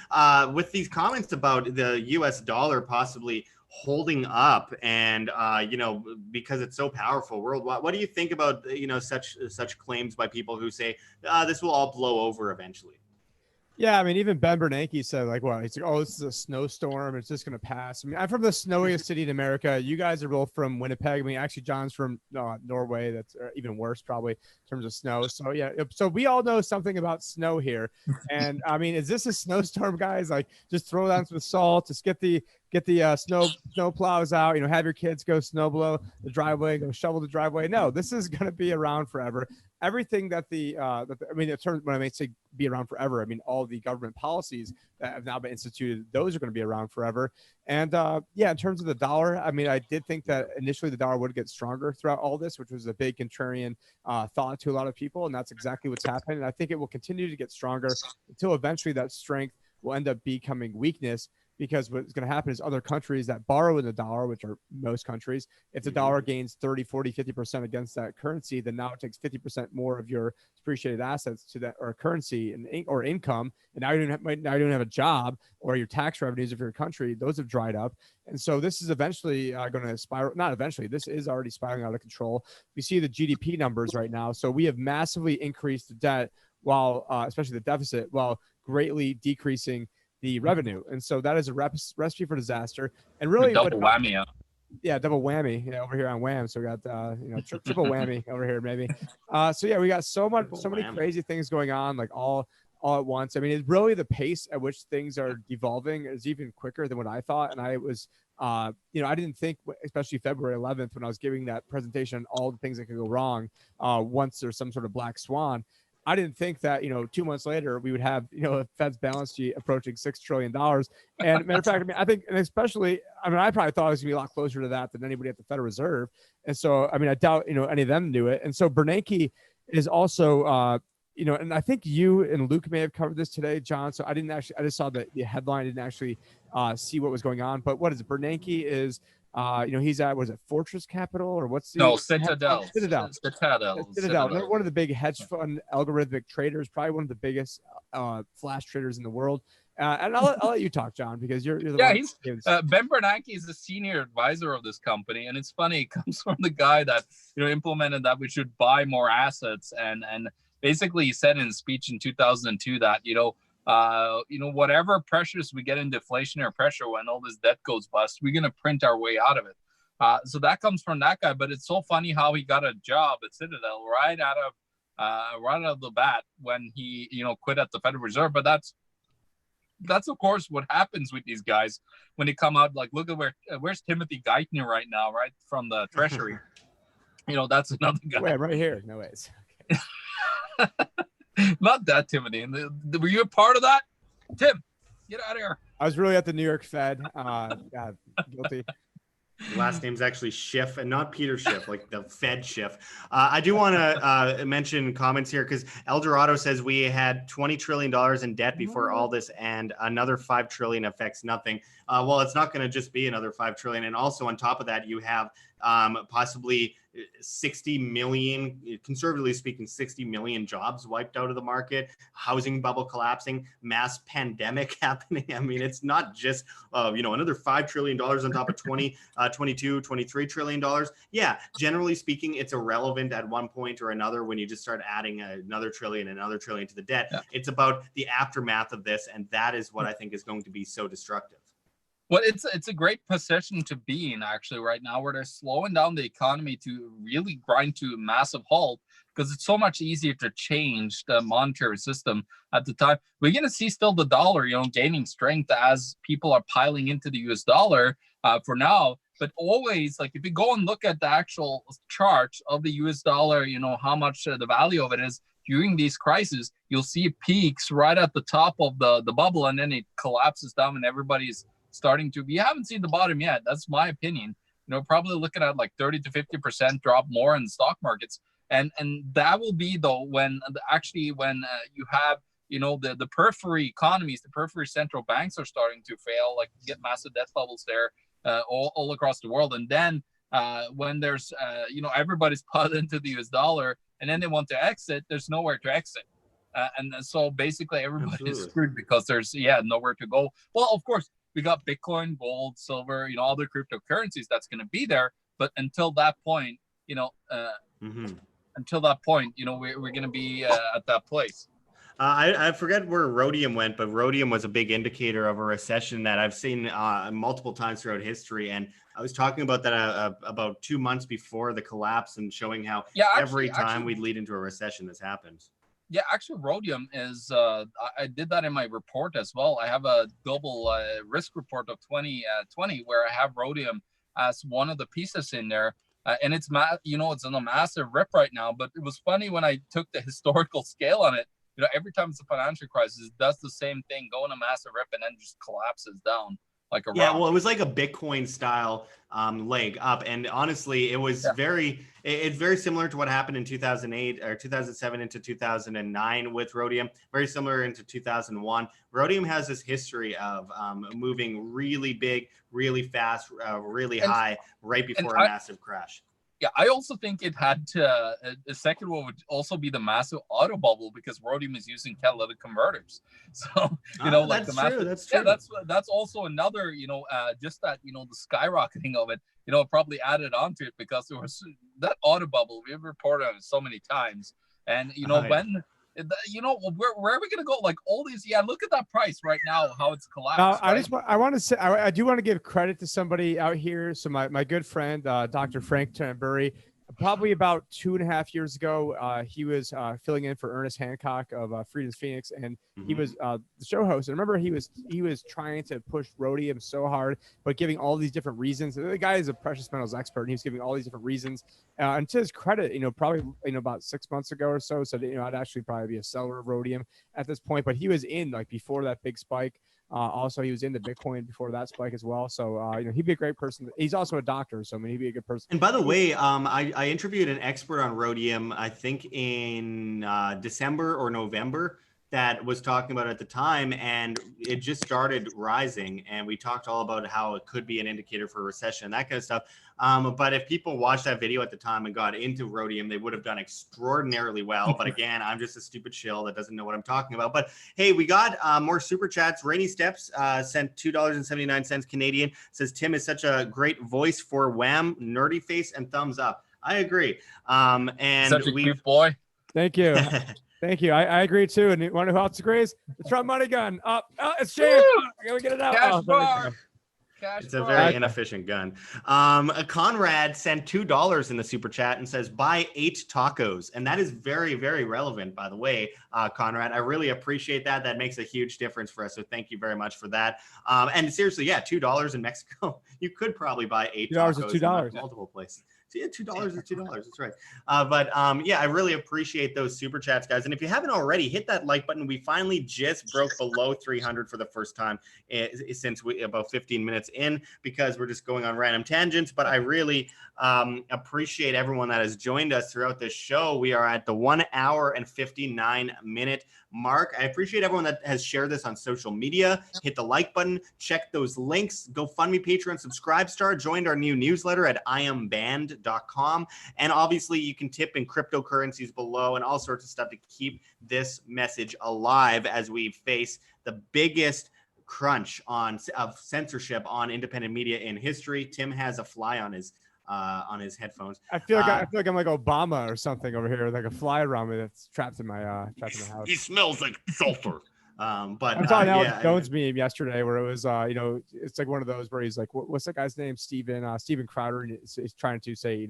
with these comments about the US dollar possibly holding up and because it's so powerful worldwide, what do you think about such claims by people who say this will all blow over eventually? Yeah, I mean, even Ben Bernanke said, like, well, he's like, oh, this is a snowstorm. It's just going to pass. I mean, I'm from the snowiest city in America. You guys are both from Winnipeg. I mean, actually, John's from Norway. That's even worse, probably, in terms of snow. So, yeah, so we all know something about snow here. And, I mean, is this a snowstorm, guys? Like, just throw down some salt, just get the snow plows out, have your kids go snow blow the driveway, go shovel the driveway. No, this is going to be around forever. Everything that in terms, when I say be around forever, I mean all the government policies that have now been instituted, those are going to be around forever. And in terms of the dollar, I mean, I did think that initially the dollar would get stronger throughout all this, which was a big contrarian thought to a lot of people, and that's exactly what's happened. And I think it will continue to get stronger until eventually that strength will end up becoming weakness, because what's going to happen is other countries that borrow in the dollar, which are most countries, if the dollar gains 30, 40, 50% against that currency, then now it takes 50% more of your depreciated assets to that, or currency or income. And now you don't have a job, or your tax revenues of your country, those have dried up. And so this is eventually going to spiral. Not eventually, this is already spiraling out of control. We see the GDP numbers right now. So we have massively increased the debt, while especially the deficit, while greatly decreasing the revenue. And so that is a recipe for disaster. And really, double whammy. Yeah, double whammy over here on Wham. So we got triple whammy over here, maybe. So yeah, we got so many crazy things going on, like all at once. I mean, it's really the pace at which things are devolving is even quicker than what I thought. And I was I didn't think, especially February 11th, when I was giving that presentation, all the things that could go wrong once there's some sort of black swan. I didn't think that, 2 months later, we would have, a Fed's balance sheet approaching $6 trillion. And matter of fact, I think, and especially, I probably thought it was gonna be a lot closer to that than anybody at the Federal Reserve. And so, I doubt, any of them knew it. And so Bernanke is also, and I think you and Luke may have covered this today, John. So I just saw the headline, didn't actually see what was going on. But what is it? Bernanke is, he's at, was it Fortress Capital, or what's the Citadel. They're one of the big hedge fund algorithmic traders, probably one of the biggest flash traders in the world. And I'll let you talk, John, because you're the one. Ben Bernanke is the senior advisor of this company, and it's funny, it comes from the guy that implemented that we should buy more assets, and basically he said in his speech in 2002 that whatever pressures we get in deflationary pressure when all this debt goes bust, we're going to print our way out of it. So that comes from that guy. But it's so funny how he got a job at Citadel right out of the bat when he quit at the Federal Reserve. But that's of course what happens with these guys when they come out. Like, look at where's Timothy Geithner right now, right from the Treasury. That's another guy. Wait, right here. No ways. Okay. Not that, Timothy. Were you a part of that? Tim, get out of here. I was really at the New York Fed. Guilty. Last name's actually Schiff, and not Peter Schiff, like the Fed Schiff. I do want to mention comments here, because Eldorado says we had $20 trillion in debt before all this, and another $5 trillion affects nothing. Well, it's not going to just be another $5 trillion. And also on top of that, you have possibly 60 million, conservatively speaking, 60 million jobs wiped out of the market, housing bubble collapsing, mass pandemic happening. It's not just, another $5 trillion on top of 22, $23 trillion. Yeah, generally speaking, it's irrelevant at one point or another when you just start adding another trillion to the debt. Yeah. It's about the aftermath of this, and that is what I think is going to be so destructive. Well, it's a great position to be in, actually, right now, where they're slowing down the economy to really grind to a massive halt, because it's so much easier to change the monetary system at the time. We're going to see still the dollar, gaining strength as people are piling into the US dollar for now. But always, like, if you go and look at the actual chart of the US dollar, how much the value of it is during these crises, you'll see peaks right at the top of the bubble, and then it collapses down and everybody's starting to, we haven't seen the bottom yet. That's my opinion. Probably looking at like 30 to 50% drop more in the stock markets. And that will be, though, when you have, the periphery economies, the periphery central banks are starting to fail, like get massive debt levels there all across the world. And then when there's, everybody's put into the US dollar and then they want to exit, there's nowhere to exit. And so basically everybody is screwed because there's, nowhere to go. Well, of course, we got Bitcoin, gold, silver, other cryptocurrencies that's going to be there. But until that point, we're going to be at that place. I forget where rhodium went, but rhodium was a big indicator of a recession that I've seen multiple times throughout history. And I was talking about that about 2 months before the collapse, and showing how every time we'd lead into a recession, this happens. Yeah, actually, rhodium is, I did that in my report as well. I have a global risk report of 2020 where I have rhodium as one of the pieces in there. And it's, it's in a massive rip right now. But it was funny when I took the historical scale on it. Every time it's a financial crisis, it does the same thing, go in a massive rip and then just collapses down like a rock. Well, it was like a Bitcoin style leg up. And honestly, it was it's very similar to what happened in 2008 or 2007 into 2009 with rhodium, very similar into 2001. Rhodium has this history of moving really big, really fast, really high right before a massive crash. Yeah, I also think it had to, the second one would also be the massive auto bubble, because rhodium is using catalytic converters. So, like that's the massive, true. That's true. Yeah, that's also another, just that, the skyrocketing of it, probably added onto it, because there was that auto bubble. We've reported on it so many times. And, when, where are we going to go? Like all these, look at that price right now, how it's collapsed. I want to say, I do want to give credit to somebody out here. So my good friend, Dr. Frank Tambury, probably about 2.5 years ago, he was filling in for Ernest Hancock of Freedom's Phoenix, and he was the show host. And remember, he was trying to push rhodium so hard, but giving all these different reasons. The guy is a precious metals expert, and he was giving all these different reasons. And to his credit, probably about 6 months ago or so, said I'd actually probably be a seller of rhodium at this point. But he was in like before that big spike. Also, he was into Bitcoin before that spike as well. So, he'd be a great person. He's also a doctor, so I mean, he'd be a good person. And by the way, I interviewed an expert on rhodium, I think in December or November, that was talking about it at the time, and it just started rising. And we talked all about how it could be an indicator for a recession and that kind of stuff. But if people watched that video at the time and got into rhodium, they would have done extraordinarily well. But again, I'm just a stupid shill that doesn't know what I'm talking about. But hey, we got more super chats. Rainy Steps sent $2.79 Canadian. Says Tim is such a great voice for Wham, nerdy face, and thumbs up. I agree. And such a cute boy. Thank you. Thank you. I agree too. And you want to know who else agrees? The Trump money gun. Up. It's jammed. I gotta get it out. Cash bar. It's a very inefficient gun. Conrad sent $2 in the super chat and says, buy 8 tacos. And that is very, very relevant, by the way, Conrad. I really appreciate that. That makes a huge difference for us. So thank you very much for that. And seriously, $2 in Mexico. You could probably buy 8 tacos $2. In multiple places. So $2 is $2. That's right. But I really appreciate those super chats, guys. And if you haven't already, hit that like button. We finally just broke below 300 for the first time since about 15 minutes in, because we're just going on random tangents. But I really appreciate everyone that has joined us throughout this show. We are at the 1 hour and 59 minute mark. I appreciate everyone that has shared this on social media. Hit the like button, check those links, GoFundMe, Patreon, Subscribe Star, joined our new newsletter at iamband.com. And obviously you can tip in cryptocurrencies below and all sorts of stuff to keep this message alive as we face the biggest crunch of censorship on independent media in history. Tim has a fly on his headphones. I feel like I'm like Obama or something over here, like a fly around me that's trapped in my house. He smells like sulfur. But I'm talking Alex Jones meme yesterday, where it was, it's like one of those where he's like, what's that guy's name? Steven Crowder. And he's trying to say,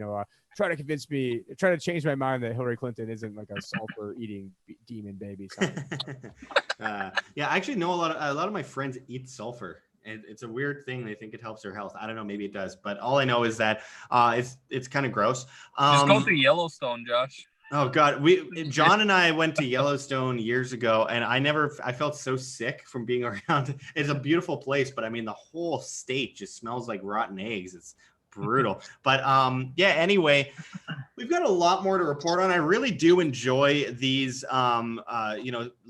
try to change my mind that Hillary Clinton isn't like a sulfur eating demon baby. I actually know a lot of my friends eat sulfur. It's a weird thing. They think it helps their health. I don't know. Maybe it does. But all I know is that it's kind of gross. Just go to Yellowstone, Josh. Oh God, John and I went to Yellowstone years ago, and I felt so sick from being around. It's a beautiful place, but I mean, the whole state just smells like rotten eggs. It's brutal. But anyway, we've got a lot more to report on. I really do enjoy these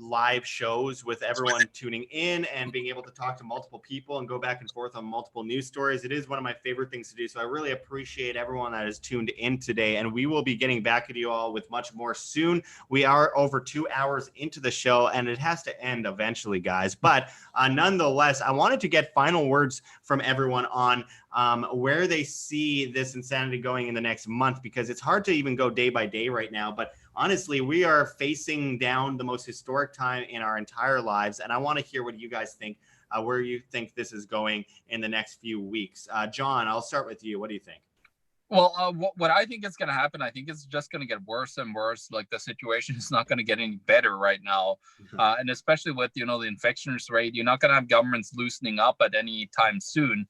live shows with everyone tuning in and being able to talk to multiple people and go back and forth on multiple news stories. It is one of my favorite things to do. So I really appreciate everyone that is tuned in today, and we will be getting back at you all with much more soon. We are over 2 hours into the show, and it has to end eventually, guys. But nonetheless, I wanted to get final words from everyone on where they see this insanity going in the next month, because it's hard to even go day by day right now. But honestly, we are facing down the most historic time in our entire lives. And I want to hear what you guys think, where you think this is going in the next few weeks. John, I'll start with you. What do you think? Well, what I think is going to happen, I think it's just going to get worse and worse. Like, the situation is not going to get any better right now. And especially with, the infection rate, you're not going to have governments loosening up at any time soon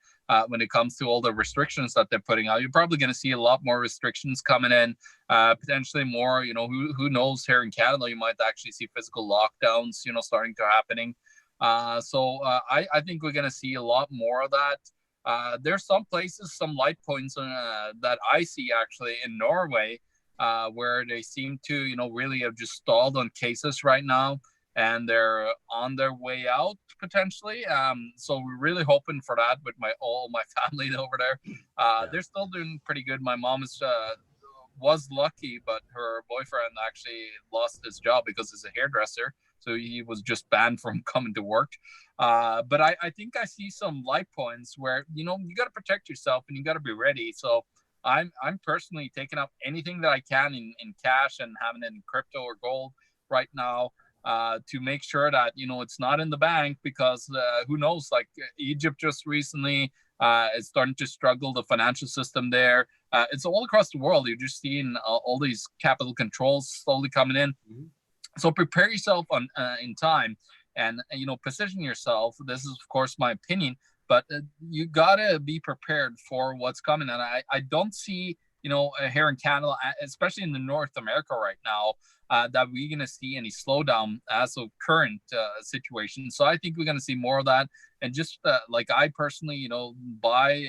when it comes to all the restrictions that they're putting out. You're probably going to see a lot more restrictions coming in, potentially more, who knows, here in Canada, you might actually see physical lockdowns, starting to happening. So I think we're going to see a lot more of that. There's some places, some light points that I see actually in Norway, where they seem to, really have just stalled on cases right now, and they're on their way out potentially. So we're really hoping for that with all my family over there. They're still doing pretty good. My mom was lucky, but her boyfriend actually lost his job because he's a hairdresser. So he was just banned from coming to work. But I think I see some light points where, you got to protect yourself and you got to be ready. So I'm personally taking up anything that I can in cash and having it in crypto or gold right now, to make sure that, it's not in the bank, because who knows, like Egypt just recently is starting to struggle, the financial system there. It's all across the world. You're just seeing all these capital controls slowly coming in. Mm-hmm. So prepare yourself in time, and position yourself. This is, of course, my opinion, but you gotta be prepared for what's coming. And I don't see, here in Canada, especially in the North America right now, that we're gonna see any slowdown as of current situation. So I think we're gonna see more of that. And just like I personally, buy,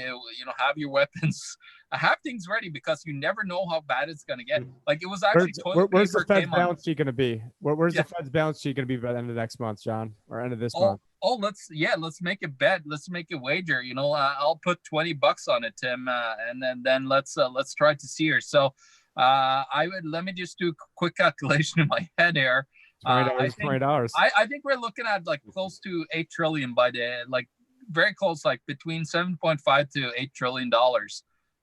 have your weapons. Have things ready, because you never know how bad it's going to get. Like, it was actually where's the Fed's balance sheet going to be? Where's the Fed's balance sheet going to be by the end of next month, John, or end of this month? Let's make a bet. Let's make a wager. I'll put $20 on it, Tim, and then let's try to see her. So let me just do a quick calculation in my head here. $20. I think we're looking at like close to 8 trillion by the, like, very close, like between 7.5 to $8 trillion.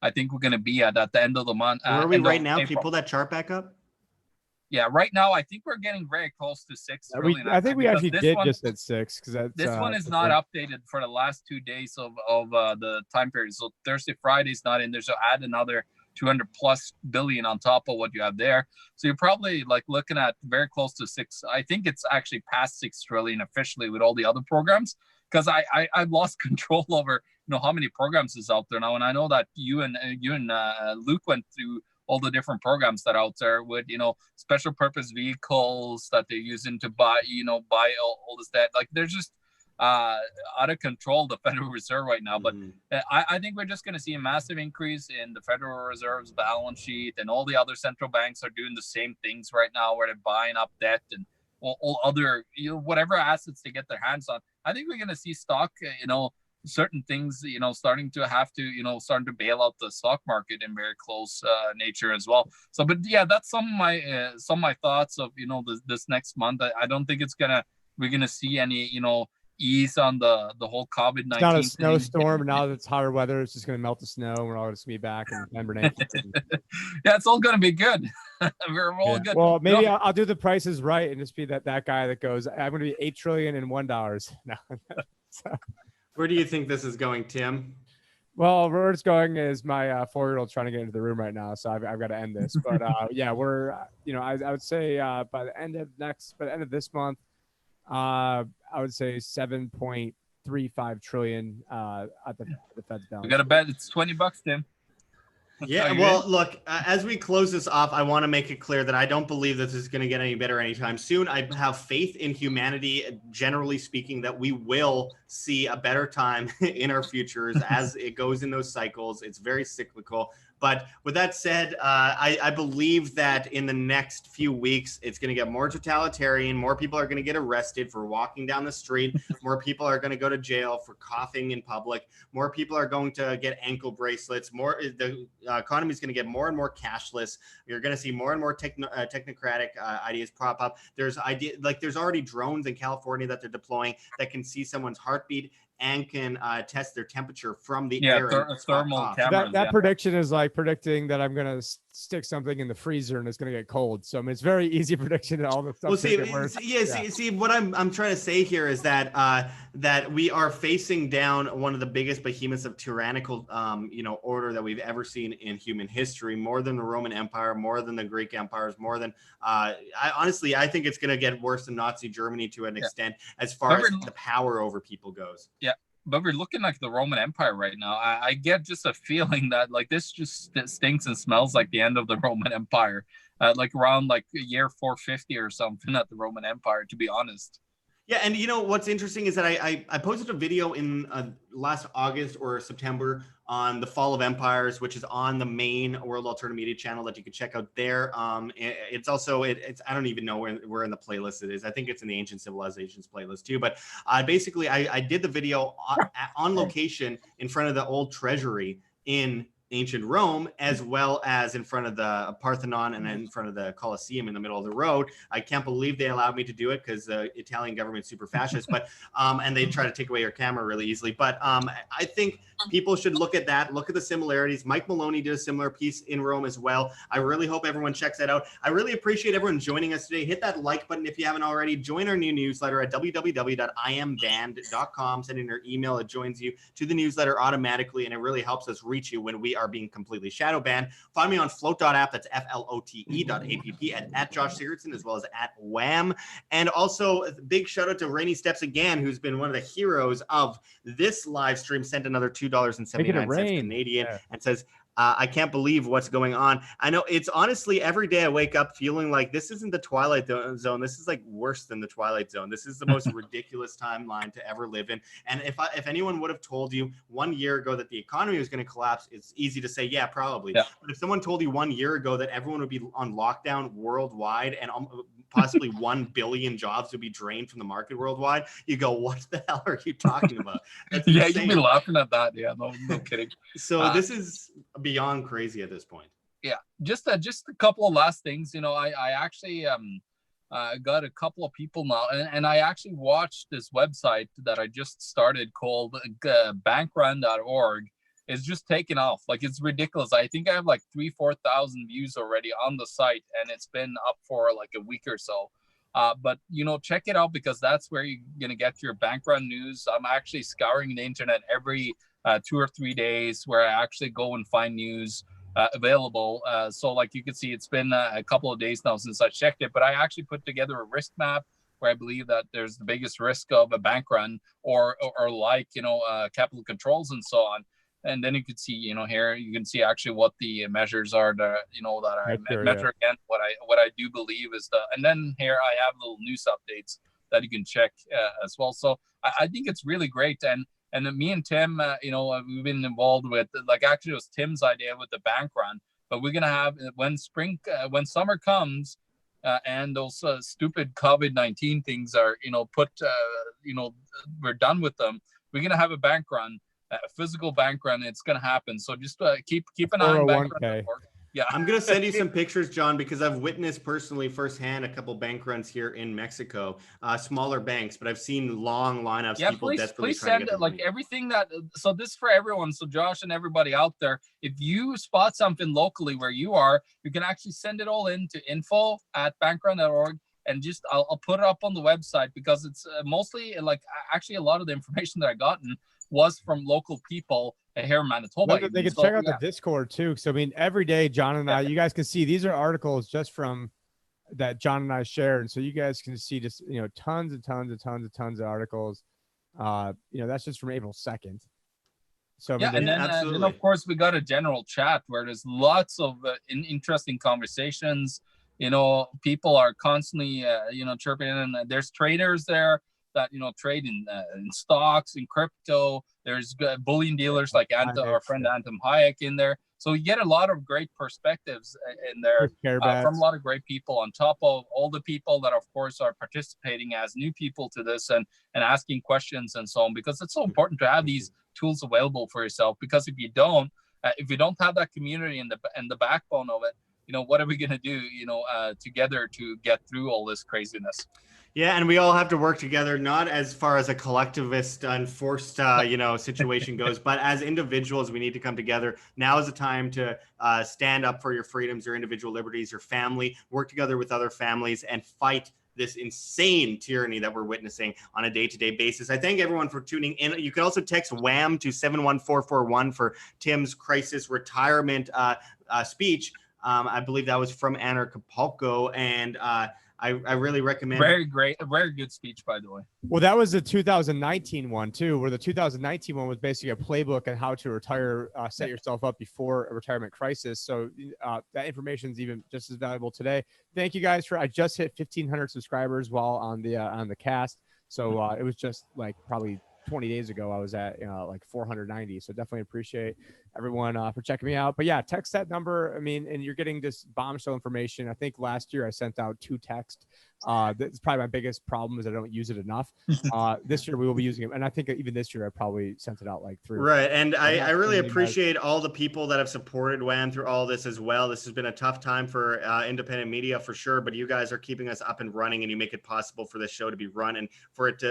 I think we're going to be at the end of the month. Where are we right now? Can you pull that chart back up? Yeah, right now I think we're getting very close to 6 trillion. I think we actually did just at 6, because this one is not updated for the last 2 days of the time period. So Thursday, Friday's not in there. So add another 200 plus billion on top of what you have there. So you're probably like looking at very close to 6. I think it's actually past 6 trillion officially with all the other programs, because I've lost control over how many programs is out there now. And I know that you and Luke went through all the different programs that are out there with, special purpose vehicles that they're using to buy all this debt. Like, they're just out of control, the Federal Reserve right now. But I think we're just going to see a massive increase in the Federal Reserve's balance sheet, and all the other central banks are doing the same things right now, where they're buying up debt and all other, whatever assets they get their hands on. I think we're going to see stock, certain things, starting to have to, starting to bail out the stock market in very close nature as well. So, but yeah, that's some of my thoughts of, this next month. I don't think we're gonna see any, ease on the whole COVID-19. It's not a snowstorm. Now that it's hotter weather, it's just going to melt the snow. We're all going to be back in Denver. Yeah, it's all going to be good. We're all good. Well, maybe I'll do the prices right and just be that guy that goes, I'm going to be $8 trillion and $1. No. Where do you think this is going, Tim? Well, where it's going is my 4-year-old trying to get into the room right now, so I've got to end this. But yeah, we're I would say by the end of this month, I would say 7.35 trillion at the Fed's balance. We got to bet it's $20, Tim. Yeah, well, look, as we close this off, I want to make it clear that I don't believe that this is going to get any better anytime soon. I have faith in humanity, generally speaking, that we will see a better time in our futures as it goes in those cycles. It's very cyclical. But with that said, I believe that in the next few weeks, it's going to get more totalitarian. More people are going to get arrested for walking down the street. More people are going to go to jail for coughing in public. More people are going to get ankle bracelets. The economy is going to get more and more cashless. You're going to see more and more technocratic ideas prop up. There's already drones in California that they're deploying that can see someone's heartbeat and can test their temperature from the air. Thermal cameras. That prediction is like predicting that I'm going to stick something in the freezer and it's going to get cold. So I mean, it's very easy prediction that all the stuff. Well, see, what I'm trying to say here is that that we are facing down one of the biggest behemoths of tyrannical, order that we've ever seen in human history, more than the Roman Empire, more than the Greek empires, more than I think it's going to get worse than Nazi Germany to an extent as far as the power over people goes. Yeah. But we're looking like the Roman Empire right now. I get just a feeling that like this just stinks and smells like the end of the Roman Empire, like around like year 450 or something at the Roman Empire, to be honest. Yeah, and you know what's interesting is that I posted a video in last August or September on the fall of empires, which is on the main World Alternative Media channel that you can check out there. It's also it's I don't even know where in the playlist it is. I think it's in the Ancient Civilizations playlist too. But basically, I did the video on location in front of the old treasury in ancient Rome, as well as in front of the Parthenon and in front of the Colosseum in the middle of the road. I can't believe they allowed me to do it because the Italian government's super fascist, but and they try to take away your camera really easily. But I think people should look at that, look at the similarities. Mike Maloney did a similar piece in Rome as well. I really hope everyone checks that out. I really appreciate everyone joining us today. Hit that like button if you haven't already. Join our new newsletter at www.iambanned.com. Send in your email. It joins you to the newsletter automatically, and it really helps us reach you when we are being completely shadow banned. Find me on float.app. That's flote.app at Josh Sigurdsson, as well as at Wham. And also a big shout out to Rainy Steps again, who's been one of the heroes of this live stream, sent another $2.79 Canadian and says, I can't believe what's going on. I know it's honestly every day I wake up feeling like this isn't the Twilight Zone. This is like worse than the Twilight Zone. This is the most ridiculous timeline to ever live in. And if anyone would have told you 1 year ago that the economy was going to collapse, it's easy to say, yeah, probably. Yeah. But if someone told you 1 year ago that everyone would be on lockdown worldwide and possibly 1 billion jobs would be drained from the market worldwide, you go, what the hell are you talking about? That's yeah, you'd be laughing at that. Yeah, no kidding. So this is beyond crazy at this point. Yeah, just a couple of last things. You know, I actually got a couple of people now, and I actually watched this website that I just started called bankrun.org. It's just taken off. Like, it's ridiculous. I think I have like 3,000-4,000 views already on the site, and it's been up for like a week or so. But, you know, check it out, because that's where you're going to get your bank run news. I'm actually scouring the internet every 2 or 3 days, where I actually go and find news available. So like you can see, it's been a couple of days now since I checked it, but I actually put together a risk map where I believe that there's the biggest risk of a bank run or like, you know, capital controls and so on. And then you can see, you know, here you can see actually what the measures are that, you know, that I measure against what I do believe is and then here I have little news updates that you can check as well. So I think it's really great. And me and Tim, you know, we've been involved with, like, actually it was Tim's idea with the bank run, but we're going to have when summer comes and those stupid COVID-19 things are, you know, you know, we're done with them. We're going to have a bank run. A physical bank run. It's going to happen. So just keep an eye on bank run. Yeah, I'm going to send you some pictures, John, because I've witnessed personally firsthand a couple bank runs here in Mexico, smaller banks, but I've seen long lineups. Yeah, people please send like everything that. So this is for everyone. So Josh and everybody out there, if you spot something locally where you are, you can actually send it all in to info@bankrun.org. And just I'll put it up on the website, because it's mostly like actually a lot of the information that I gotten was from local people here in Manitoba. They can check out the Discord too. So I mean, every day, John and I, you guys can see these are articles just from that John and I share, and so you guys can see just, you know, tons of articles. You know, that's just from April 2nd. So yeah, and then of course we got a general chat where there's lots of interesting conversations. You know, people are constantly you know, chirping in, and there's traders there that, you know, trade in stocks, in crypto. There's bullion dealers like our friend Anton Hayek in there. So you get a lot of great perspectives in there from a lot of great people, on top of all the people that, of course, are participating as new people to this and asking questions and so on, because it's so important to have these tools available for yourself. Because if you don't have that community and the backbone of it, you know, what are we going to do, you know, together to get through all this craziness? Yeah, and we all have to work together, not as far as a collectivist, enforced, you know, situation goes, but as individuals, we need to come together. Now is the time to stand up for your freedoms, your individual liberties, your family, work together with other families, and fight this insane tyranny that we're witnessing on a day-to-day basis. I thank everyone for tuning in. You can also text WHAM to 71441 for Tim's crisis retirement speech. I believe that was from Anarchopolco, and I really recommend. Very great, a very good speech, by the way. Well, that was the 2019 one too, where the 2019 one was basically a playbook on how to retire, set yourself up before a retirement crisis. So that information is even just as valuable today. Thank you guys I just hit 1,500 subscribers while on the cast. So it was just like probably 20 days ago, I was at like 490. So definitely appreciate everyone for checking me out. But yeah, text that number. I mean, and you're getting this bombshell information. I think last year I sent out 2 texts. That's probably my biggest problem is I don't use it enough. This year we will be using it. And I think even this year I probably sent it out like 3 or 4. Right. And I really sending you guys- appreciate all the people that have supported WHAM through all this as well. This has been a tough time for independent media for sure, but you guys are keeping us up and running, and you make it possible for this show to be run and for it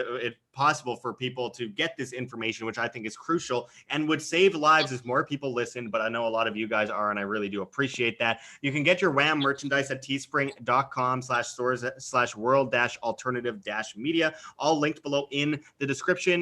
possible for people to get this information, which I think is crucial and would save lives as more people listen. But I know a lot of you guys are, and I really do appreciate that. You can get your WHAM merchandise at teespring.com/stores/world-alternative-media, all linked below in the description.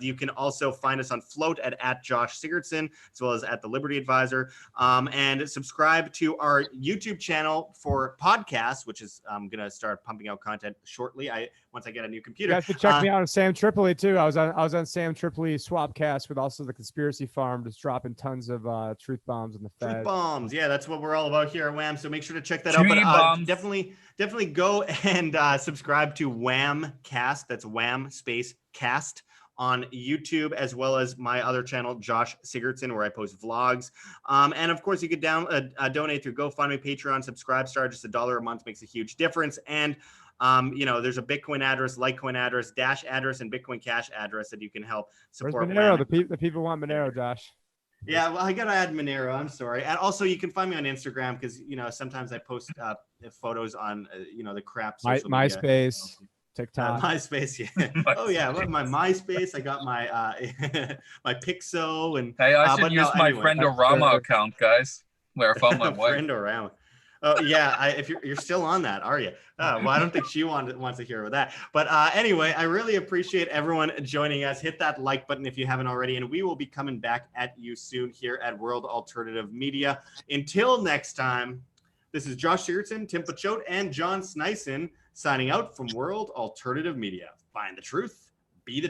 You can also find us on Float at Josh Sigurdsson, as well as at the Liberty Advisor, and subscribe to our YouTube channel for podcasts, which is going to start pumping out content shortly. Once I get a new computer. You guys can check me out on Sam Tripoli too. I was on Sam Tripoli Swapcast with also the Conspiracy Farm, just dropping tons of truth bombs on the Fed. Truth bombs, yeah, that's what we're all about here at WHAM. So make sure to check that Truth out. But bombs. definitely go and subscribe to WHAM Cast. That's WHAM space Cast on YouTube, as well as my other channel, Josh Sigurdsson, where I post vlogs. And of course, you could donate through GoFundMe, Patreon, Subscribe Star. Just $1 a month makes a huge difference. And there's a Bitcoin address, Litecoin address, Dash address, and Bitcoin Cash address that you can help support. Where's Monero? WHAM. The people want Monero, Josh. Yeah, well, I gotta add Monero. I'm sorry. And also, you can find me on Instagram because sometimes I post photos on the crap social media. MySpace, TikTok. MySpace, yeah. Oh yeah, my MySpace. I got my my Pixo and. Hey, I should use my Friendorama account, guys, where I found my wife. Friendorama. Oh yeah, if you're still on that, are you? Well, I don't think she wants to hear about that. But anyway, I really appreciate everyone joining us. Hit that like button if you haven't already, and we will be coming back at you soon here at World Alternative Media. Until next time, this is Josh Sigurdsson, Tim Picciott, and John Sneisen signing out from World Alternative Media. Find the truth, be the